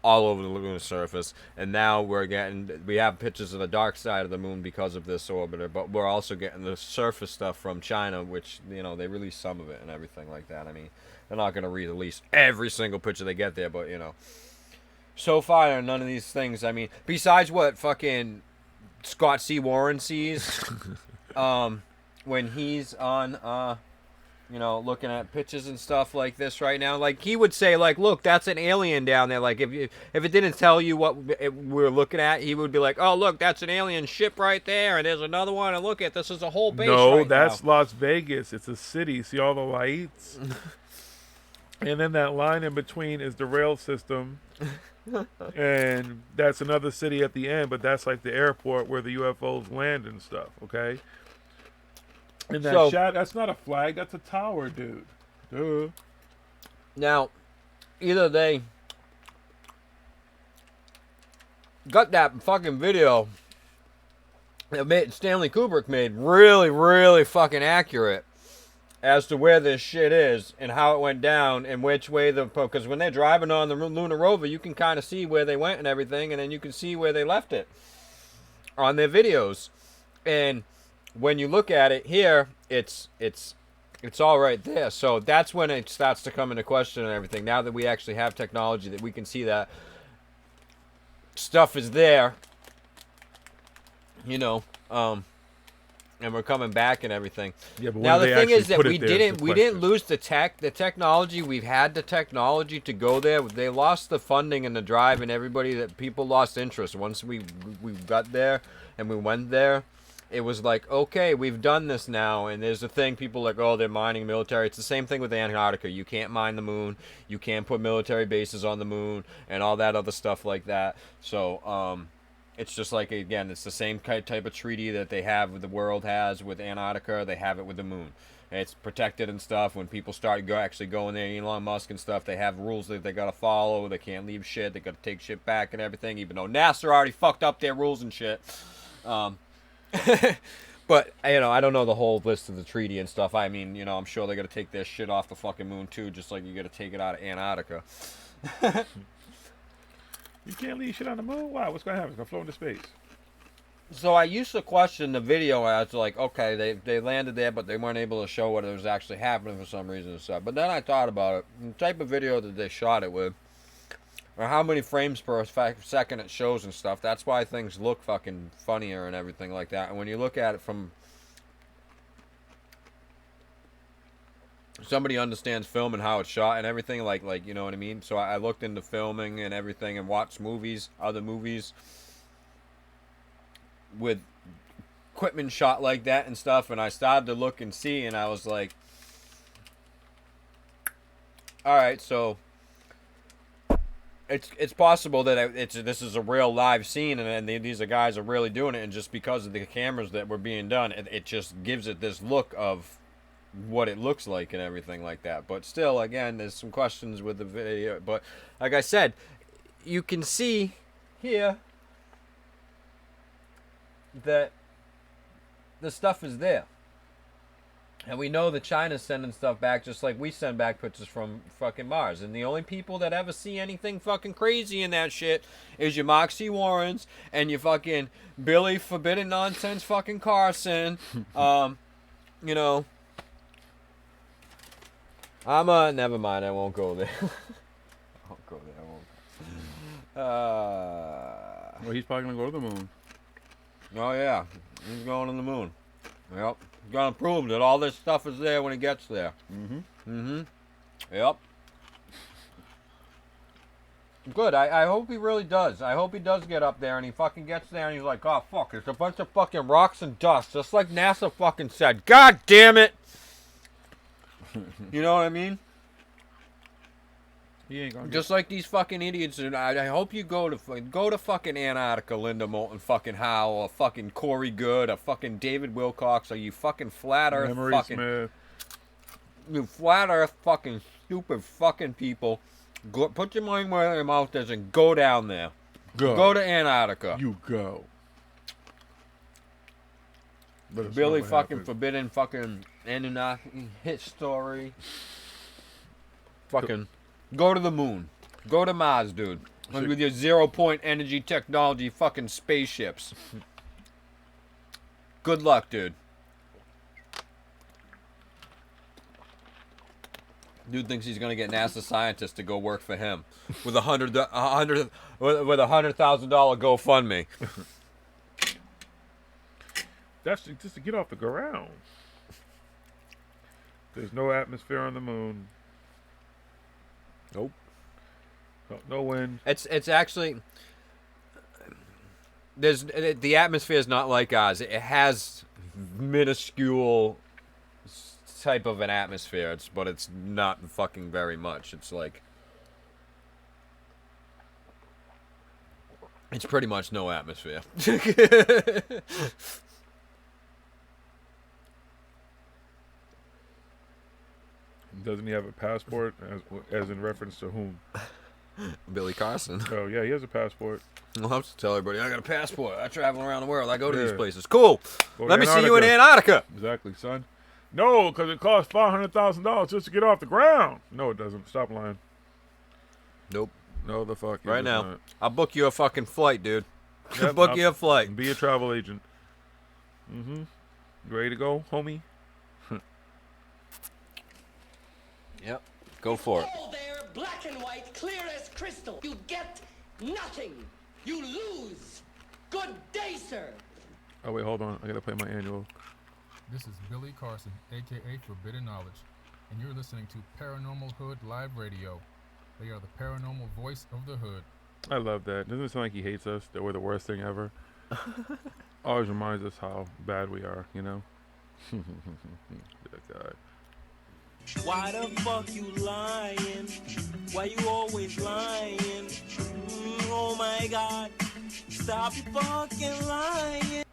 all over the lunar surface. And now we have pictures of the dark side of the moon because of this orbiter, but we're also getting the surface stuff from China, which, you know, they release some of it and everything like that. I mean, they're not going to release every single picture they get there, but, you know, so far none of these things, I mean, besides what fucking Scott C. Warren sees when he's on you know, looking at pictures and stuff like this right now. Like, he would say, like, look, that's an alien down there. Like, if it didn't tell you what we're looking at, he would be like, oh, look, that's an alien ship right there, and there's another one, and look at this is a whole base No, right that's now. Las Vegas. It's a city. See all the lights? And then that line in between is the rail system. And that's another city at the end, but that's like the airport where the UFOs land and stuff, okay? And that shot, that's not a flag, that's a tower, dude. Duh. Now, either they got that fucking video that Stanley Kubrick made really, really fucking accurate as to where this shit is and how it went down and which way because when they're driving on the lunar rover, you can kind of see where they went and everything, and then you can see where they left it on their videos. And when you look at it here, it's all right there. So that's when it starts to come into question and everything. Now that we actually have technology that we can see that stuff is there, you know, and we're coming back and everything. Yeah, but now the thing is that we there, didn't lose the technology. We've had the technology to go there. They lost the funding and the drive, and people lost interest. Once we got there and we went there, it was like, okay, we've done this now. And there's a thing, people like, oh, they're mining military. It's the same thing with Antarctica. You can't mine the moon. You can't put military bases on the moon and all that other stuff like that. So, it's just like, again, it's the same type of treaty that they have, the world has with Antarctica. They have it with the moon. It's protected and stuff. When people start actually going there, Elon Musk and stuff, they have rules that they got to follow. They can't leave shit. They got to take shit back and everything, even though NASA already fucked up their rules and shit. But, you know, I don't know the whole list of the treaty and stuff. I mean, you know, I'm sure they got to take their shit off the fucking moon, too, just like you got to take it out of Antarctica. You can't leave shit on the moon? Why? What's going to happen? It's going to float into space. So I used to question the video as like, okay, they landed there, but they weren't able to show what was actually happening for some reason and stuff. But then I thought about it. The type of video that they shot it with, or how many frames per second it shows and stuff, that's why things look fucking funnier and everything like that. And when you look at it from somebody understands film and how it's shot and everything, like you know what I mean? So I looked into filming and everything and watched other movies with equipment shot like that and stuff, and I started to look and see, and I was like, alright, so it's possible that this is a real live scene, and these guys are really doing it, and just because of the cameras that were being done, it just gives it this look of what it looks like and everything like that. But still, again, there's some questions with the video. But like I said, you can see here that the stuff is there. And we know that China's sending stuff back just like we send back pictures from fucking Mars. And the only people that ever see anything fucking crazy in that shit is your Moxie Warrens and your fucking Billy Forbidden Nonsense fucking Carson. You know, never mind, I won't go there. I won't go there, Well, he's probably going to go to the moon. Oh, yeah. He's going to the moon. Yep. He's going to prove that all this stuff is there when he gets there. Yep. Good. I hope he really does. I hope he does get up there and he fucking gets there and he's like, oh, fuck, it's a bunch of fucking rocks and dust, just like NASA fucking said. God damn it! You know what I mean? He ain't gonna just like these fucking idiots. And I hope you go to fucking Antarctica, Linda Moulton, fucking Howe, or fucking Corey Good, or fucking David Wilcox, or you fucking flat earth Emery fucking Smith. You flat earth fucking stupid fucking people. Go, put your money where your mouth is and go down there. Go to Antarctica. You go. Billy fucking Forbidden fucking Anunnaki hit story. Fucking go to the moon. Go to Mars, dude. With your 0-point energy technology fucking spaceships. Good luck, dude. Dude thinks he's gonna get NASA scientists to go work for him with a $100,000 GoFundMe. That's just to get off the ground. There's no atmosphere on the moon. Nope. No wind. It's actually the atmosphere is not like ours. It has minuscule type of an atmosphere. But it's not fucking very much. It's like it's pretty much no atmosphere. Doesn't he have a passport? As in reference to whom? Billy Carson. Oh yeah, he has a passport. I'll have to tell everybody I got a passport. I travel around the world. I go to these Yeah. places. Cool. Go to Let me see you in Antarctica. Exactly, son. No, because it costs $500,000 just to get off the ground. No, it doesn't. Stop lying. Nope. No, the fuck. Right now, I'll book you a fucking flight, dude. Yep, book you a flight. Be a travel agent. Mm-hmm. You ready to go, homie? Yep. Go for it. All there, black and white, clear as crystal. You get nothing. You lose. Good day, sir. Oh wait, hold on. I gotta play my annual. This is Billy Carson, aka Forbidden Knowledge, and you're listening to Paranormal Hood Live Radio. They are the paranormal voice of the hood. I love that. Doesn't it sound like he hates us? That we're the worst thing ever. Always reminds us how bad we are, you know. God. Why the fuck you lying? Why you always lying? Oh my God. Stop you fucking lying.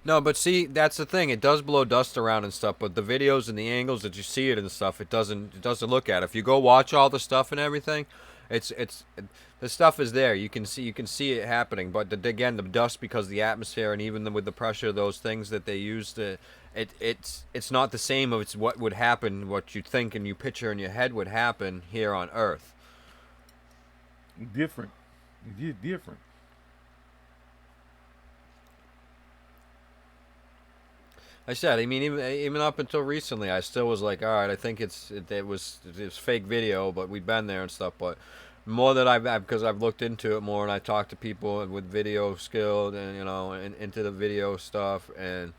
No, but see, that's the thing. It does blow dust around and stuff, but the videos and the angles that you see it and stuff, it doesn't look at. If you go watch all the stuff and everything, the stuff is there. You can see it happening. But again, the dust, because of the atmosphere and even with the pressure, those things that they use to, it's not the same of it's what would happen, what you think and you picture in your head would happen here on Earth. Different. It's different. I said, I mean, even up until recently, I still was like, all right, I think it was fake video, but we'd been there and stuff. But more that because I've looked into it more and I talked to people with video skill and and into the video stuff and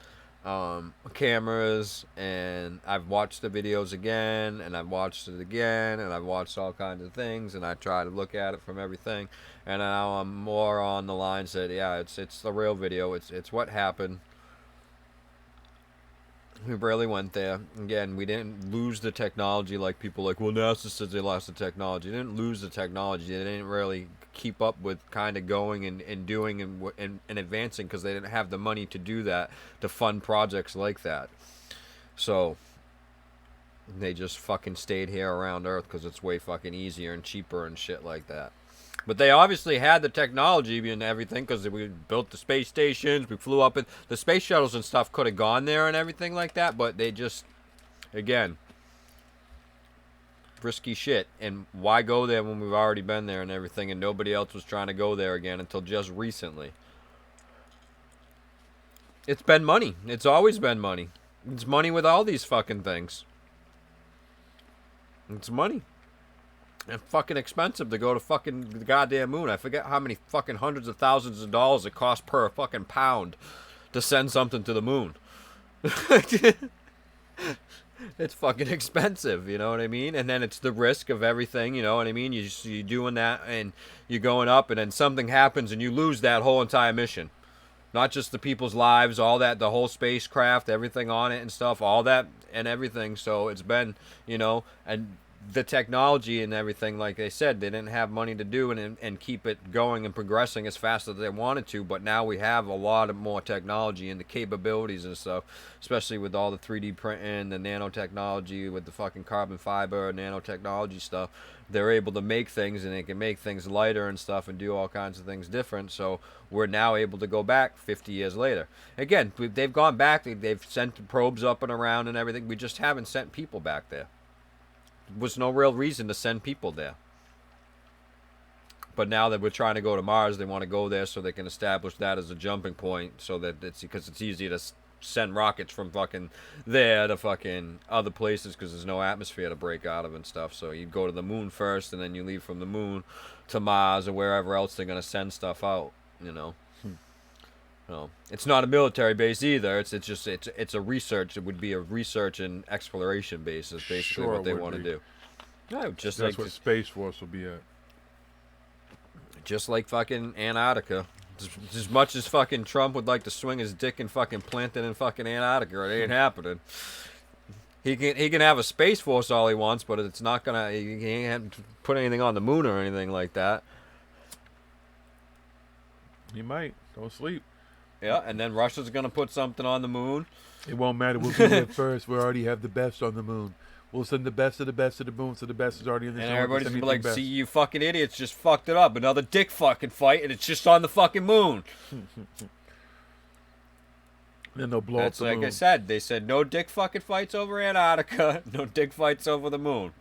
cameras, and I've watched the videos again and I've watched it again and I've watched all kinds of things and I try to look at it from everything, and now I'm more on the lines that yeah, it's the real video. It's what happened. We barely went there. Again, we didn't lose the technology like people like, well, NASA says they lost the technology. They didn't lose the technology. They didn't really keep up with kind of going and doing and advancing because they didn't have the money to do that, to fund projects like that. So they just fucking stayed here around Earth because it's way fucking easier and cheaper and shit like that. But they obviously had the technology and everything because we built the space stations, we flew up, and the space shuttles and stuff could have gone there and everything like that, but they just, again, risky shit. And why go there when we've already been there and everything, and nobody else was trying to go there again until just recently? It's been money. It's always been money. It's money with all these fucking things. It's money. And fucking expensive to go to fucking the goddamn moon. I forget how many fucking hundreds of thousands of dollars it costs per fucking pound to send something to the moon. It's fucking expensive, you know what I mean? And then it's the risk of everything, you know what I mean? You're doing that and you're going up and then something happens and you lose that whole entire mission. Not just the people's lives, all that, the whole spacecraft, everything on it and stuff, all that and everything. So it's been, and the technology and everything, like I said, they didn't have money to do and keep it going and progressing as fast as they wanted to, but now we have a lot of more technology and the capabilities and stuff, especially with all the 3D printing, the nanotechnology, with the fucking carbon fiber, nanotechnology stuff. They're able to make things, and they can make things lighter and stuff and do all kinds of things different, so we're now able to go back 50 years later. Again, they've gone back, they've sent probes up and around and everything, we just haven't sent people back there. Was no real reason to send people there. But now that we're trying to go to Mars, they want to go there so they can establish that as a jumping point, so that because it's easy to send rockets from fucking there to fucking other places because there's no atmosphere to break out of and stuff. So you go to the moon first, and then you leave from the moon to Mars or wherever else they're gonna send stuff out. No, it's not a military base either. It's a research. It would be a research and exploration base. Is basically Sure what they would want to be. do. No, just That's like what Space Force will be at. just like fucking Antarctica. As much as fucking Trump would like to swing his dick and fucking plant it in fucking Antarctica, it ain't happening. He can have a Space Force all he wants, but it's not gonna. He can't put anything on the moon or anything like that. He might. Don't sleep. Yeah, and then Russia's gonna put something on the moon. It won't matter. We'll be there first. We already have the best on the moon. We'll send the best of the best to the moon, so the best is already in the And zone. everybody's Send gonna be like, anything best. see, you fucking idiots just fucked it up. Another dick fucking fight, and it's just on the fucking moon. Then they'll blow That's up the like moon. I said. They said no dick fucking fights over Antarctica. No dick fights over the moon.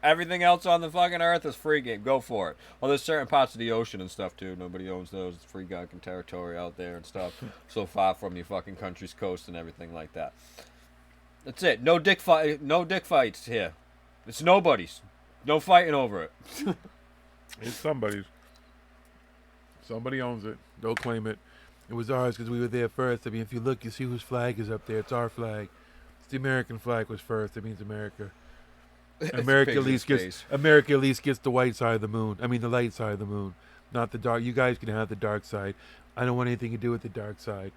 Everything else on the fucking Earth is free game. Go for it. Well, there's certain parts of the ocean and stuff, too. Nobody owns those. It's free fucking territory out there and stuff. So far from your fucking country's coast and everything like that. That's it. No dick fights here. It's nobody's. No fighting over it. It's somebody's. Somebody owns it. They'll claim it. It was ours because we were there first. I mean, if you look, you see whose flag is up there. It's our flag. It's the American flag was first. It means America. America at least gets the white side of the moon. I mean, the light side of the moon, not the dark. You guys can have the dark side. I don't want anything to do with the dark side.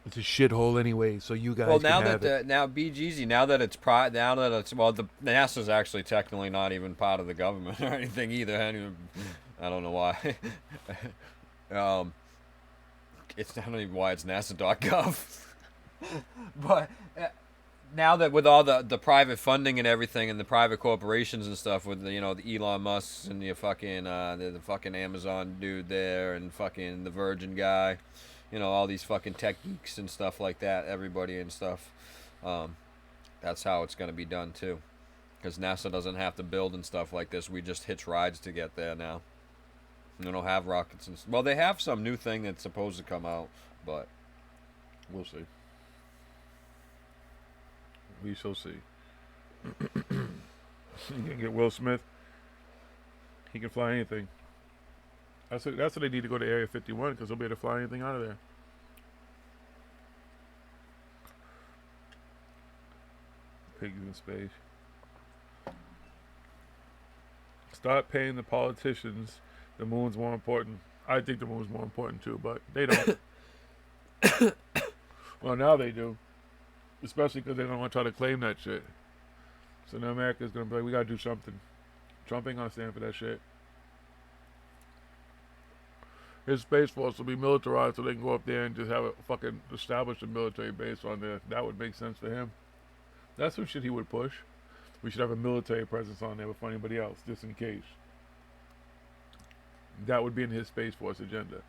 It's a shithole anyway. So you guys can have it. Now BGZ, now that it's the NASA's actually technically not even part of the government or anything either. I don't know why. It's I don't even know why it's NASA.gov. But now that with all the private funding and everything and the private corporations and stuff with the Elon Musk and the fucking the fucking Amazon dude there and fucking the Virgin guy, all these fucking tech geeks and stuff like that, everybody and stuff. That's how it's gonna be done too, because NASA doesn't have to build and stuff like this. We just hitch rides to get there now. They don't have rockets and well, they have some new thing that's supposed to come out, but we'll see. We shall see. You can get Will Smith. He can fly anything. That's what they need to go to Area 51 because they'll be able to fly anything out of there. Pigs in space. Stop paying the politicians. The moon's more important. I think the moon's more important too, but they don't. Well, now they do. Especially because they don't want to try to claim that shit. So now America's going to be like, we got to do something. Trump ain't going to stand for that shit. His Space Force will be militarized so they can go up there and just have a fucking establish a military base on there. That would make sense for him. That's some shit he would push. We should have a military presence on there before anybody else, just in case. That would be in his Space Force agenda.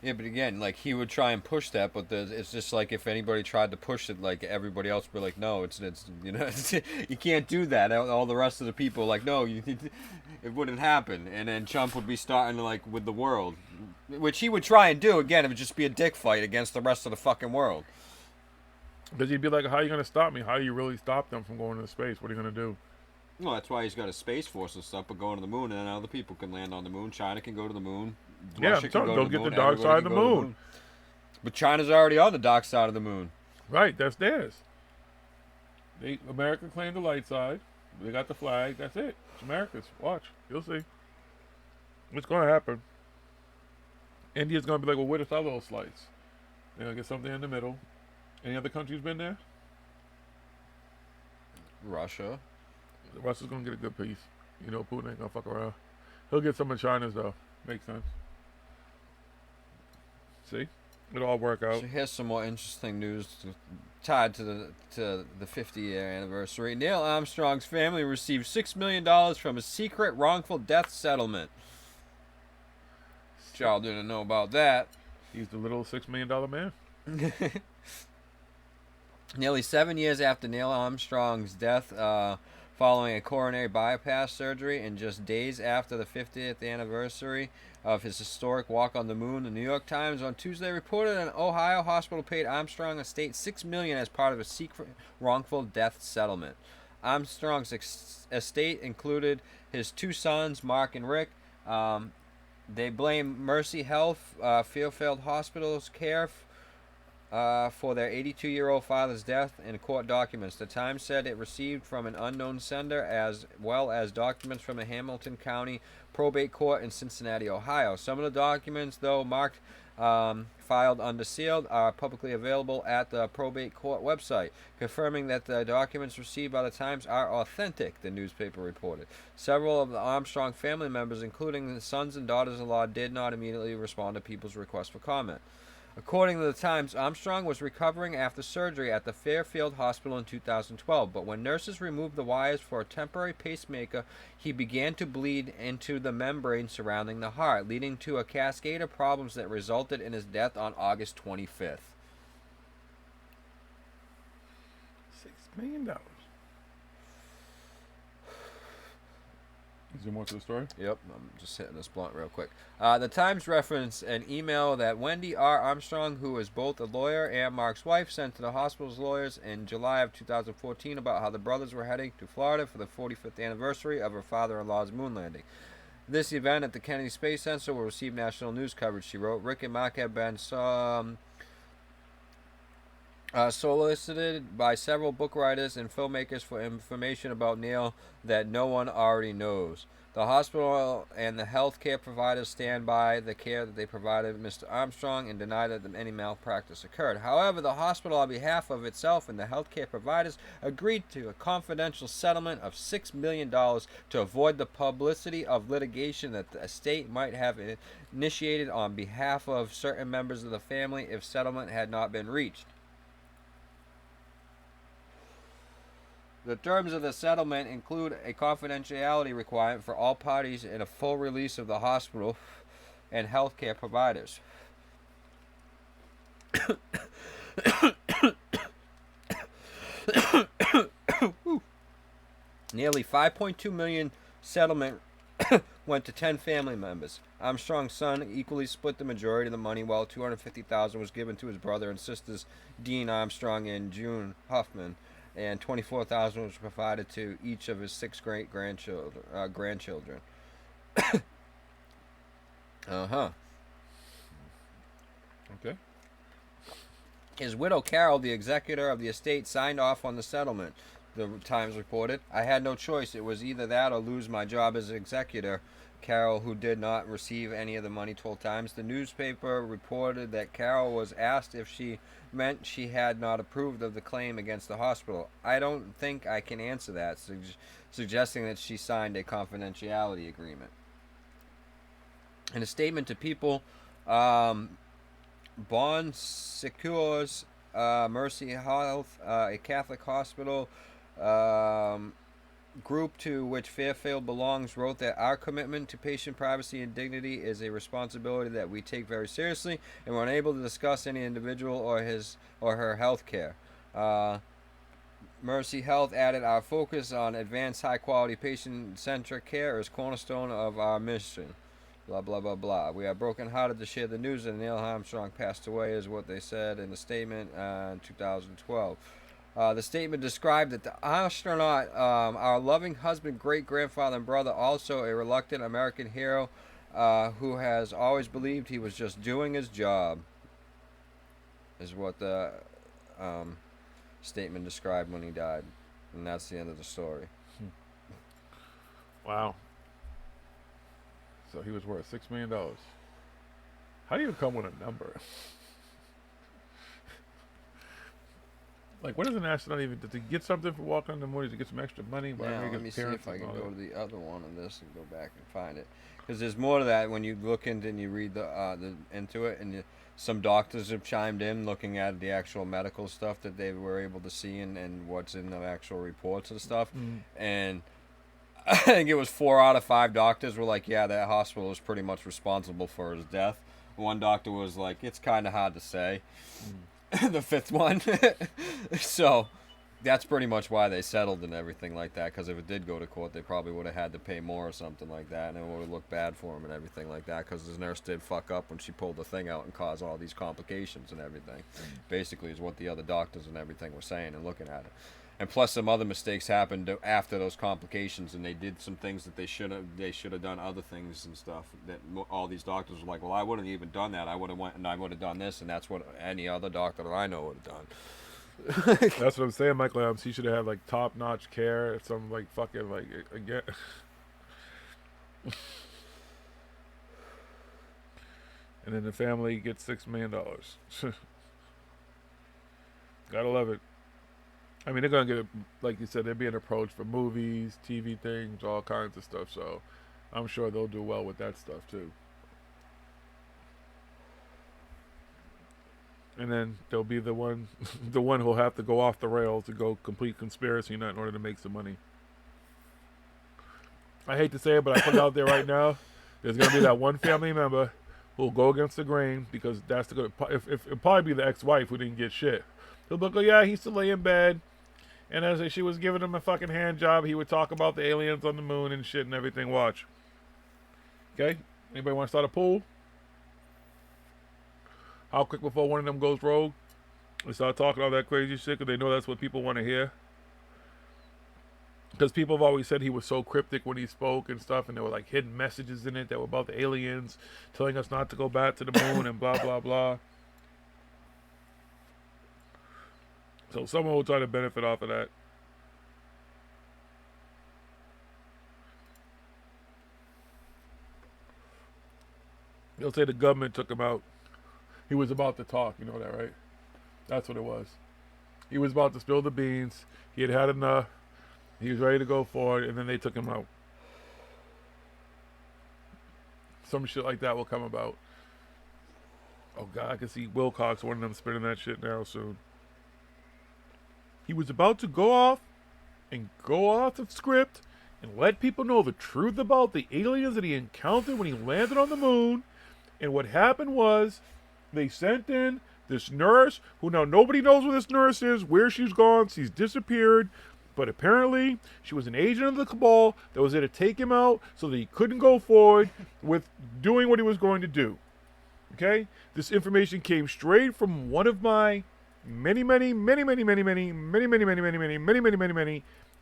Yeah, but again, like he would try and push that, but it's just like if anybody tried to push it, like everybody else would be like, no, it's you can't do that. All the rest of the people like, no, it wouldn't happen. And then Trump would be starting like with the world, which he would try and do. Again, it would just be a dick fight against the rest of the fucking world. Because he'd be like, how are you going to stop me? How do you really stop them from going into space? What are you going to do? Well, that's why he's got a Space Force and stuff, but going to the moon, and then other people can land on the moon. China can go to the moon. Yeah, Russia can go they'll to get moon, the dark everybody side of can the go to moon. But China's already on the dark side of the moon. Right, that's theirs. America claimed the light side. They got the flag. That's it. It's America's. Watch. You'll see. It's going to happen. India's going to be like, well, where the other slice? They're going to get something in the middle. Any other countries been there? Russia. Russia's going to get a good piece. Putin ain't going to fuck around. He'll get some of China's, though. Makes sense. See? It'll all work out. So here's some more interesting news tied to the 50-year anniversary. Neil Armstrong's family received $6 million from a secret wrongful death settlement. Y'all didn't know about that. He's the little $6 million man. Nearly 7 years after Neil Armstrong's death, following a coronary bypass surgery, and just days after the 50th anniversary of his historic walk on the moon, the New York Times on Tuesday reported an Ohio hospital paid Armstrong estate $6 million as part of a secret wrongful death settlement. Armstrong's estate included his two sons, Mark and Rick, They blame Mercy Health, Fairfield Hospital's care for their 82-year-old father's death in court documents. The Times said it received from an unknown sender as well as documents from a Hamilton County probate court in Cincinnati, Ohio. Some of the documents, though marked filed under sealed, are publicly available at the probate court website, confirming that the documents received by the Times are authentic, the newspaper reported. Several of the Armstrong family members, including the sons and daughters-in-law, did not immediately respond to people's request for comment. According to the Times, Armstrong was recovering after surgery at the Fairfield Hospital in 2012, but when nurses removed the wires for a temporary pacemaker, he began to bleed into the membrane surrounding the heart, leading to a cascade of problems that resulted in his death on August 25th. $6 million. Is there more to the story? Yep, I'm just hitting this blunt real quick. The Times referenced an email that Wendy R. Armstrong, who is both a lawyer and Mark's wife, sent to the hospital's lawyers in July of 2014 about how the brothers were heading to Florida for the 45th anniversary of her father-in-law's moon landing. This event at the Kennedy Space Center will receive national news coverage, she wrote. Rick and Mark have been solicited by several book writers and filmmakers for information about Neil that no one already knows. The hospital and the health care providers stand by the care that they provided Mr. Armstrong and deny that any malpractice occurred. However, the hospital, on behalf of itself and the health care providers, agreed to a confidential settlement of $6 million to avoid the publicity of litigation that the estate might have initiated on behalf of certain members of the family if settlement had not been reached. The terms of the settlement include a confidentiality requirement for all parties and a full release of the hospital and healthcare providers. Nearly $5.2 million settlement went to 10 family members. Armstrong's son equally split the majority of the money, while $250,000 was given to his brother and sisters, Dean Armstrong and June Huffman, and $24,000 was provided to each of his 6 grandchildren. Okay. His widow, Carol, the executor of the estate, signed off on the settlement, the Times reported. I had no choice. It was either that or lose my job as executor. Carol, who did not receive any of the money, told Times. The newspaper reported that Carol was asked if she meant she had not approved of the claim against the hospital. I don't think I can answer that, suggesting that she signed a confidentiality agreement. In a statement to People, Bon Secures, Mercy Health, a Catholic hospital group to which Fairfield belongs, wrote that our commitment to patient privacy and dignity is a responsibility that we take very seriously, and we're unable to discuss any individual or his or her health care. Mercy Health added, our focus on advanced high-quality patient-centric care is cornerstone of our mission. Blah, blah, blah, blah. We are brokenhearted to share the news that Neil Armstrong passed away, is what they said in the statement in 2012. The statement described that the astronaut, our loving husband, great-grandfather, and brother, also a reluctant American hero who has always believed he was just doing his job, is what the statement described when he died. And that's the end of the story. Wow. So he was worth $6 million. How do you come with a number? Like, what does an astronaut even... Does he get something for walking on the moon? Does he get some extra money? Now, let me see if I can go to the other one of this and go back and find it. Because there's more to that when you look into and you read into it. And some doctors have chimed in looking at the actual medical stuff that they were able to see and what's in the actual reports and stuff. And I think it was 4 out of 5 doctors were like, yeah, that hospital is pretty much responsible for his death. One doctor was like, it's kind of hard to say. The 5th one. So that's pretty much why they settled and everything like that, because if it did go to court, they probably would have had to pay more or something like that, and it would have looked bad for him and everything like that, because his nurse did fuck up when she pulled the thing out and caused all these complications and everything. Basically is what the other doctors and everything were saying and looking at it. And plus, some other mistakes happened after those complications, and they did some things that they should have done other things and stuff. That all these doctors were like, well, I wouldn't have even done that. I would have went and I would have done this, and that's what any other doctor that I know would have done. That's what I'm saying, Michael Adams. He should have had like top-notch care. Some like fucking like again. And then the family gets $6 million. Gotta love it. I mean, they're gonna get, like you said, they're being approached for movies, TV things, all kinds of stuff. So, I'm sure they'll do well with that stuff too. And then they'll be the one, the one who'll have to go off the rails to go complete conspiracy nut in order to make some money. I hate to say it, but I put it out there right now. There's gonna be that one family member who'll go against the grain because that's the good. If it'll probably be the ex-wife who didn't get shit. He'll be like, oh yeah, he used to lay in bed. And as she was giving him a fucking hand job, he would talk about the aliens on the moon and shit and everything. Watch. Okay? Anybody want to start a pool? How quick before one of them goes rogue? They start talking all that crazy shit because they know that's what people want to hear. Because people have always said he was so cryptic when he spoke and stuff, and there were like hidden messages in it that were about the aliens telling us not to go back to the moon and blah, blah, blah. So someone will try to benefit off of that. They'll say the government took him out. He was about to talk, you know that, right? That's what it was. He was about to spill the beans. He had had enough. He was ready to go for it, and then they took him out. Some shit like that will come about. Oh God, I can see Wilcox, one of them, spinning that shit now soon. He was about to go off the script and let people know the truth about the aliens that he encountered when he landed on the moon. And what happened was they sent in this nurse who now nobody knows where this nurse is, where she's gone, she's disappeared. But apparently she was an agent of the cabal that was there to take him out so that he couldn't go forward with doing what he was going to do. Okay? This information came straight from one of my many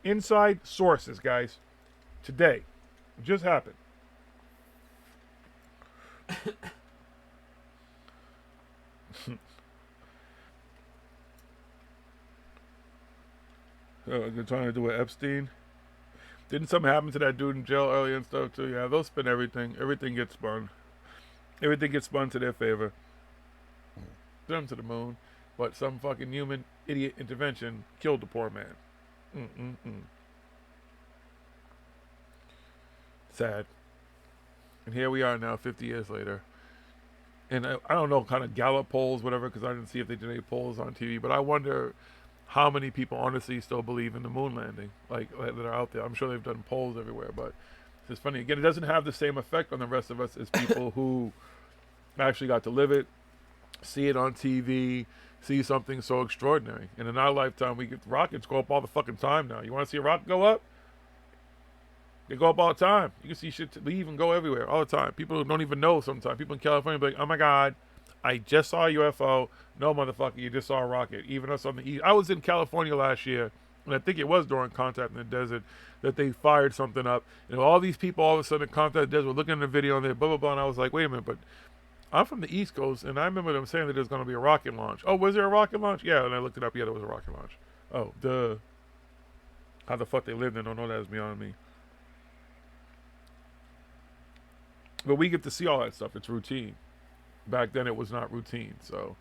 inside sources, guys. Today. It just happened. They're trying to do with Epstein. Didn't something happen to that dude in jail earlier and stuff too? Yeah, they'll spin everything. Everything gets spun. Everything gets spun to their favor. Send them to the moon. But some fucking human idiot intervention killed the poor man. Sad. And here we are now, 50 years later. And I don't know, kind of Gallup polls, whatever, because I didn't see if they did any polls on TV. But I wonder how many people honestly still believe in the moon landing, like that are out there. I'm sure they've done polls everywhere, but it's funny. Again, it doesn't have the same effect on the rest of us as people who actually got to live it, see it on TV, see something so extraordinary. And in our lifetime, we get rockets go up all the fucking time now. You want to see a rocket go up? They go up all the time. You can see shit leave and go everywhere all the time. People don't even know sometimes. People in California be like, oh my God, I just saw a UFO. No, motherfucker, you just saw a rocket. Even us on the east. I was in California last year, and I think it was during Contact in the Desert that they fired something up. And all these people all of a sudden in Contact in the Desert were looking at the video and they blah, blah, blah. And I was like, wait a minute, but I'm from the East Coast, and I remember them saying that there's going to be a rocket launch. Oh, was there a rocket launch? Yeah, and I looked it up. Yeah, there was a rocket launch. Oh, duh. How the fuck they lived in, I don't know, that is beyond me. But we get to see all that stuff. It's routine. Back then, it was not routine, so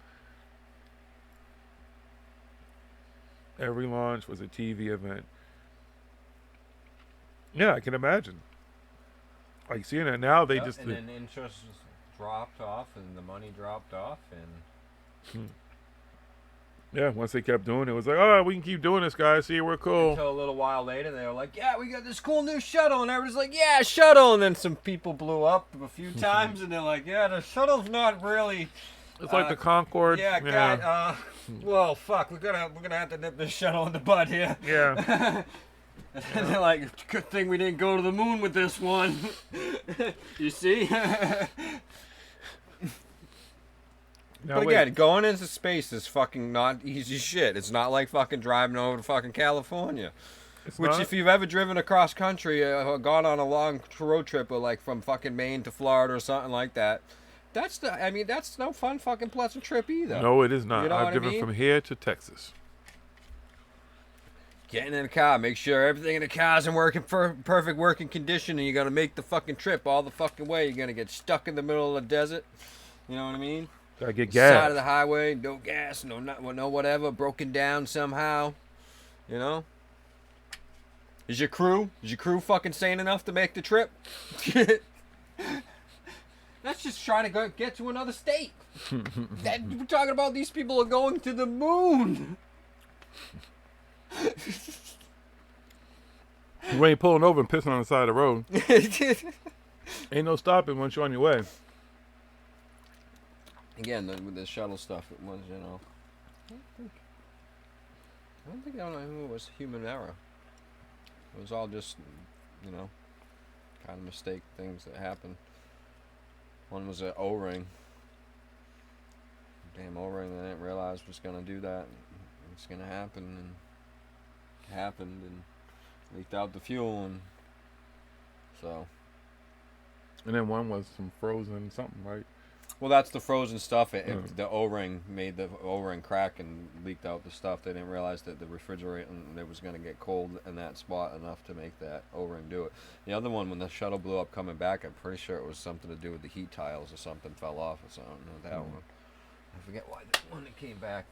every launch was a TV event. Yeah, I can imagine. Like seeing it now, they just... And then interest dropped off, and the money dropped off, and... Yeah, once they kept doing it, it was like, oh, we can keep doing this, guys. See, we're cool. Until a little while later, they were like, yeah, we got this cool new shuttle. And everybody's like, yeah, shuttle. And then some people blew up a few times, and they're like, yeah, the shuttle's not really... It's like the Concorde. Yeah, God, well, fuck, we're gonna have to nip this shuttle in the bud here. Yeah. And they're like, good thing we didn't go to the moon with this one. You see? Now, But wait. again, going into space is fucking not easy shit. It's not like fucking driving over to fucking California. Which, not? if you've ever driven across country, gone on a long road trip, or like from fucking Maine to Florida or something like that, that's no fun fucking pleasant trip either. No, it is not. You know I've what driven I mean? from here to Texas. Getting in the car, make sure everything in the car's in perfect working condition, and you're gonna make the fucking trip all the fucking way. You're gonna get stuck in the middle of the desert. You know what I mean? Gotta get Side gas. of the highway, no gas, no whatever, broken down somehow. You know? Is your crew fucking sane enough to make the trip? That's just trying to get to another state. We're talking about these people are going to the moon. You ain't pulling over and pissing on the side of the road. Ain't no stopping once you're on your way. Again, with the shuttle stuff, it was, you know. I don't think it was human error. It was all just, you know, kind of mistake things that happened. One was an O-ring. Damn O-ring, I didn't realize was going to do that. It's going to happen, and it happened, and leaked out the fuel, and so. And then one was some frozen something, right? Well, that's the frozen stuff. The O-ring made the O-ring crack and leaked out the stuff. They didn't realize that the refrigerant and it was going to get cold in that spot enough to make that O-ring do it. The other one, when the shuttle blew up coming back, I'm pretty sure it was something to do with the heat tiles or something fell off or something. That one. I forget why the one that came back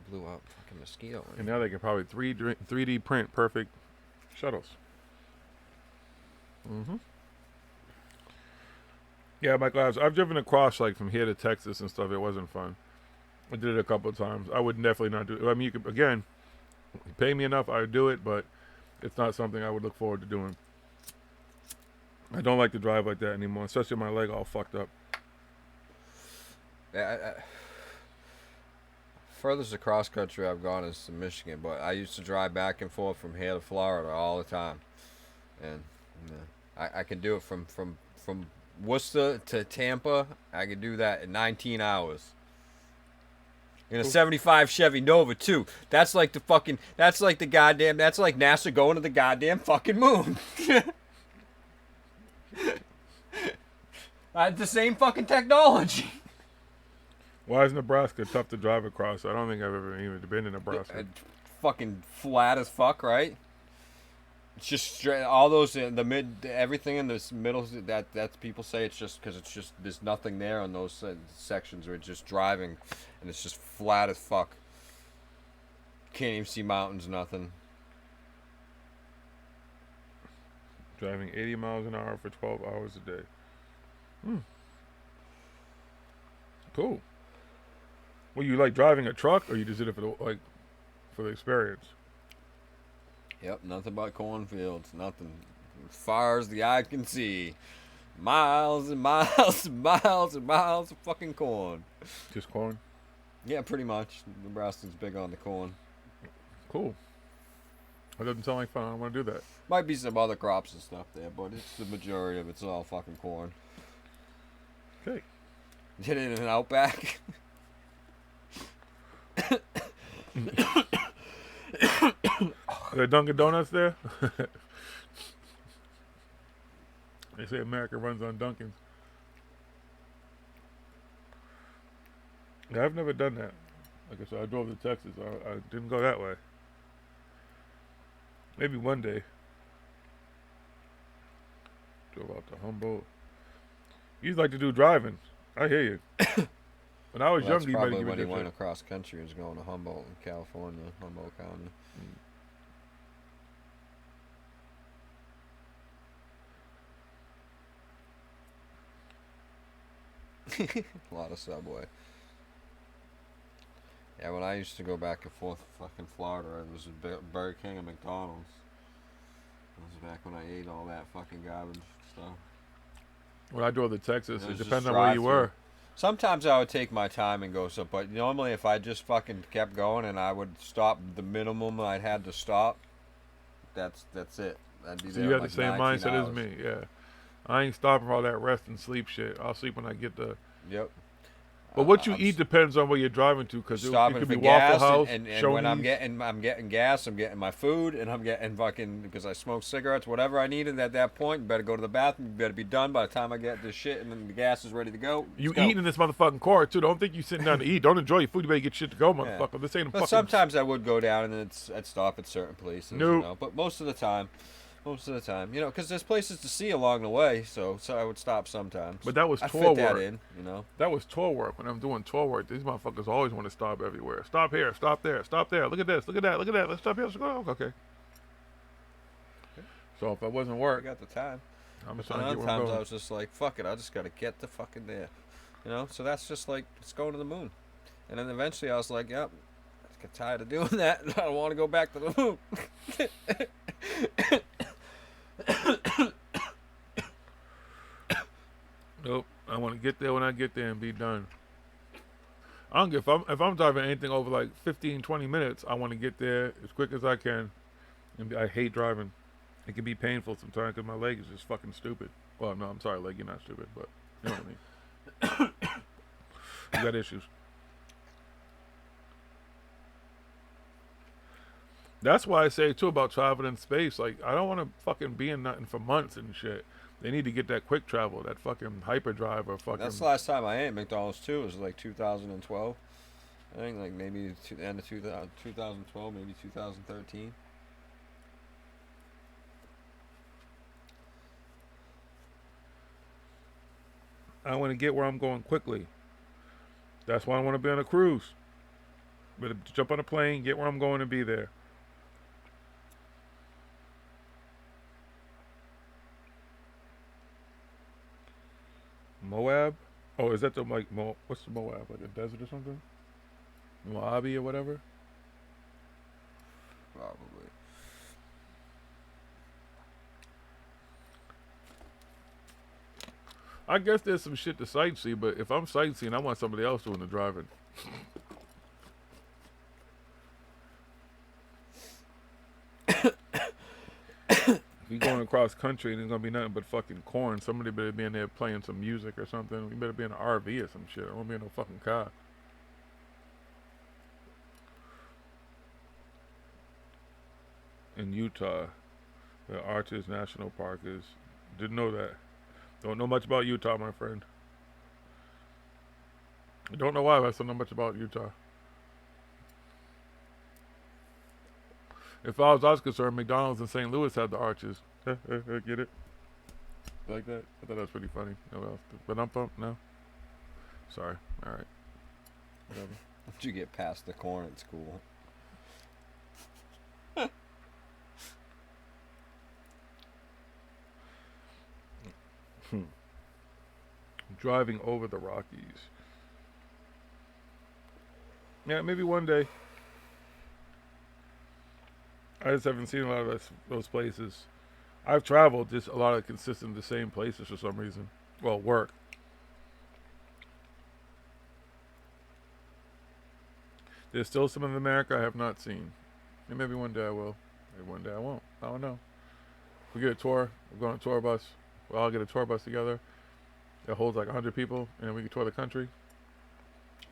blew up. Fucking mosquito. And now they can probably 3D print perfect shuttles. Mm-hmm. Yeah, Michael, I've driven across like from here to Texas and stuff. It wasn't fun. I did it a couple of times. I would definitely not do it. I mean, you could, again, you pay me enough, I would do it, but it's not something I would look forward to doing. I don't like to drive like that anymore, especially my leg all fucked up. Furthest across country I've gone is to Michigan, but I used to drive back and forth from here to Florida all the time, and I can do it from Worcester to Tampa. I could do that in 19 hours. In a 75 Chevy Nova too. That's like the goddamn, that's like NASA going to the goddamn fucking moon. The same fucking technology. Why is Nebraska tough to drive across? I don't think I've ever even been in Nebraska. Fucking flat as fuck, right? It's just straight, all those everything in this middle that people say it's just because it's just there's nothing there on those sections where it's just driving and it's just flat as fuck. Can't even see mountains, nothing. Driving 80 miles an hour for 12 hours a day. Cool. Well, you like driving a truck, or you just did it for the experience? Yep, nothing but cornfields, nothing. As far as the eye can see. Miles and miles and miles and miles of fucking corn. Just corn? Yeah, pretty much. Nebraska's big on the corn. Cool. That doesn't sound like fun. I don't want to do that. Might be some other crops and stuff there, but it's the majority of it's all fucking corn. Okay. Did it in an Outback? Are there Dunkin' Donuts there? They say America runs on Dunkin's. Yeah, I've never done that. Like I said, I drove to Texas. I didn't go that way. Maybe one day. Drove out to Humboldt. You'd like to do driving. I hear you. When I was Well, younger, you might probably give when it he a went trip. across country. He was going to Humboldt in California, Humboldt County. A lot of Subway. Yeah, when I used to go back and forth fucking Florida, it was Burger King and McDonald's. It was back when I ate all that fucking garbage stuff. When I drove to Texas, It it was depends just on where you drive-through. were. Sometimes I would take my time and go so, but normally if I just fucking kept going and I would stop the minimum I had to stop, that's it. I'd be So there you have like the same 19 mindset hours. as me, yeah. I ain't stopping for all that rest and sleep shit. I'll sleep when I get the... Yep. But what you eat depends on where you're driving to, because it stopping could for be Waffle gas, House, and Shoney's. when I'm getting gas, I'm getting my food, and I'm getting fucking, because I smoke cigarettes, whatever I needed at that point. You better go to the bathroom. You better be done by the time I get this shit, and then the gas is ready to go. You eating in this motherfucking car too. Don't think you sitting down to eat. Don't enjoy your food. You better get shit to go, motherfucker. Yeah. This ain't a But fucking. sometimes I would go down and I'd stop at certain places. Nope. You know? But most of the time, you know, because there's places to see along the way, so I would stop sometimes. But that was I tour fit that work. in, you know. That was tour work. When I'm doing tour work, these motherfuckers always want to stop everywhere. Stop here, stop there, stop there. Look at this, look at that, look at that. Let's stop here. Let's go. Okay. So if that wasn't work, I got the time. I'm just But trying to get where I'm sometimes going. I was just like, fuck it, I just gotta get the fucking there, you know. So that's just like it's going to the moon, and then eventually I was like, yep, I get tired of doing that. I don't want to go back to the moon. Nope. I want to get there when I get there and be done. I don't give if I'm driving anything over like 15, 20 minutes, I want to get there as quick as I can. And I hate driving. It can be painful sometimes because my leg is just fucking stupid. Well, no, I'm sorry, leg, you're not stupid, but you know what I mean. You got issues. That's why I say too about traveling in space. Like, I don't want to fucking be in nothing for months and shit. They need to get that quick travel, that fucking hyperdrive or fucking. That's the last time I ate McDonald's too. It was like 2012. I think like maybe the end of 2012, maybe 2013. I want to get where I'm going quickly. That's why I want to be on a cruise. But jump on a plane, get where I'm going, and be there. Moab? Oh, is that the like what's the Moab? Like a desert or something? Moabi or whatever? Probably. I guess there's some shit to sightsee, but if I'm sightseeing, I want somebody else doing the driving. If you're going across country and there's gonna be nothing but fucking corn, somebody better be in there playing some music or something. We better be in an RV or some shit. I don't want to be in no fucking car. In Utah, the Arches National Park is. Didn't know that. Don't know much about Utah, my friend. I don't know why, but I still know much about Utah. As far as I was concerned, McDonald's in St. Louis had the arches. Get it? Like that? I thought that was pretty funny. No else? But I'm pumped? No? Sorry. Alright. Whatever. Once you get past the corn, it's cool. Driving over the Rockies. Yeah, maybe one day. I just haven't seen a lot of those places. I've traveled, just a lot of consistent the same places for some reason. Well, work. There's still some in America I have not seen. And maybe one day I will. Maybe one day I won't. I don't know. If we get a tour, we're going on a tour bus. We'll all get a tour bus together. It holds like 100 people, and then we can tour the country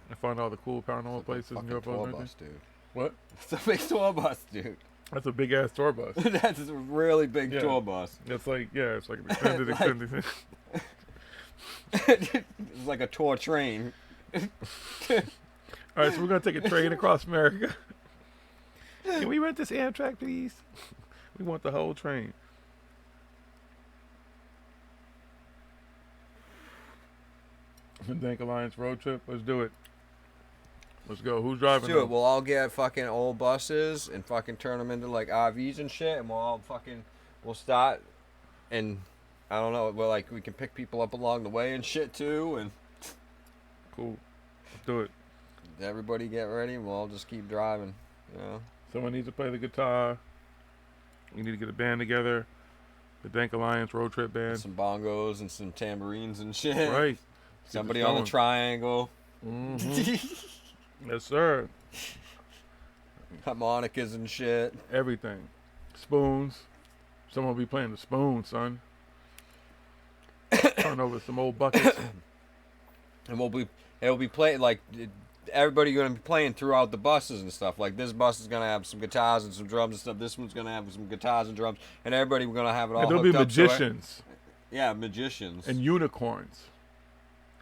and find all the cool paranormal places and UFOs. Tour bus, dude. What? It's a big tour bus, dude. That's a big ass tour bus. That's a really big tour bus. It's like, yeah, it's like an extended, extended. It's like a tour train. All right, so we're gonna take a train across America. Can we rent this Amtrak, please? We want the whole train. The Dank Alliance road trip. Let's do it. Let's go. Who's driving? Let's do it. We'll all get fucking old buses and fucking turn them into like RVs and shit, and we'll start, and I don't know. We can pick people up along the way and shit too, and cool. Let's do it. Everybody get ready, and we'll all just keep driving. You know. Someone needs to play the guitar. We need to get a band together. The Dank Alliance road trip band. Some bongos and some tambourines and shit. Right. Somebody on the triangle. Mm-hmm. Yes, sir. Harmonicas and shit. Everything. Spoons. Someone will be playing the spoon, son. Turn over some old buckets. And it'll be playing like everybody gonna be playing throughout the buses and stuff. Like this bus is gonna have some guitars and some drums and stuff. This one's gonna have some guitars and drums, and everybody we're gonna have it all. And there'll hooked be up to it. magicians. Yeah, magicians. And unicorns.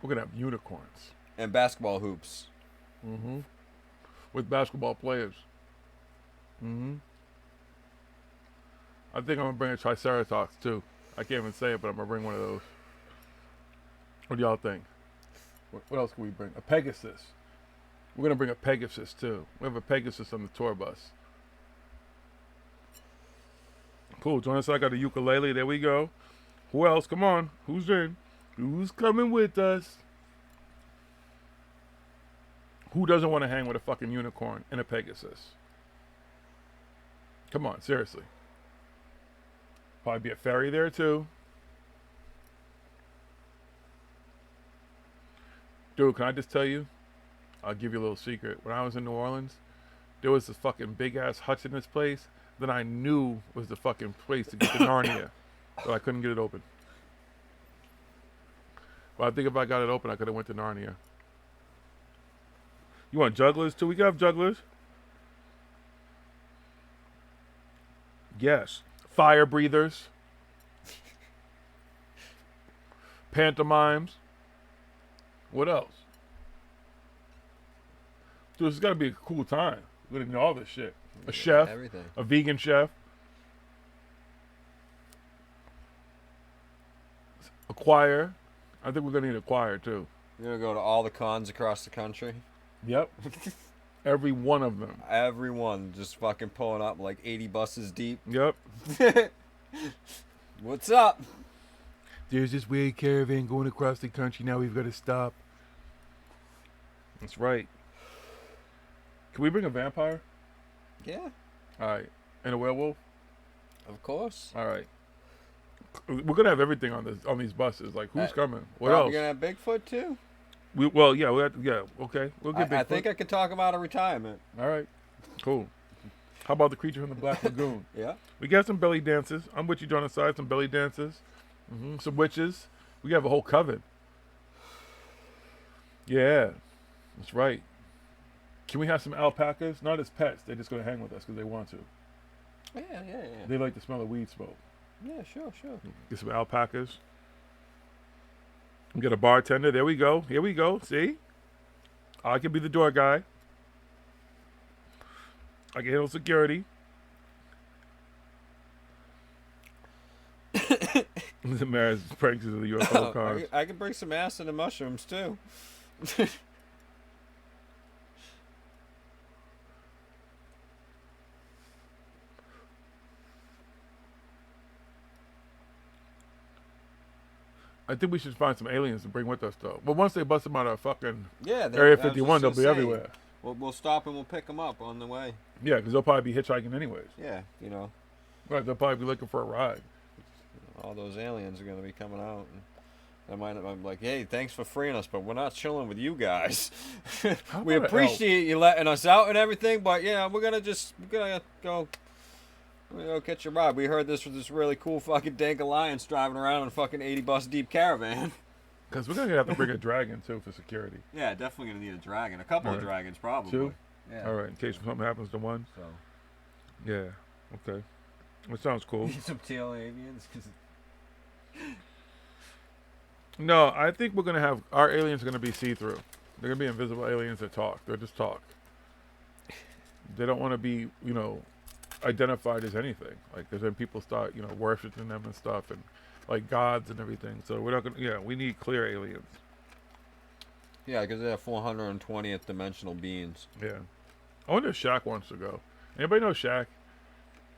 We're gonna have unicorns. And basketball hoops. Mm-hmm. With basketball players. Mm-hmm. I think I'm gonna bring a Triceratops too. I can't even say it, but I'm gonna bring one of those. What do y'all think? What else can we bring? A Pegasus. We're gonna bring a Pegasus too. We have a Pegasus on the tour bus. Cool. Join us. I got a ukulele. There we go. Who else? Come on. Who's in? Who's coming with us? Who doesn't want to hang with a fucking unicorn and a Pegasus? Come on, seriously. Probably be a ferry there too. Dude, can I just tell you? I'll give you a little secret. When I was in New Orleans, there was this fucking big ass hutch in this place that I knew was the fucking place to get to Narnia. But I couldn't get it open. But I think if I got it open, I could have went to Narnia. You want jugglers too? We can have jugglers. Yes. Fire breathers. Pantomimes. What else? Dude, it's got to be a cool time. We're going to know all this shit. A chef. Everything. A vegan chef. A choir. I think we're going to need a choir too. You're going to go to all the cons across the country? Yep. Every one of them. Everyone just fucking pulling up like 80 buses deep. Yep. What's up? There's this weird caravan going across the country. Now we've got to stop. That's right. Can we bring a vampire? Yeah. All right. And a werewolf? Of course. All right. We're going to have everything on these buses. Like, who's coming? What else? We're going to have Bigfoot too? Okay. We'll get Bigfoot. I think I could talk about a retirement. All right. Cool. How about the creature from the Black Lagoon? Yeah. We got some belly dances. I'm with you, John, aside. Some belly dances. Mm-hmm. Some witches. We have a whole coven. Yeah. That's right. Can we have some alpacas? Not as pets. They're just going to hang with us because they want to. Yeah. They like to smell the weed smoke. Yeah, sure. Get some alpacas. Get a bartender. There we go. Here we go. See? I can be the door guy. I can handle security. The mayor's pranks of the UFO cars. I can bring some acid and mushrooms too. I think we should find some aliens to bring with us, though. But once they bust them out of fucking Yeah, Area 51, they'll be everywhere. We'll stop and we'll pick them up on the way. Yeah, because they'll probably be hitchhiking anyways. Yeah, you know. Right, they'll probably be looking for a ride. All those aliens are going to be coming out. And I'm like, hey, thanks for freeing us, but we're not chilling with you guys. We appreciate you letting us out and everything, but yeah, we're gonna go catch a ride. We heard this was this really cool fucking dank alliance driving around in a fucking 80 bus deep caravan. Because we're gonna have to bring a dragon too for security. Yeah, definitely gonna need a dragon. A couple of dragons, probably. Two? Yeah. All right, in case something happens to one. So. Yeah. Okay. That sounds cool. Some tail avians. No, I think we're gonna have our aliens are gonna be see-through. They're gonna be invisible aliens that talk. They'll just talk. They don't want to be, identified as anything. Like, because then people start, worshiping them and stuff, and like gods and everything. So we're not gonna. Yeah, we need clear aliens. Yeah, because they're 420th dimensional beings. Yeah. I wonder if Shaq wants to go. Anybody know Shaq?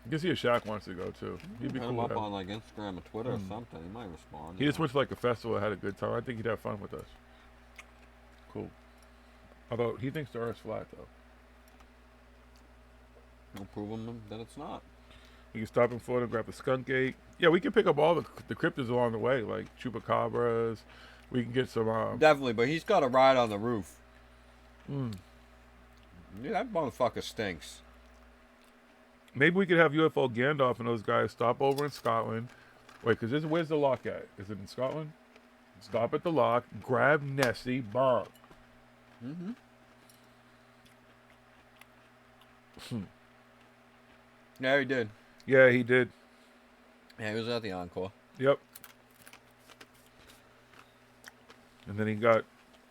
You can see if Shaq wants to go too. He'd be Hit cool. him up to have. on like Instagram or Twitter or something. He might respond. He just went to like a festival, had a good time. I think he'd have fun with us. Cool. Although he thinks the Earth's flat though. We'll prove him that it's not. We can stop in Florida, grab the skunk gate. Yeah, we can pick up all the cryptids along the way, like chupacabras. We can get some. Definitely, but he's got a ride on the roof. Yeah, that motherfucker stinks. Maybe we could have UFO Gandalf and those guys stop over in Scotland. Wait, because where's the lock at? Is it in Scotland? Stop at the lock, grab Nessie, bomb. Mm-hmm. Yeah, he did. Yeah, he did. Yeah, he was at the encore. Yep. And then he got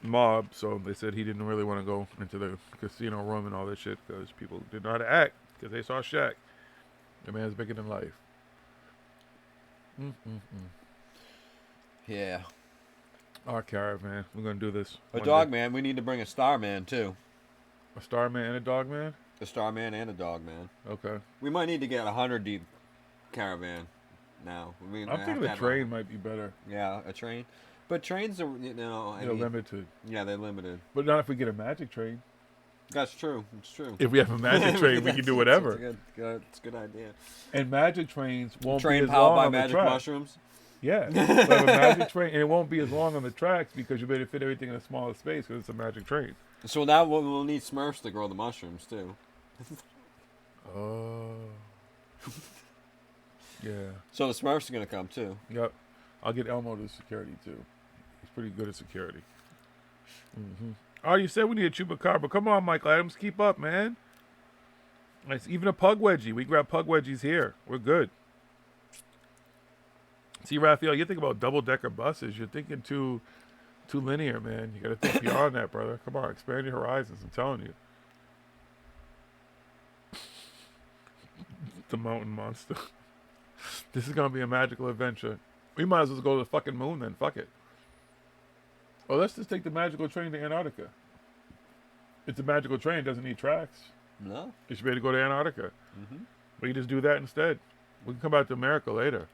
mobbed, so they said he didn't really want to go into the casino room and all that shit because people didn't know how to act because they saw Shaq. The man's bigger than life. Yeah. Our caravan. We're going to do this. A one dog day. man. We need to bring a star man, too. A star man and a dog man? A star man and a dog man. Okay. We might need to get a 100 deep caravan now. I'm thinking the train might be better. Yeah, a train. But trains are, you know... They're limited. Yeah, they're limited. But not if we get a magic train. That's true. It's true. If we have a magic train, we can do whatever. It's a good idea. And magic trains won't train be as powered long by on magic the track. mushrooms? Yeah. We'll have a magic train, and it won't be as long on the tracks because you better fit everything in a smaller space because it's a magic train. So now we'll need Smurfs to grow the mushrooms, too. Oh. Yeah. So the Smurfs are going to come, too. Yep. I'll get Elmo to security, too. He's pretty good at security. Mm-hmm. Oh, you said we need a chupacabra. Come on, Michael Adams. Keep up, man. Nice. Even a pug wedgie. We grab pug wedgies here. We're good. See, Raphael, you think about double-decker buses. You're thinking too linear, man. You got to think beyond that, brother. Come on, expand your horizons. I'm telling you. The mountain monster. This is going to be a magical adventure. We might as well go to the fucking moon then. Fuck it. Oh, let's just take the magical train to Antarctica. It's a magical train. It doesn't need tracks. No. You should be able to go to Antarctica. Mm-hmm. We can just do that instead. We can come back to America later.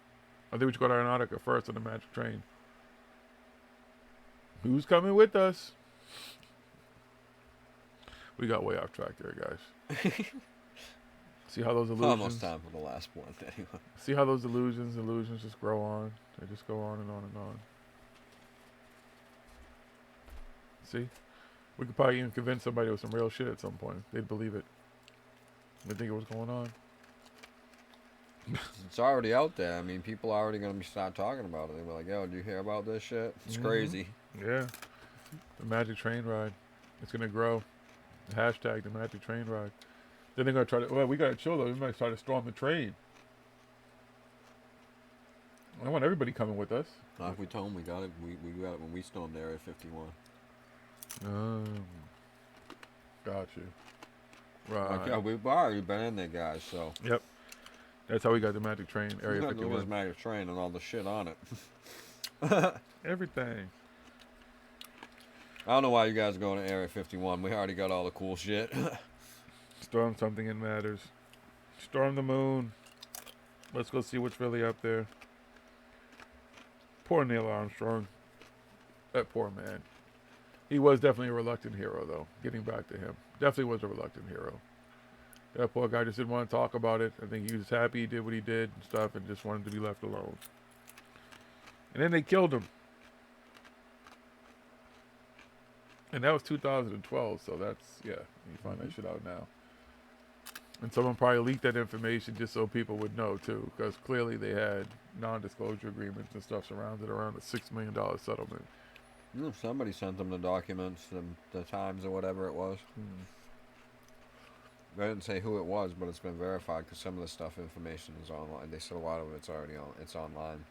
I think we should go to Antarctica first on the magic train. Who's coming with us? We got way off track there, guys. See how those illusions... Almost time for the last one, anyway. See how those illusions just grow on? They just go on and on and on. See? We could probably even convince somebody with some real shit at some point. They'd believe it. They'd think it was going on. It's already out there. I mean, people are already going to start talking about it. They'll be like, yo, did you hear about this shit? It's crazy. Yeah. The magic train ride. It's going to grow. Hashtag the magic train ride. Then they're going to try to... Well, we got to chill, though. We might try to storm the train. I want everybody coming with us. If we told them we got it, we got it when we stormed Area 51. Got you. Right. Like, yeah, we've already been in there, guys, so... Yep. That's how we got the magic train, Area 51. There was magic train and all the shit on it. Everything. I don't know why you guys are going to Area 51. We already got all the cool shit. Storm something that matters. Storm the moon. Let's go see what's really up there. Poor Neil Armstrong. That poor man. He was definitely a reluctant hero, though. Getting back to him. Definitely was a reluctant hero. That poor guy just didn't want to talk about it. I think he was happy he did what he did and stuff and just wanted to be left alone. And then they killed him. And that was 2012, so that's, yeah, you find that shit out now. And someone probably leaked that information just so people would know, too, because clearly they had non-disclosure agreements and stuff surrounded around a $6 million settlement. Somebody sent them the documents, the times or whatever it was. They didn't say who it was, but it's been verified because some of the stuff information is online. They said a lot of it's already on. It's online.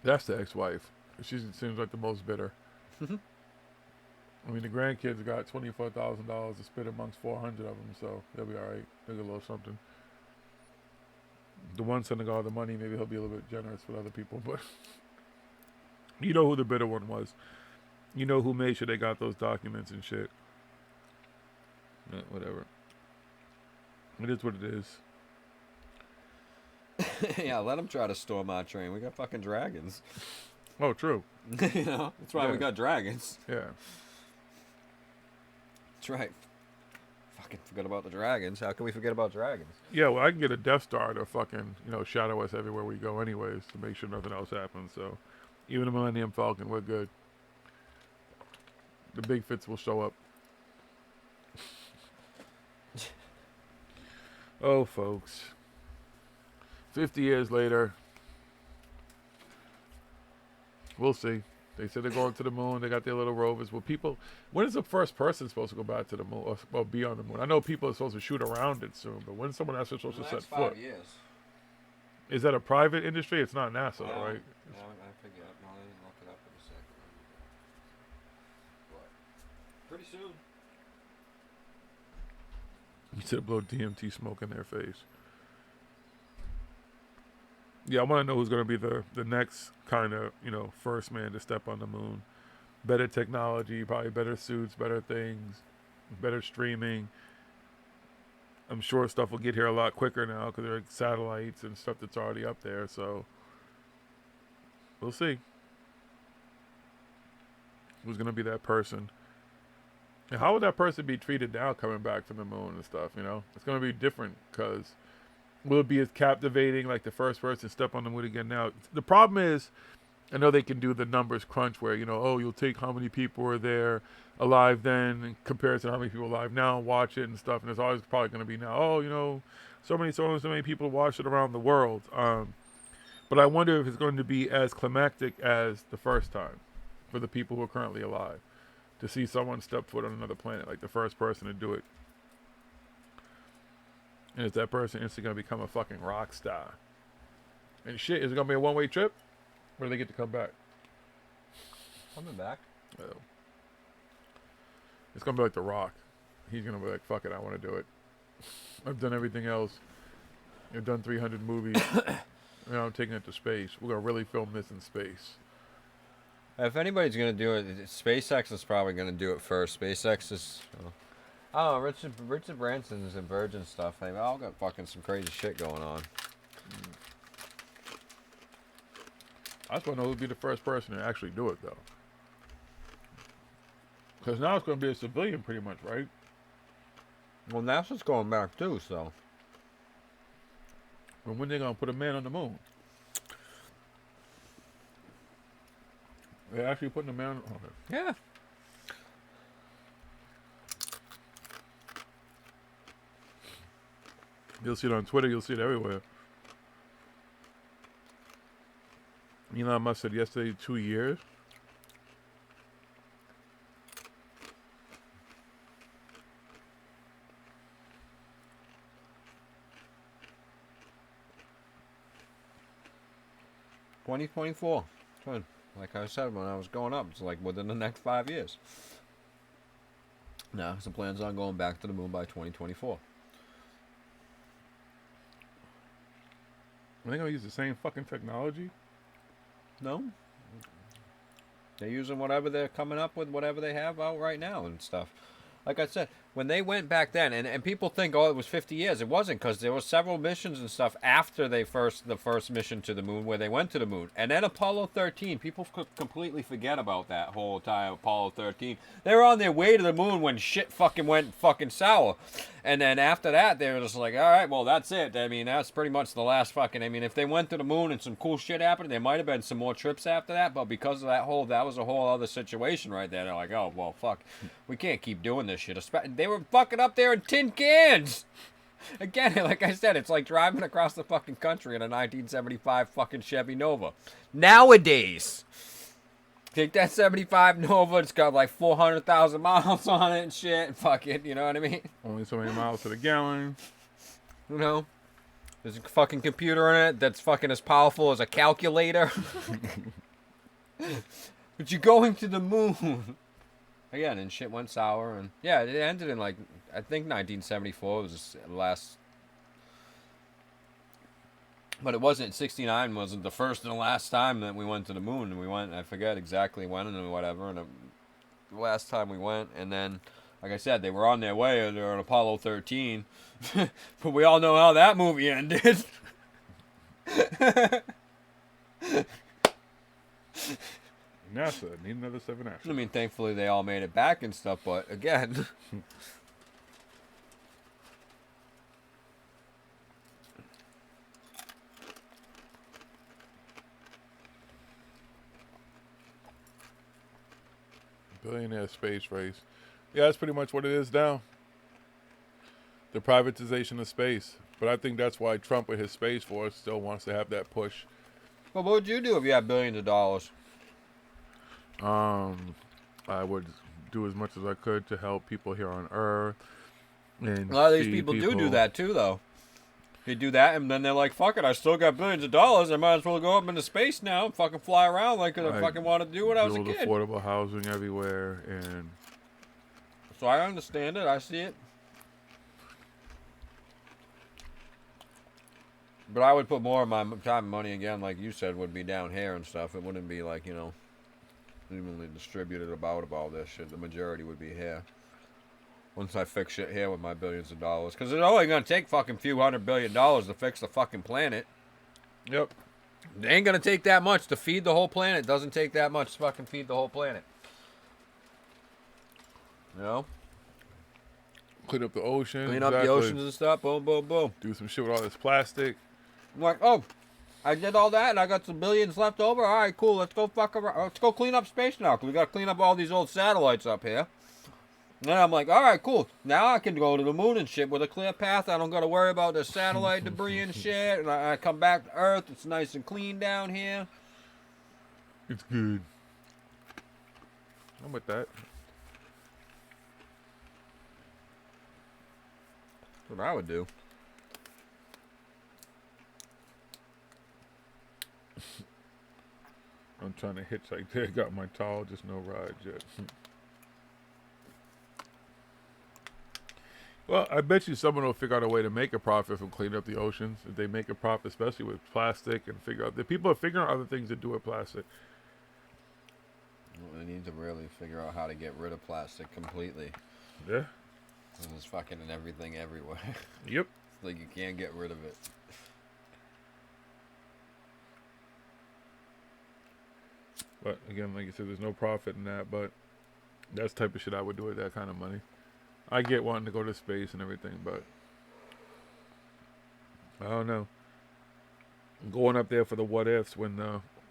That's the ex-wife. She seems like the most bitter. I mean, the grandkids got $24,000 to split amongst 400 of them, so they'll be all right. They'll get a little something. The one sending all the money, maybe he'll be a little bit generous with other people, but you know who the bitter one was. You know who made sure they got those documents and shit. Yeah, whatever. It is what it is. Yeah, let them try to storm our train. We got fucking dragons. Oh, true. You know, that's why we got dragons. Yeah. That's right. Fucking forget about the dragons. How can we forget about dragons? Yeah, well, I can get a Death Star to fucking, shadow us everywhere we go anyways to make sure nothing else happens. So, even the Millennium Falcon, we're good. The big fits will show up. Oh, folks. 50 years later. We'll see. They said they're going to the moon. They got their little rovers. Well, people, when is the first person supposed to go back to the moon or be on the moon? I know people are supposed to shoot around it soon, but when's someone actually supposed to set foot? 5 years. Is that a private industry? It's not NASA, right? No, I figured out. No, I didn't look it up in a second. But pretty soon. You said blow DMT smoke in their face. Yeah, I want to know who's going to be the next kind of, first man to step on the moon. Better technology, probably better suits, better things, better streaming. I'm sure stuff will get here a lot quicker now because there are satellites and stuff that's already up there. So we'll see who's going to be that person. And how would that person be treated now coming back from the moon and stuff, It's going to be different because will it be as captivating like the first person step on the moon again now? The problem is, I know they can do the numbers crunch where, you'll take how many people were there alive then in comparison to how many people alive now, watch it and stuff. And there's always probably going to be now, so many people watch it around the world. But I wonder if it's going to be as climactic as the first time for the people who are currently alive to see someone step foot on another planet, like the first person to do it. And is that person instantly going to become a fucking rock star? And shit, is it going to be a one-way trip? Or do they get to come back? Coming back. Oh. It's going to be like The Rock. He's going to be like, fuck it, I want to do it. I've done everything else. I've done 300 movies. Now I'm taking it to space. We're going to really film this in space. If anybody's going to do it, SpaceX is probably going to do it first. SpaceX is... Oh, Richard Branson's and Virgin stuff. They all got fucking some crazy shit going on. I just want to know who would be the first person to actually do it, though. Because now it's going to be a civilian, pretty much, right? Well, NASA's going back, too, so... Well, when they going to put a man on the moon? They're actually putting a man on... Okay. Yeah. You'll see it on Twitter. You'll see it everywhere. Elon Musk said yesterday 2 years. $2024. Like I said when I was going up, it's like within the next 5 years. Now, some plans on going back to the moon by 2024. Are they going to use the same fucking technology? No. They're using whatever they're coming up with, whatever they have out right now and stuff. Like I said, when they went back then, and people think, oh, it was 50 years. It wasn't, because there were several missions and stuff after the first mission to the moon where they went to the moon. And then Apollo 13, people completely forget about that whole time, Apollo 13. They were on their way to the moon when shit fucking went fucking sour. And then after that, they were just like, all right, well, that's it. I mean, that's pretty much the last fucking... I mean, if they went to the moon and some cool shit happened, there might have been some more trips after that. But because of that was a whole other situation right there. They're like, oh, well, fuck. We can't keep doing this shit. They were fucking up there in tin cans. Again, like I said, it's like driving across the fucking country in a 1975 fucking Chevy Nova. Nowadays... Take that 75 Nova, it's got like 400,000 miles on it and shit. Fuck it, you know what I mean? Only so many miles to the gallon. You know? There's a fucking computer in it that's fucking as powerful as a calculator. But you're going to the moon. Again, and shit went sour. And yeah, it ended in like, I think 1974 was the last... But it wasn't, 69 wasn't the first and the last time that we went to the moon. And we went, I forget exactly when and whatever. And the last time we went, and then, like I said, they were on their way. They were on Apollo 13. But we all know how that movie ended. NASA, need another 7 astronauts. I mean, thankfully they all made it back and stuff, but again... Billionaire space race. Yeah, that's pretty much what it is now. The privatization of space. But I think that's why Trump with his Space Force still wants to have that push. Well, what would you do if you had billions of dollars? I would do as much as I could to help people here on Earth. And A lot of these people do that too, though. They do that, and then they're like, "Fuck it, I still got billions of dollars. I might as well go up into space now and fucking fly around like I fucking wanted to do when I was a build kid." affordable housing everywhere, and so I understand it. I see it. But I would put more of my time and money, again, like you said, would be down here and stuff. It wouldn't be like, you know, evenly distributed about all this shit. The majority would be here. Once I fix shit here with my billions of dollars. Because it's only going to take fucking few $100 billion to fix the fucking planet. Yep. It ain't going to take that much to feed the whole planet. It doesn't take that much to fucking feed the whole planet. You know? Clean up the ocean. Clean up the oceans and stuff. Boom, boom, boom. Do some shit with all this plastic. I'm like, oh, I did all that and I got some billions left over. All right, cool. Let's go fuck around. Let's go clean up space now. Because we got to clean up all these old satellites up here. And then I'm like, all right, cool. Now I can go to the moon and shit with a clear path. I don't got to worry about the satellite debris and shit. And I come back to Earth. It's nice and clean down here. It's good. I'm with that. That's what I would do. I'm trying to hitchhike there. Got my towel, just no ride yet. Well, I bet you someone will figure out a way to make a profit from cleaning up the oceans. If they make a profit, especially with plastic, and figure out that people are figuring out other things to do with plastic. Well, they need to really figure out how to get rid of plastic completely. Yeah. There's fucking in everything everywhere. Yep. It's like you can't get rid of it. But again, like you said, there's no profit in that. But that's the type of shit I would do with that kind of money. I get wanting to go to space and everything, but I don't know. Going up there for the what ifs when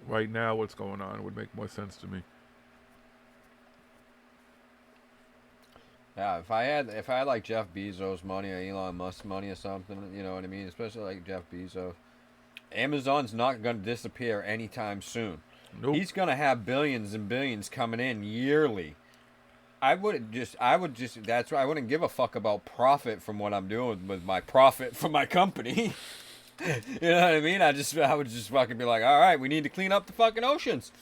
right now what's going on would make more sense to me. Yeah, if I had like Jeff Bezos money or Elon Musk money or something, you know what I mean? Especially like Jeff Bezos. Amazon's not going to disappear anytime soon. Nope. He's going to have billions and billions coming in yearly. I would just, that's why I wouldn't give a fuck about profit from what I'm doing with my profit from my company. You know what I mean? I would just fucking be like, all right, we need to clean up the fucking oceans.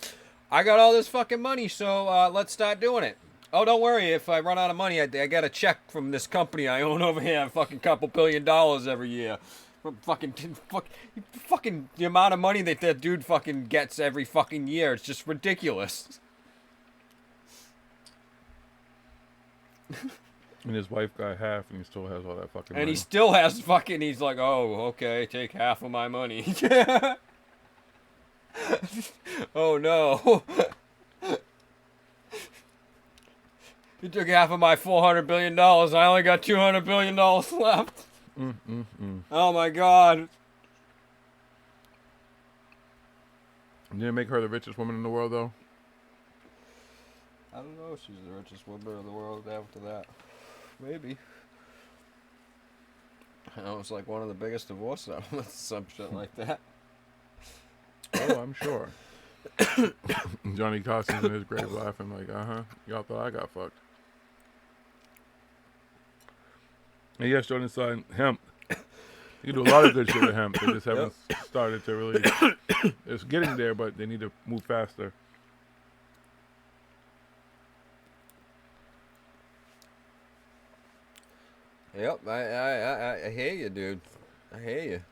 I got all this fucking money, so let's start doing it. Oh, don't worry, if I run out of money, I get a check from this company I own over here, fucking couple $1 billion every year. Fucking the amount of money that dude fucking gets every fucking year, it's just ridiculous. And his wife got half, and he still has all that fucking money. And he still has fucking, he's like, oh, okay, take half of my money. Oh, no. You took half of my $400 billion. I only got $200 billion left. Oh, my God. Did it make her the richest woman in the world, though? I don't know if she's the richest woman in the world after that. Maybe. I know it's like one of the biggest divorce settlements, some shit like that. Oh, I'm sure. Johnny Costan's in his grave laughing like, y'all thought I got fucked. And yes, Jordan's son, hemp. You can do a lot of good shit with hemp. They just haven't started to really... It's getting there, but they need to move faster. Yep, I hear you, dude. I hear you.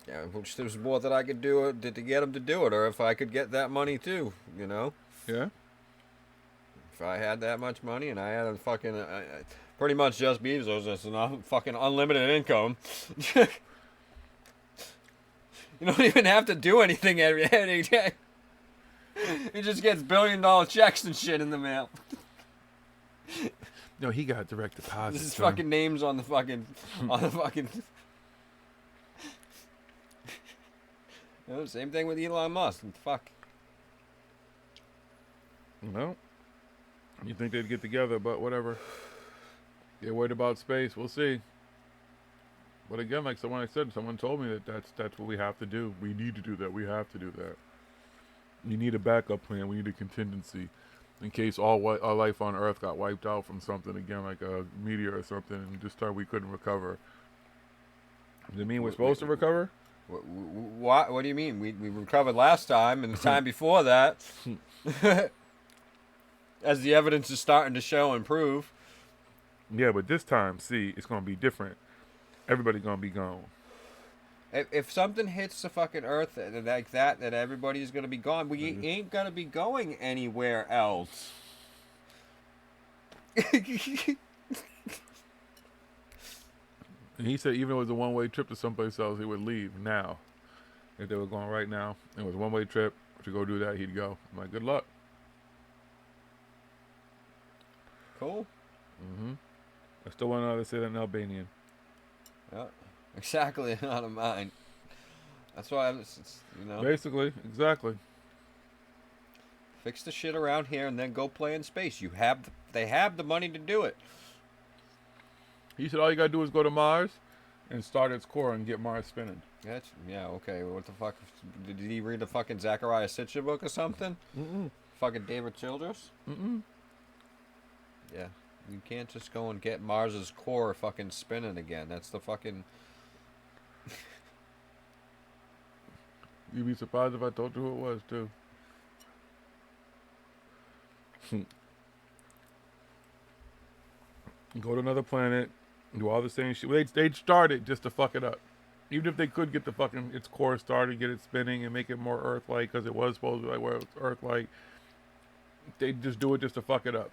Yeah, I wish there was more that I could do to get him to do it, or if I could get that money too, you know? Yeah? If I had that much money and I had a fucking... pretty much just Bezos, it's a fucking unlimited income. You don't even have to do anything every day. He just gets $1 billion checks and shit in the mail. No, he got direct deposit. His fucking names on the fucking... You know, same thing with Elon Musk. Fuck. Well, you think they'd get together, but whatever. They're worried about space. We'll see. But again, like someone told me that that's what we have to do. We need to do that. We have to do that. You need a backup plan. We need a contingency in case all life on Earth got wiped out from something again, like a meteor or something, and this time we couldn't recover. Does it mean we're supposed to recover? What do you mean? We recovered last time and the time before that. As the evidence is starting to show and prove. Yeah, but this time, see, it's going to be different. Everybody's going to be gone. If something hits the fucking Earth like that, then everybody's going to be gone. We ain't going to be going anywhere else. And he said even if it was a one-way trip to someplace else, he would leave now. If they were going right now, it was a one-way trip to go do that, he'd go. I'm like, good luck. Cool. I still want to know how to say that in Albanian. Yeah, exactly. Not of mine. That's why you know. Basically, exactly. Fix the shit around here and then go play in space. They have the money to do it. He said all you gotta do is go to Mars and start its core and get Mars spinning. Yeah, okay. What the fuck? Did he read the fucking Zachariah Sitchin book or something? Fucking David Childress? Yeah. You can't just go and get Mars's core fucking spinning again. That's the fucking... You'd be surprised if I told you who it was, too. Go to another planet, do all the same shit. They'd start it just to fuck it up. Even if they could get the fucking its core started, get it spinning, and make it more Earth-like, because it was supposed to be like where it's Earth-like, they'd just do it just to fuck it up.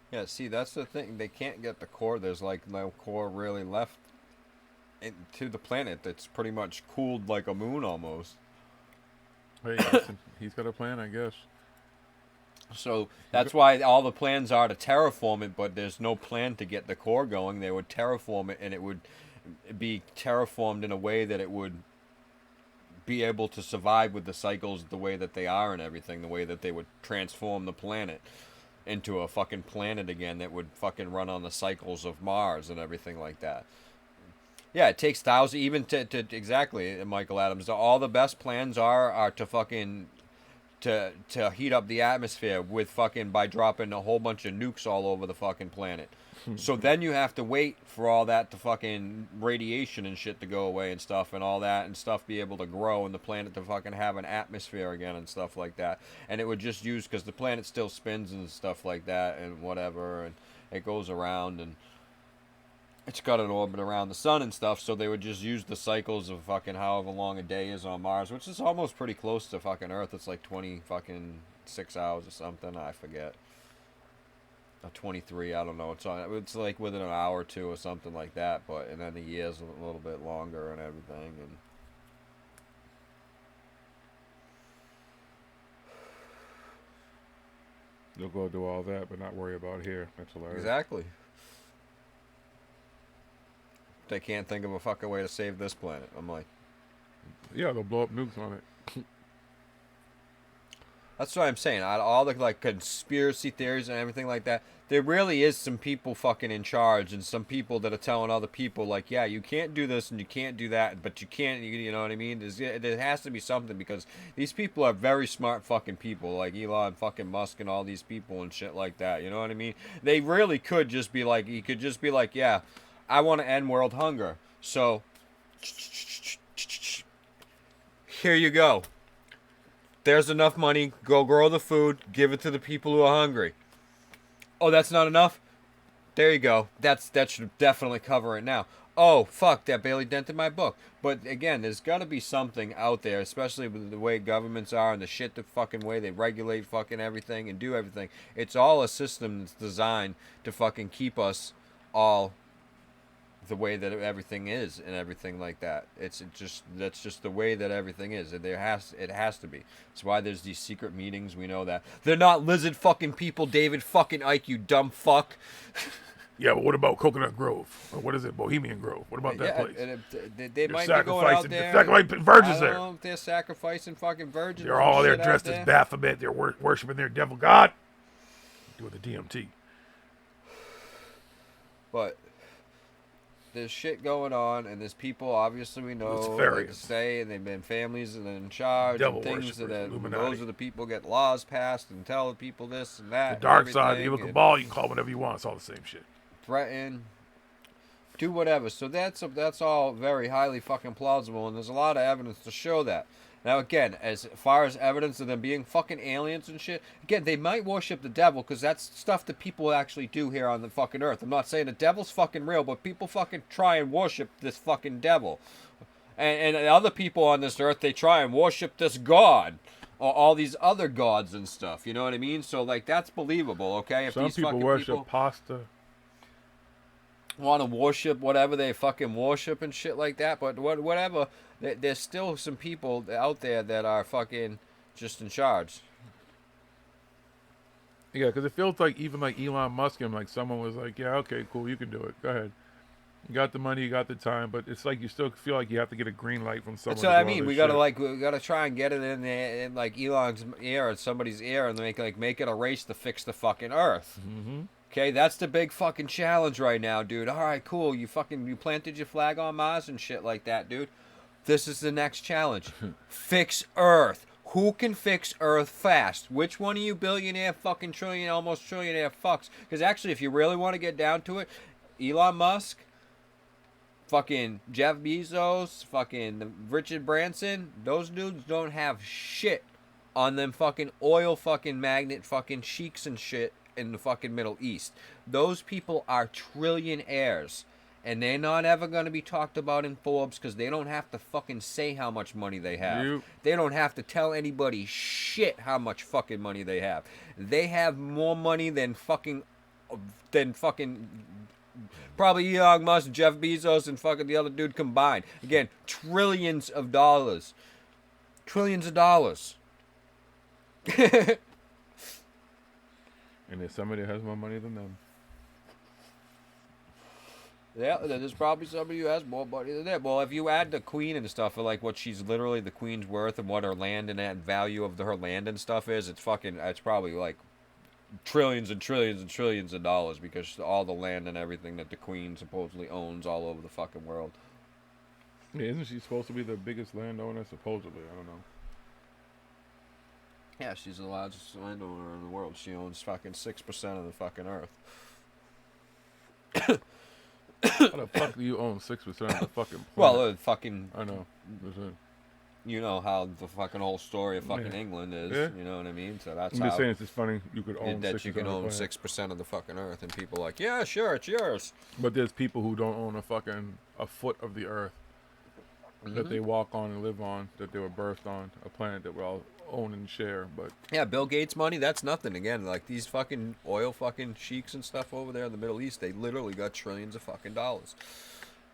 Yeah, see, that's the thing. They can't get the core. There's like no core really left to the planet that's pretty much cooled like a moon almost. Hey, he's got a plan, I guess. So that's why all the plans are to terraform it, but there's no plan to get the core going. They would terraform it, and it would be terraformed in a way that it would be able to survive with the cycles the way that they are and everything, the way that they would transform the planet into a fucking planet again that would fucking run on the cycles of Mars and everything like that. Yeah, it takes thousands, even to exactly, Michael Adams. All the best plans are to fucking to heat up the atmosphere with fucking by dropping a whole bunch of nukes all over the fucking planet. So then you have to wait for all that to fucking radiation and shit to go away and stuff and all that and stuff be able to grow and the planet to fucking have an atmosphere again and stuff like that. And it would just use, because the planet still spins and stuff like that and whatever, and it goes around and it's got an orbit around the sun and stuff, so they would just use the cycles of fucking however long a day is on Mars, which is almost pretty close to fucking Earth. It's like 6 hours or something, I forget. 23, I don't know. It's like within an hour or two or something like that, but and then the year's a little bit longer and everything. And they'll go do all that, but not worry about here. That's hilarious. Exactly. They can't think of a fucking way to save this planet. I'm like, yeah, they'll blow up nukes on it. That's what I'm saying. Out of all the like conspiracy theories and everything like that, there really is some people fucking in charge and some people that are telling other people like, yeah, you can't do this and you can't do that, but you can, you know what I mean? There has to be something, because these people are very smart fucking people, like Elon fucking Musk and all these people and shit like that. You know what I mean? They really could just be like, he could just be like, yeah, I want to end world hunger, so here you go. There's enough money. Go grow the food. Give it to the people who are hungry. Oh, that's not enough? There you go. That should definitely cover it now. Oh, fuck, that barely dented my book. But again, there's got to be something out there, especially with the way governments are and the shit the fucking way they regulate fucking everything and do everything. It's all a system that's designed to fucking keep us all the way that everything is and everything like that. That's just the way that everything is. It has to be. That's why there's these secret meetings. We know that they're not lizard fucking people. David fucking Icke, you dumb fuck. Yeah, but what about Coconut Grove? Or what is it, Bohemian Grove? What about that place? They might be going out there. Sacrificing virgins there. I don't know if they're sacrificing fucking virgins. They're all there dressed as Baphomet. They're worshiping their devil god. Doing the DMT. But there's shit going on, and there's people obviously we know It's like fairies. say, and they've been families and in charge Devil and things worshippers, that Illuminati. those are the people get laws passed and tell the people this and that. The and dark side, everything, evil and cabal, you can call it whatever you want. It's all the same shit. threaten, do whatever. So that's all very highly fucking plausible, and there's a lot of evidence to show that. Now again, as far as evidence of them being fucking aliens and shit, again, they might worship the devil because that's stuff that people actually do here on the fucking earth. I'm not saying the devil's fucking real, but people fucking try and worship this fucking devil. And other people on this earth, they try and worship this god. Or all these other gods and stuff, you know what I mean? So, like, that's believable, okay? If Some these people fucking worship people pasta. want to worship whatever they fucking worship and shit like that, but whatever, there's still some people out there that are fucking just in charge. Yeah, because it feels like even like Elon Musk and like someone was like, yeah, okay, cool, you can do it. Go ahead. You got the money, you got the time, but it's like you still feel like you have to get a green light from someone. That's what I to do all mean. this We gotta shit. we gotta try and get it in there in like Elon's ear or somebody's ear and make it a race to fix the fucking Earth. Mm-hmm. Okay, that's the big fucking challenge right now, dude. All right, cool. You planted your flag on Mars and shit like that, dude. This is the next challenge. Fix Earth. Who can fix Earth fast? Which one of you billionaire fucking almost trillionaire fucks? Because actually, if you really want to get down to it, Elon Musk, fucking Jeff Bezos, fucking Richard Branson, those dudes don't have shit on them fucking oil fucking magnet fucking sheiks and shit in the fucking Middle East. Those people are trillionaires. And they're not ever going to be talked about in Forbes because they don't have to fucking say how much money they have. Yep. They don't have to tell anybody shit how much fucking money they have. They have more money than fucking probably Elon Musk, Jeff Bezos, and fucking the other dude combined. Again, trillions of dollars. Trillions of dollars. And there's somebody that has more money than them. Yeah, there's probably somebody who has more money than that. Well, if you add the queen and stuff, for like what she's literally the queen's worth and what her land and that value of her land and stuff is, it's probably like trillions and trillions and trillions of dollars because all the land and everything that the queen supposedly owns all over the fucking world. Yeah, isn't she supposed to be the biggest landowner? Supposedly, I don't know. Yeah, she's the largest landowner in the world. She owns fucking 6% of the fucking earth. How the fuck do you own 6% of the fucking planet? Well, fucking... I know. You know how the fucking whole story of fucking Yeah. England is. Yeah. You know what I mean? So that's I'm just saying it's just funny you could own 6% that you can of the own planet. 6% of the fucking earth, and people are like, yeah, sure, it's yours. But there's people who don't own a foot of the earth that they walk on and live on, that they were birthed on, a planet that we all own and share. But yeah, Bill Gates money, that's nothing. Again, like these fucking oil fucking sheiks and stuff over there in the Middle East, they literally got trillions of fucking dollars.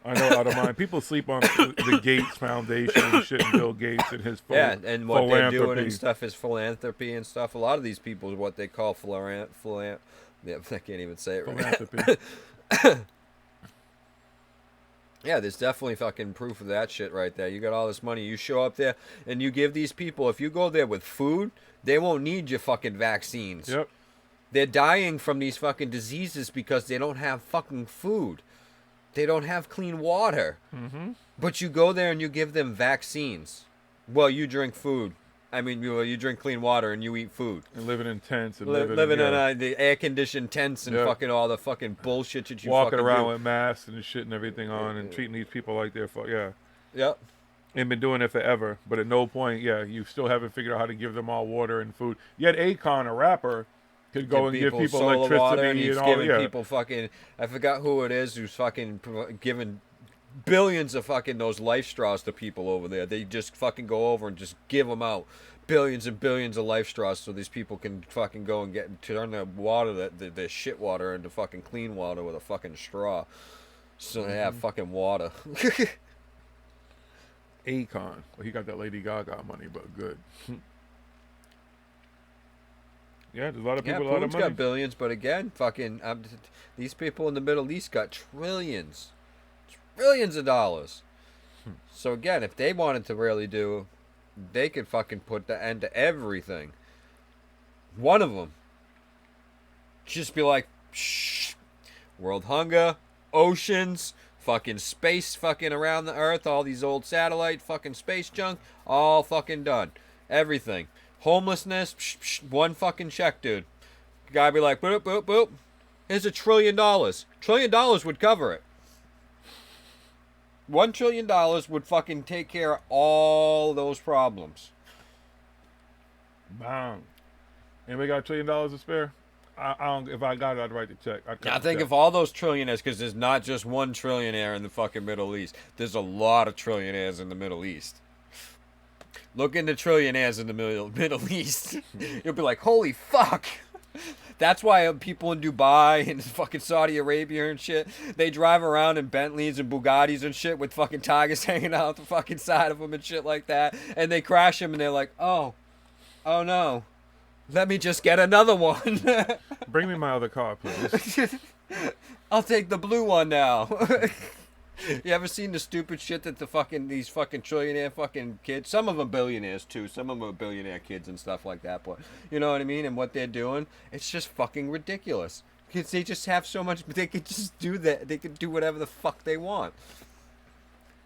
I know, out of mind. People sleep on the Gates Foundation and shit, and Bill Gates and his yeah, and what they're doing philanthropy. and stuff is philanthropy and stuff. A lot of these people is what they call yeah, I can't even say it right. Philanthropy. Yeah, there's definitely fucking proof of that shit right there. You got all this money. You show up there and you give these people, if you go there with food, they won't need your fucking vaccines. Yep. They're dying from these fucking diseases because they don't have fucking food. They don't have clean water. Mm-hmm. But you go there and you give them vaccines. Well, you drink food. I mean, you drink clean water and you eat food. And living in tents and living in the air-conditioned tents and fucking all the fucking bullshit that you walking fucking around do. with masks and shit and everything on and treating these people like they're Yep. And been doing it forever. But at no point, you still haven't figured out how to give them all water and food. Yet Akon, a rapper, could go and give people solar electricity water and he's all. giving people fucking, I forgot who it is who's fucking giving billions of fucking those life straws to people over there. They just fucking go over and just give them out. Billions and billions of life straws so these people can fucking go and turn their water, their shit water into fucking clean water with a fucking straw. So they have fucking water. Akon. Well, he got that Lady Gaga money, but good. Yeah, there's a lot of people, a lot of Putin's money. got billions, but again, fucking, these people in the Middle East got trillions of dollars. So again, if they wanted to really do, they could fucking put the end to everything. One of them. Just be like, shh, world hunger, oceans, Fucking space fucking around the Earth, all these old satellite fucking space junk, all fucking done. Everything. Homelessness, one fucking check, dude. Guy be like, boop, boop, boop. Here's $1 trillion. $1 trillion would cover it. $1 trillion would fucking take care of all those problems. Bang. Anybody got $1 trillion to spare? I don't. If I got it, I'd write the check. I think if all those trillionaires, because there's not just one trillionaire in the fucking Middle East. There's a lot of trillionaires in the Middle East. Look into trillionaires in the Middle East. You'll be like, holy fuck. That's why people in Dubai and fucking Saudi Arabia and shit, they drive around in Bentleys and Bugattis and shit with fucking tigers hanging out the fucking side of them and shit like that. And they crash them and they're like, oh no. Let me just get another one. Bring me my other car, please. I'll take the blue one now. You ever seen the stupid shit that these fucking trillionaire fucking kids, some of them billionaires too, some of them are billionaire kids and stuff like that, but you know what I mean? And what they're doing, it's just fucking ridiculous. Because they just have so much, they could just do that. They could do whatever the fuck they want.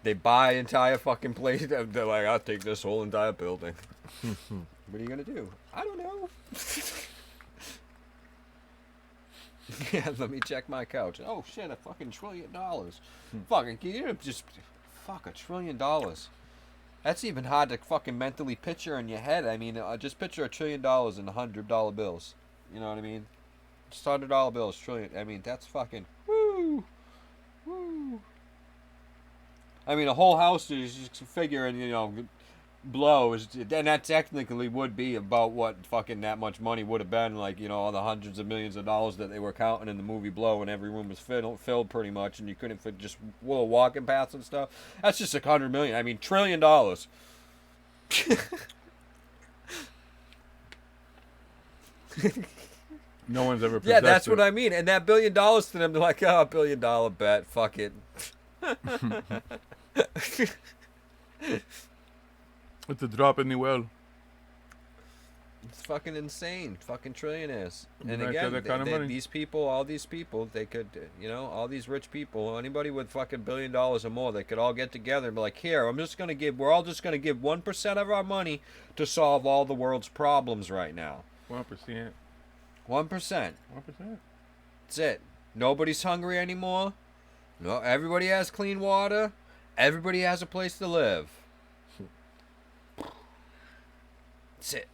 They buy entire fucking place. They're like, I'll take this whole entire building. What are you gonna do? I don't know. Yeah, let me check my couch. Oh shit, $1 trillion. Fucking, can you just fuck $1 trillion? That's even hard to fucking mentally picture in your head. I mean, just picture $1 trillion in $100 bills. You know what I mean? Just $100 bills, trillion. I mean, that's fucking woo. I mean, a whole house is just figuring, you know, blows, and that technically would be about what fucking that much money would have been, like, you know, all the hundreds of millions of dollars that they were counting in the movie Blow, and every room was filled pretty much, and you couldn't fit just little walking paths and stuff. That's just $100 million. I mean, $1 trillion. No one's ever. Yeah, that's what I mean. And that $1 billion to them, they're like, oh, $1 billion bet, fuck it. It's a drop in the well. It's fucking insane. Fucking trillionaires. And Right, again, that kind of money. these people, all these people, they could, you know, all these rich people, anybody with fucking $1 billion or more, they could all get together and be like, here, we're all just going to give 1% of our money to solve all the world's problems right now. 1%. 1%. 1%. That's it. Nobody's hungry anymore. No, everybody has clean water. Everybody has a place to live. That's it.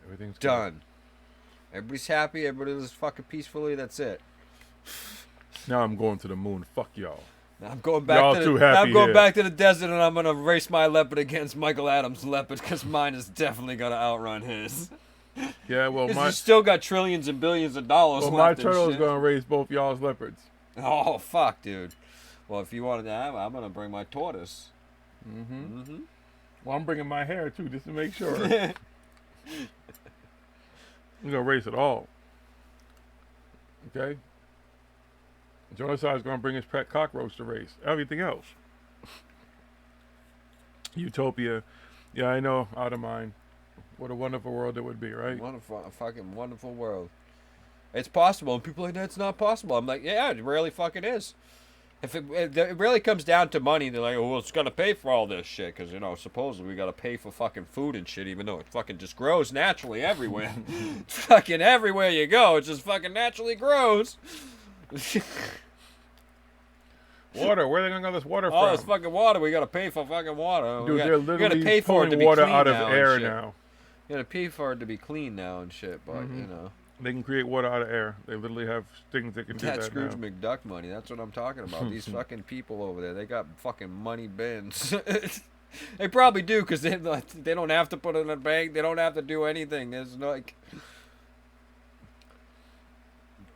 Everything's done. Everybody's happy. Everybody lives fucking peacefully. That's it. Now I'm going to the moon. Fuck y'all. I'm going back. Back to the desert, and I'm gonna race my leopard against Michael Adams' leopard because mine is definitely gonna outrun his. Yeah, well, you still got trillions and billions of dollars. Well, my turtle is gonna raise both y'all's leopards. Oh fuck, dude. Well, if you wanted to have, I'm gonna bring my tortoise. Mm-hmm. Well, I'm bringing my hair too, just to make sure. I'm gonna race it all. Okay. Jonathan is gonna bring his pet cockroach to race. Everything else. Utopia. Yeah, I know. Out of mind. What a wonderful world it would be, right? A fucking wonderful world. It's possible, and people are like, that's not possible. I'm like, yeah, it really fucking is. If it really comes down to money, they're like, oh, well, it's gonna pay for all this shit, because, you know, supposedly we gotta pay for fucking food and shit, even though it fucking just grows naturally everywhere. Fucking everywhere you go, it just fucking naturally grows. Water, where are they gonna get this water from? Oh, it's fucking water. We gotta pay for fucking water. Dude, they're literally pay for it to be water clean out of now air and shit. now. You gotta pay for it to be clean now and shit, but you know. They can create water out of air. They literally have things that can do that Scrooge now. McDuck money. That's what I'm talking about. These fucking people over there, they got fucking money bins. They probably do, because they don't have to put it in a bank. They don't have to do anything. There's no, like...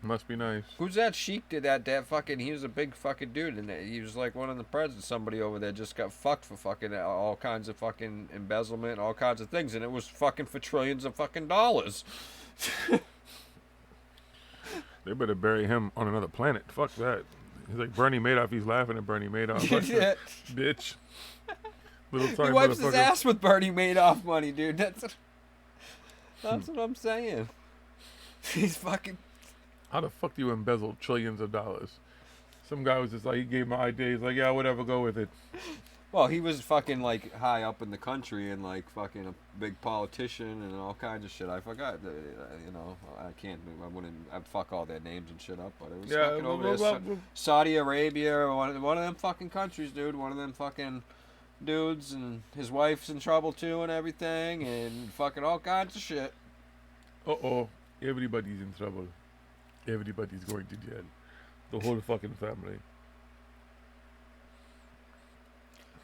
Must be nice. Who's that Sheik did that fucking... He was a big fucking dude, and he was like one of the presidents. Somebody over there just got fucked for fucking all kinds of fucking embezzlement, all kinds of things, and it was fucking for trillions of fucking dollars. They better bury him on another planet. Fuck that. He's like Bernie Madoff. He's laughing at Bernie Madoff. Yeah. Bitch. He wipes his ass with Bernie Madoff money, dude. That's what I'm saying. He's fucking... How the fuck do you embezzle trillions of dollars? Some guy was just like, he gave my idea. He's like, yeah, whatever, go with it. Well, he was fucking like high up in the country and like fucking a big politician and all kinds of shit. I forgot, you know, I wouldn't, I'd fuck all their names and shit up, but it was fucking over there. Saudi Arabia, one of them fucking countries, dude. One of them fucking dudes, and his wife's in trouble too and everything, and fucking all kinds of shit. Everybody's in trouble. Everybody's going to jail. The whole fucking family.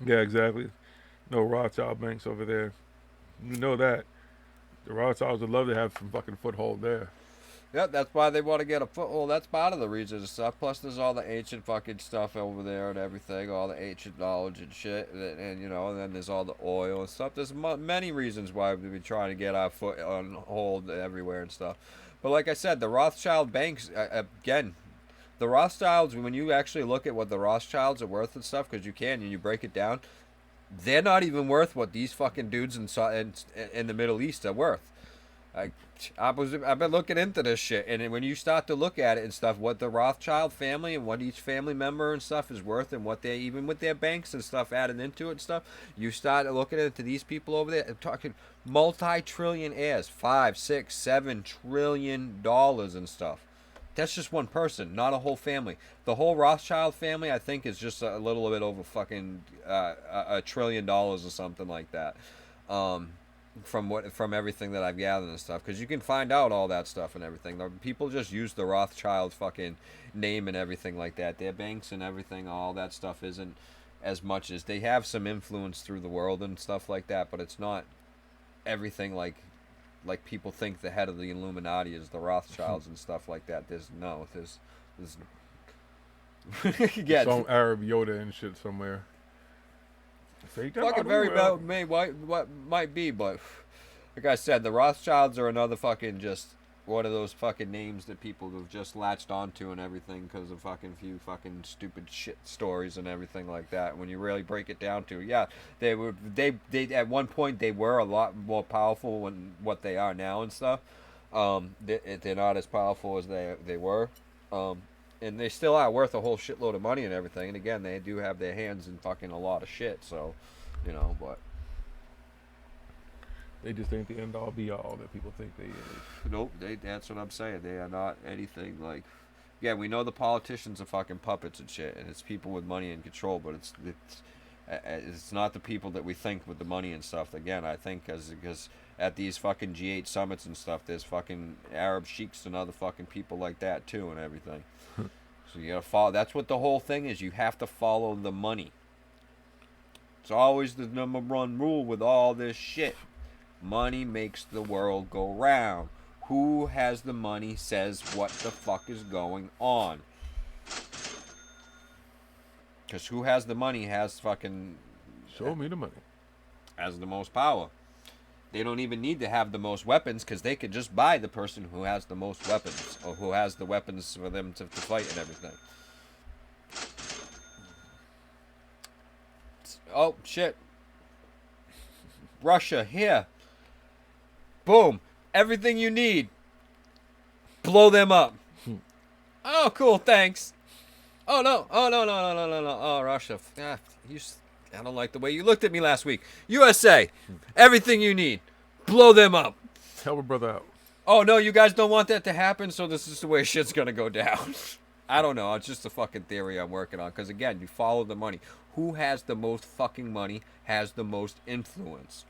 Yeah, exactly. No Rothschild banks over there. You know that. The Rothschilds would love to have some fucking foothold there. Yep, that's why they want to get a foothold. That's part of the reason and stuff. Plus, there's all the ancient fucking stuff over there and everything, all the ancient knowledge and shit, and you know, and then there's all the oil and stuff. There's many reasons why we've been trying to get our foot on hold everywhere and stuff. But like I said, the Rothschild banks, again, the Rothschilds, when you actually look at what the Rothschilds are worth and stuff, because you can and you break it down, they're not even worth what these fucking dudes in the Middle East are worth. I've been looking into this shit, and when you start to look at it and stuff, what the Rothschild family and what each family member and stuff is worth, and what they, even with their banks and stuff added into it and stuff, you start looking into these people over there. I'm talking multi-trillionaires, $5, $6, $7 trillion and stuff. That's just one person, not a whole family. The whole Rothschild family, I think, is just a little bit over fucking $1 trillion or something like that. From everything that I've gathered and stuff, because you can find out all that stuff and everything. People just use the Rothschild fucking name and everything like that. Their banks and everything, all that stuff isn't as much as they have some influence through the world and stuff like that, but it's not everything like people think the head of the Illuminati is the Rothschilds and stuff like that. There's yeah, some Arab Yoda and shit somewhere. Fucking very well what might be, but like I said, the Rothschilds are another fucking just one of those fucking names that people have just latched onto and everything because of fucking few fucking stupid shit stories and everything like that. When you really break it down to, yeah, they at one point they were a lot more powerful than what they are now and stuff. They're not as powerful as they were. And they still are worth a whole shitload of money and everything. And again, they do have their hands in fucking a lot of shit. So, you know, but they just ain't the end all be all that people think they is. Nope, that's what I'm saying. They are not anything like. Yeah, we know the politicians are fucking puppets and shit, and it's people with money and control. But it's not the people that we think with the money and stuff. Again, I think because at these fucking G8 summits and stuff, there's fucking Arab sheiks and other fucking people like that too and everything. So you gotta follow. That's what the whole thing is. You have to follow the money. It's always the number one rule with all this shit. Money makes the world go round. Who has the money says what the fuck is going on. Because who has the money has fucking... Show me the money. Has the most power. They don't even need to have the most weapons because they could just buy the person who has the most weapons or who has the weapons for them to fight and everything. Oh, shit. Russia, here. Boom. Everything you need. Blow them up. Oh, cool, thanks. Oh, no. Oh, no. Oh, Russia. I don't like the way you looked at me last week. USA, everything you need. Blow them up. Help a brother out. Oh, no, you guys don't want that to happen, so this is the way shit's going to go down. I don't know. It's just a fucking theory I'm working on. Because, again, you follow the money. Who has the most fucking money has the most influence.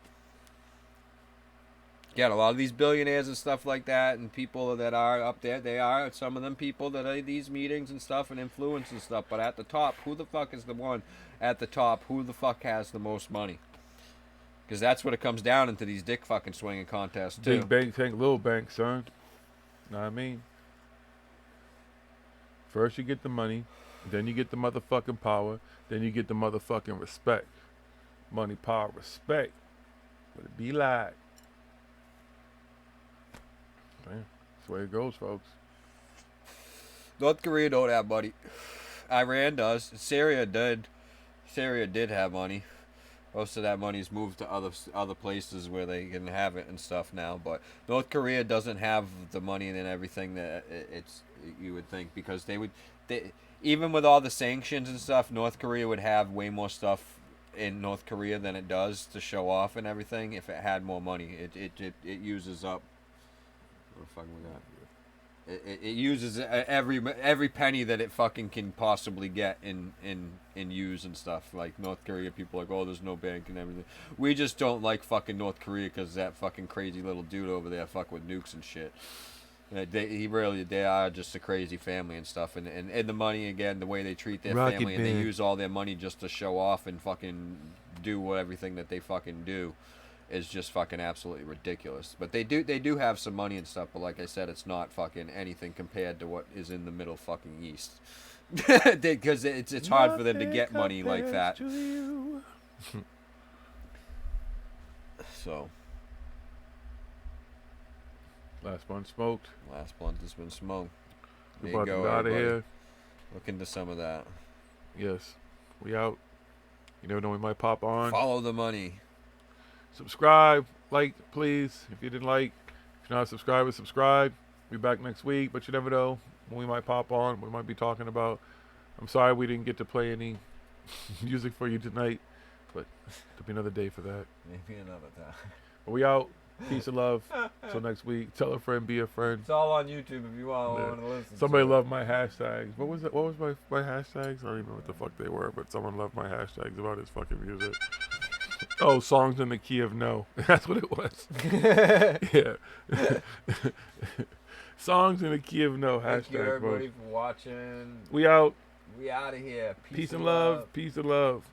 Again, a lot of these billionaires and stuff like that and people that are up there, they are some of them people that are at these meetings and stuff and influence and stuff. But at the top, who the fuck is the one at the top? Who the fuck has the most money? Because that's what it comes down into these dick fucking swinging contests, too. Big bank take little bank, son. Know what I mean? First you get the money, then you get the motherfucking power, then you get the motherfucking respect. Money, power, respect. What it be like? Man, that's the way it goes, folks. North Korea don't have money. Iran does. Syria did. Syria did have money. Most of that money's moved to other places where they can have it and stuff now. But North Korea doesn't have the money and everything that you would think, because even with all the sanctions and stuff, North Korea would have way more stuff in North Korea than it does to show off and everything if it had more money. It uses up. What the fuck we got? It uses every penny that it fucking can possibly get in use and stuff. Like North Korea, people are like, oh, there's no bank and everything. We just don't like fucking North Korea because that fucking crazy little dude over there fuck with nukes and shit. They are just a crazy family and stuff. And the money, again, the way they treat their Rocket family, and Man. they use all their money just to show off and fucking do everything that they fucking do. Is just fucking absolutely ridiculous. But they do have some money and stuff, but like I said, it's not fucking anything compared to what is in the Middle fucking East. Because it's hard for them to get money like that. So. Last blunt smoked. Last blunt has been smoked. We There you about to go, get out of everybody. here. Look into some of that. Yes. We out. You never know, we might pop on. Follow the money. Subscribe, like, please. If you didn't like, if you're not a subscriber, subscribe. Be back next week, but you never know when we might pop on. We might be talking about. I'm sorry we didn't get to play any music for you tonight, but there'll be another day for that. Maybe another time. But we out. Peace and love. Until next week. Tell a friend, be a friend. It's all on YouTube if you want Yeah. to listen. Somebody to loved my hashtags. What was it? What was my hashtags? I don't even know what the fuck they were, but someone loved my hashtags about his fucking music. Oh, songs in the key of no. That's what it was. Yeah. Songs in the key of no. Thank you Hashtag. everybody for watching. We out. We out of here. Peace and love. Peace and love.